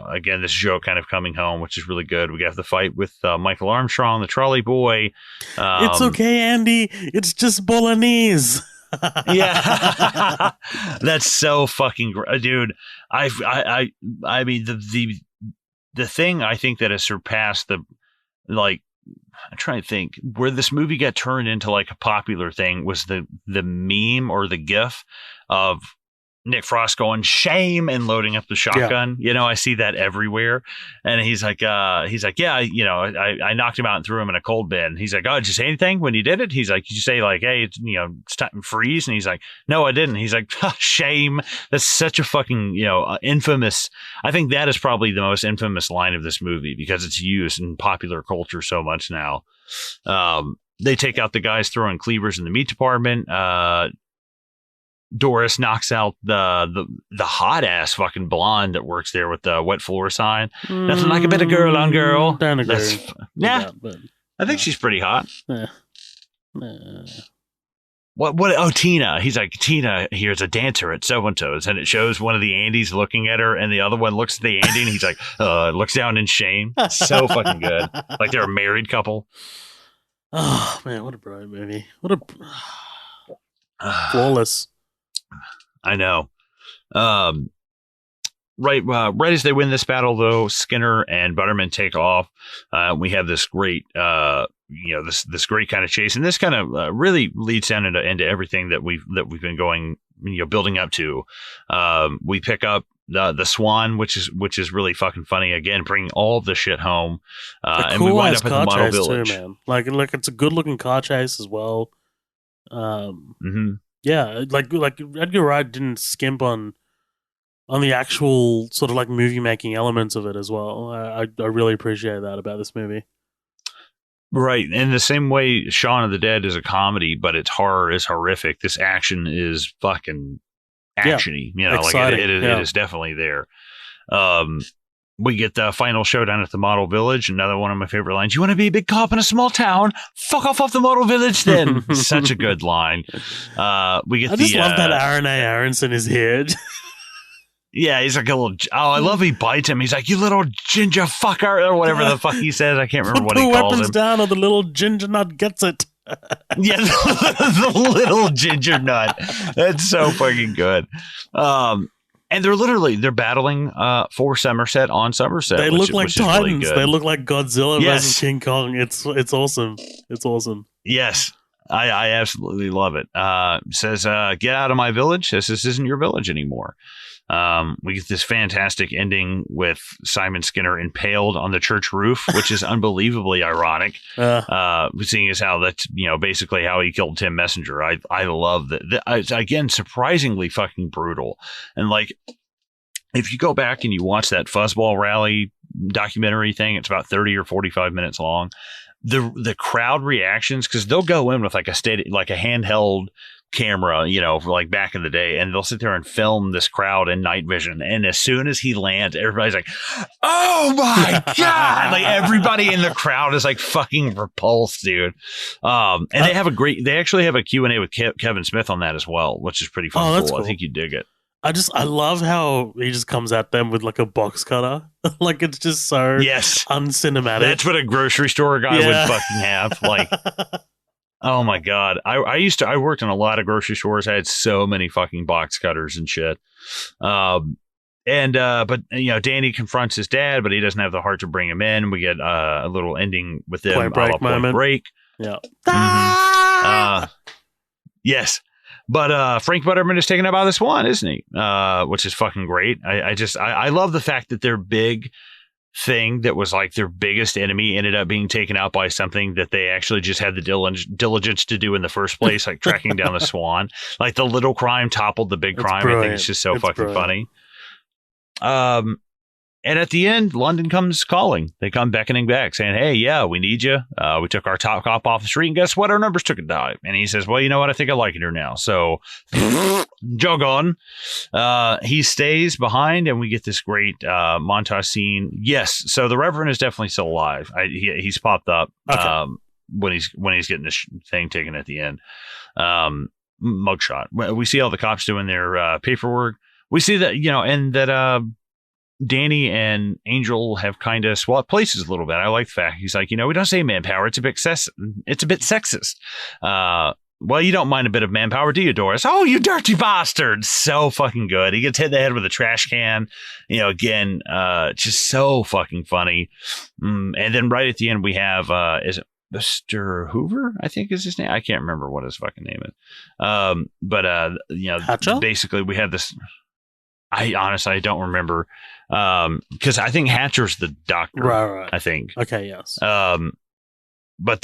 again, this show kind of coming home, which is really good. We got the fight with Michael Armstrong, the trolley boy. It's okay, Andy. It's just bolognese. Yeah, that's so fucking great, dude. I mean, the thing I think that has surpassed I'm trying to think where this movie got turned into like a popular thing was the meme or the gif of Nick Frost going shame and loading up the shotgun. Yeah. I see that everywhere. And he's like, yeah, I knocked him out and threw him in a cold bin. He's like, oh, did you say anything when you did it? He's like, did you say like, hey, it's time to freeze? And he's like, no, I didn't. He's like, shame. That's such a fucking, infamous. I think that is probably the most infamous line of this movie because it's used in popular culture so much now. They take out the guys throwing cleavers in the meat department. Doris knocks out the hot ass fucking blonde that works there with the wet floor sign. Nothing like a bit of girl on girl. Yeah, I think she's pretty hot. What? Oh, Tina. He's like, Tina here's a dancer at so and so's, and it shows one of the Andys looking at her, and the other one looks at the Andy, and he's like, looks down in shame. So fucking good. Like they're a married couple. Oh man, what a brilliant movie! What a flawless. I know. Right as they win this battle, though, Skinner and Butterman take off. We have this great, this great kind of chase, and this kind of really leads down into everything that we've been going, building up to. We pick up the Swan, which is really fucking funny. Again, bringing all of the shit home, and we wind up at the model village. Too, man. Like it's a good looking car chase as well. Yeah, like Edgar Wright didn't skimp on the actual sort of like movie making elements of it as well. I really appreciate that about this movie. Right, in the same way, Shaun of the Dead is a comedy, but its horror is horrific. This action is fucking actiony. Exciting. It is definitely there. We get the final showdown at the model village. Another one of my favorite lines. You want to be a big cop in a small town? Fuck off the model village then. Such a good line. I just love that Aaron A. Aronson is here. Yeah, he's like a little... Oh, I love he bites him. He's like, you little ginger fucker, or whatever the fuck he says. I can't remember what he calls him. Put the weapons down or the little ginger nut gets it. Yeah, the little ginger nut. That's so fucking good. And they're battling for Somerset on Somerset. They look like Titans. Really, they look like Godzilla versus King Kong. It's awesome. It's awesome. Yes, I absolutely love it. Says, get out of my village. Says, this isn't your village anymore. We get this fantastic ending with Simon Skinner impaled on the church roof, which is unbelievably ironic. Seeing as how that's, basically how he killed Tim Messenger. I love that. Again, surprisingly fucking brutal. And like, if you go back and you watch that Fuzzball Rally documentary thing, it's about 30 or 45 minutes long. The crowd reactions, because they'll go in with like a handheld camera, like back in the day, and they'll sit there and film this crowd in night vision. And as soon as he lands, everybody's like, "Oh my God!" Like everybody in the crowd is like fucking repulsed, dude. And they actually have a Q&A with Kevin Smith on that as well, which is pretty fun. Cool. I think you dig it. I love how he just comes at them with like a box cutter. Like it's just so uncinematic. That's what a grocery store guy would fucking have. Like, oh my God. I worked in a lot of grocery stores. I had so many fucking box cutters and shit. But Danny confronts his dad, but he doesn't have the heart to bring him in. We get a little ending with them. Point break. Yeah. Mm-hmm. Yes. But Frank Butterman is taken out by the Swan, isn't he? Which is fucking great. I love the fact that their big thing that was like their biggest enemy ended up being taken out by something that they actually just had the diligence to do in the first place, like tracking down the Swan. Like the little crime toppled the big crime. I think it's just so fucking funny. And at the end, London comes calling. They come beckoning back, saying, "Hey, yeah, we need you. We took our top cop off the street, and guess what? Our numbers took a dive." And he says, "Well, you know what? I think I like it here now." So, jog on. He stays behind, and we get this great montage scene. Yes, so the Reverend is definitely still alive. He's popped up when he's getting this thing taken at the end. Mugshot. We see all the cops doing their paperwork. We see that, and that Danny and Angel have kind of swapped places a little bit. I like the fact he's like, we don't say manpower. It's a bit sexist. Well, you don't mind a bit of manpower, do you, Doris? Oh, you dirty bastard. So fucking good. He gets hit in the head with a trash can. Again, just so fucking funny. And then right at the end, we have, is it Mr. Hoover? I think is his name. I can't remember what his fucking name is. Hatcher? Basically we have this. I honestly don't remember because I think Hatcher's the doctor. Right. I think. Okay. Yes. But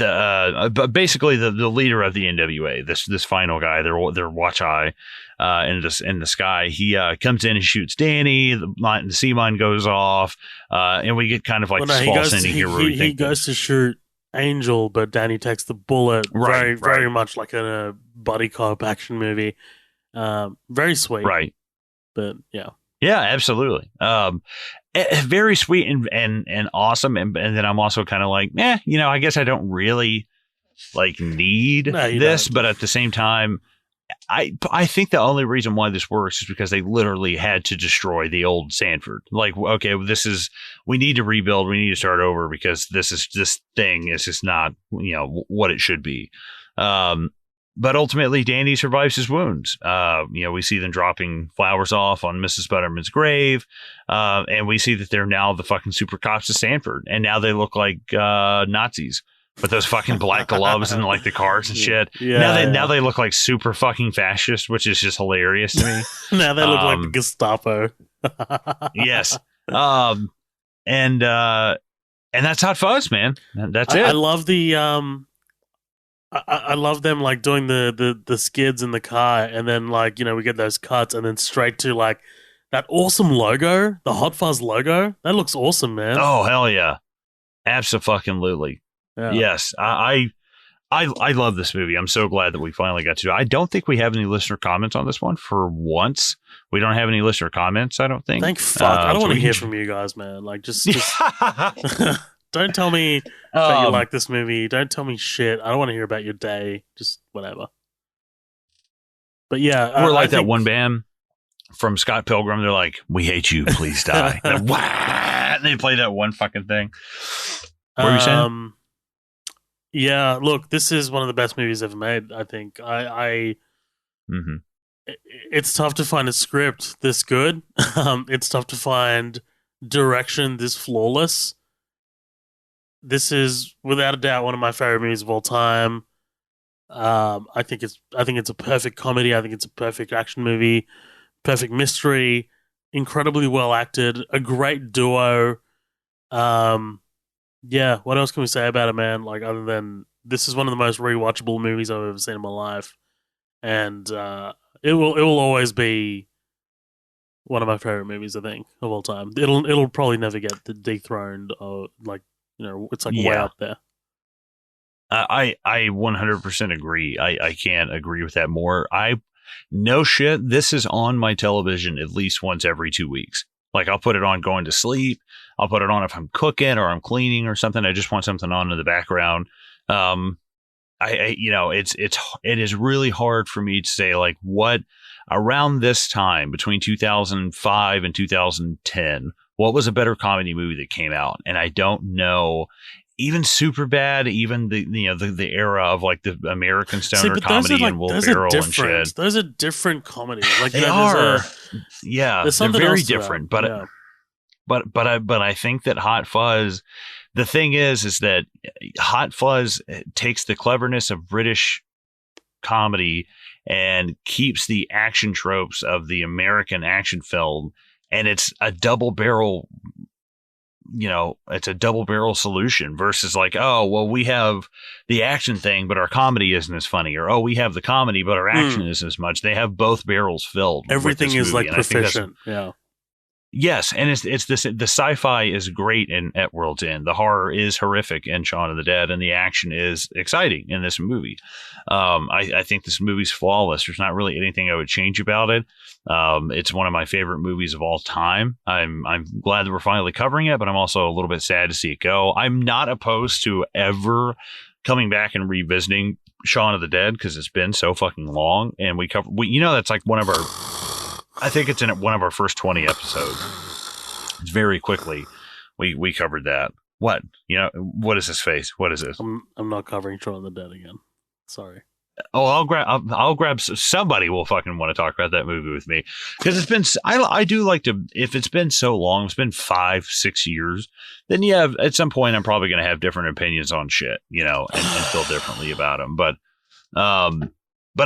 basically the leader of the NWA, this final guy, their watch eye in the sky, he comes in and shoots Danny. The sea mine goes off, and we get kind of like this false ending here where he goes to shoot Angel, but Danny takes the bullet. Very much like in a buddy cop action movie. Very sweet. Right. But yeah, absolutely. Very sweet and awesome. And then I'm also kind of like, I guess I don't really like need this, but at the same time, I think the only reason why this works is because they literally had to destroy the old Sanford. Like, okay, we need to rebuild. We need to start over because this thing is just not, what it should be. But ultimately, Danny survives his wounds. We see them dropping flowers off on Mrs. Butterman's grave. And we see that they're now the fucking super cops of Sanford. And now they look like Nazis with those fucking black gloves and like the cars and shit. Yeah, now they look like super fucking fascist, which is just hilarious to me. Now they look like the Gestapo. Yes. And that's Hot Fuzz, man. That's it. I love the... I love them like doing the skids in the car, and then like we get those cuts, and then straight to like that awesome logo, the Hot Fuzz logo. That looks awesome, man. Oh hell yeah, absolutely. Yeah. Yes, I love this movie. I'm so glad that we finally got to do it. I don't think we have any listener comments on this one for once. We don't have any listener comments. I don't think. Thank fuck. I don't want to hear from you guys, man. Like just don't tell me that you like this movie. Don't tell me shit. I don't want to hear about your day. Just whatever. But yeah. We're like that one band from Scott Pilgrim. They're like, "We hate you. Please die." And they play that one fucking thing. What were you saying? Yeah, look, this is one of the best movies ever made, I think. It's tough to find a script this good. It's tough to find direction this flawless. This is without a doubt one of my favorite movies of all time. I think it's a perfect comedy. I think it's a perfect action movie, perfect mystery, incredibly well acted, a great duo. Yeah, what else can we say about it, man? Like other than this is one of the most rewatchable movies I've ever seen in my life, and it will always be one of my favorite movies, I think, of all time. It'll probably never get dethroned or like. It's like way up there. I 100% agree. I can't agree with that more. No shit. This is on my television at least once every 2 weeks. Like I'll put it on going to sleep. I'll put it on if I'm cooking or I'm cleaning or something. I just want something on in the background. It is really hard for me to say like what around this time between 2005 and 2010, what was a better comedy movie that came out? And I don't know. Even Superbad, even the era of like the American stoner comedy and Will Ferrell and shit. Those are different comedies. Like they are. They're very different. But I think that Hot Fuzz. The thing is that Hot Fuzz takes the cleverness of British comedy and keeps the action tropes of the American action film, and it's a double barrel. It's a double barrel solution versus like, oh, well, we have the action thing, but our comedy isn't as funny, or oh, we have the comedy, but our action isn't as much. They have both barrels filled. Everything is like proficient. Yeah. Yes, and it's this. The sci-fi is great at World's End. The horror is horrific in Shaun of the Dead, and the action is exciting in this movie. I think this movie's flawless. There's not really anything I would change about it. It's one of my favorite movies of all time. I'm glad that we're finally covering it, but I'm also a little bit sad to see it go. I'm not opposed to ever coming back and revisiting Shaun of the Dead because it's been so fucking long, and that's like one of our. I think it's in one of our first 20 episodes. It's very quickly. We covered that. What? What is his face? What is this? I'm not covering Shaun of the Dead again. Sorry. Oh, I'll grab somebody will fucking want to talk about that movie with me. Because it's been, I do like to, if it's been so long, it's been 5-6 years, then yeah, at some point I'm probably going to have different opinions on shit, and feel differently about them. But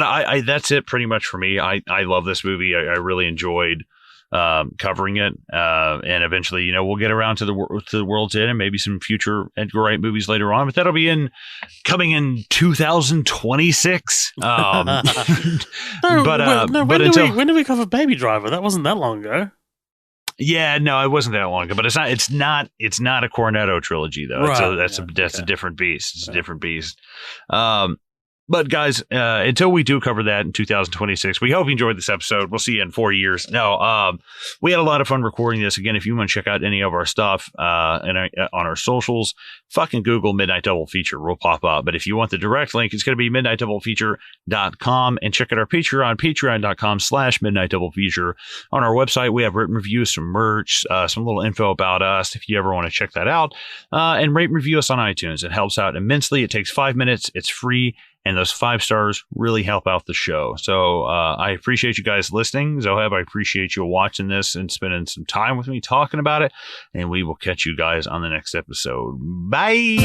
I that's it pretty much for me. I love this movie. I really enjoyed covering it. And eventually, we'll get around to the World's End and maybe some future Edgar Wright movies later on. But that'll be coming in 2026. When did we cover Baby Driver? That wasn't that long ago. Yeah, no, it wasn't that long ago. But it's not a Cornetto trilogy though. Right. That's a different beast. It's a different beast. But guys, until we do cover that in 2026, we hope you enjoyed this episode. We'll see you in 4 years. No, we had a lot of fun recording this. Again, if you want to check out any of our stuff on our socials, fucking Google Midnight Double Feature will pop up. But if you want the direct link, it's going to be midnightdoublefeature.com, and check out our Patreon, patreon.com/Midnight Double Feature. On our website, we have written reviews, some merch, some little info about us if you ever want to check that out. And rate and review us on iTunes. It helps out immensely. It takes 5 minutes. It's free. And those 5 stars really help out the show. So I appreciate you guys listening. Zoheb, I appreciate you watching this and spending some time with me talking about it. And we will catch you guys on the next episode. Bye.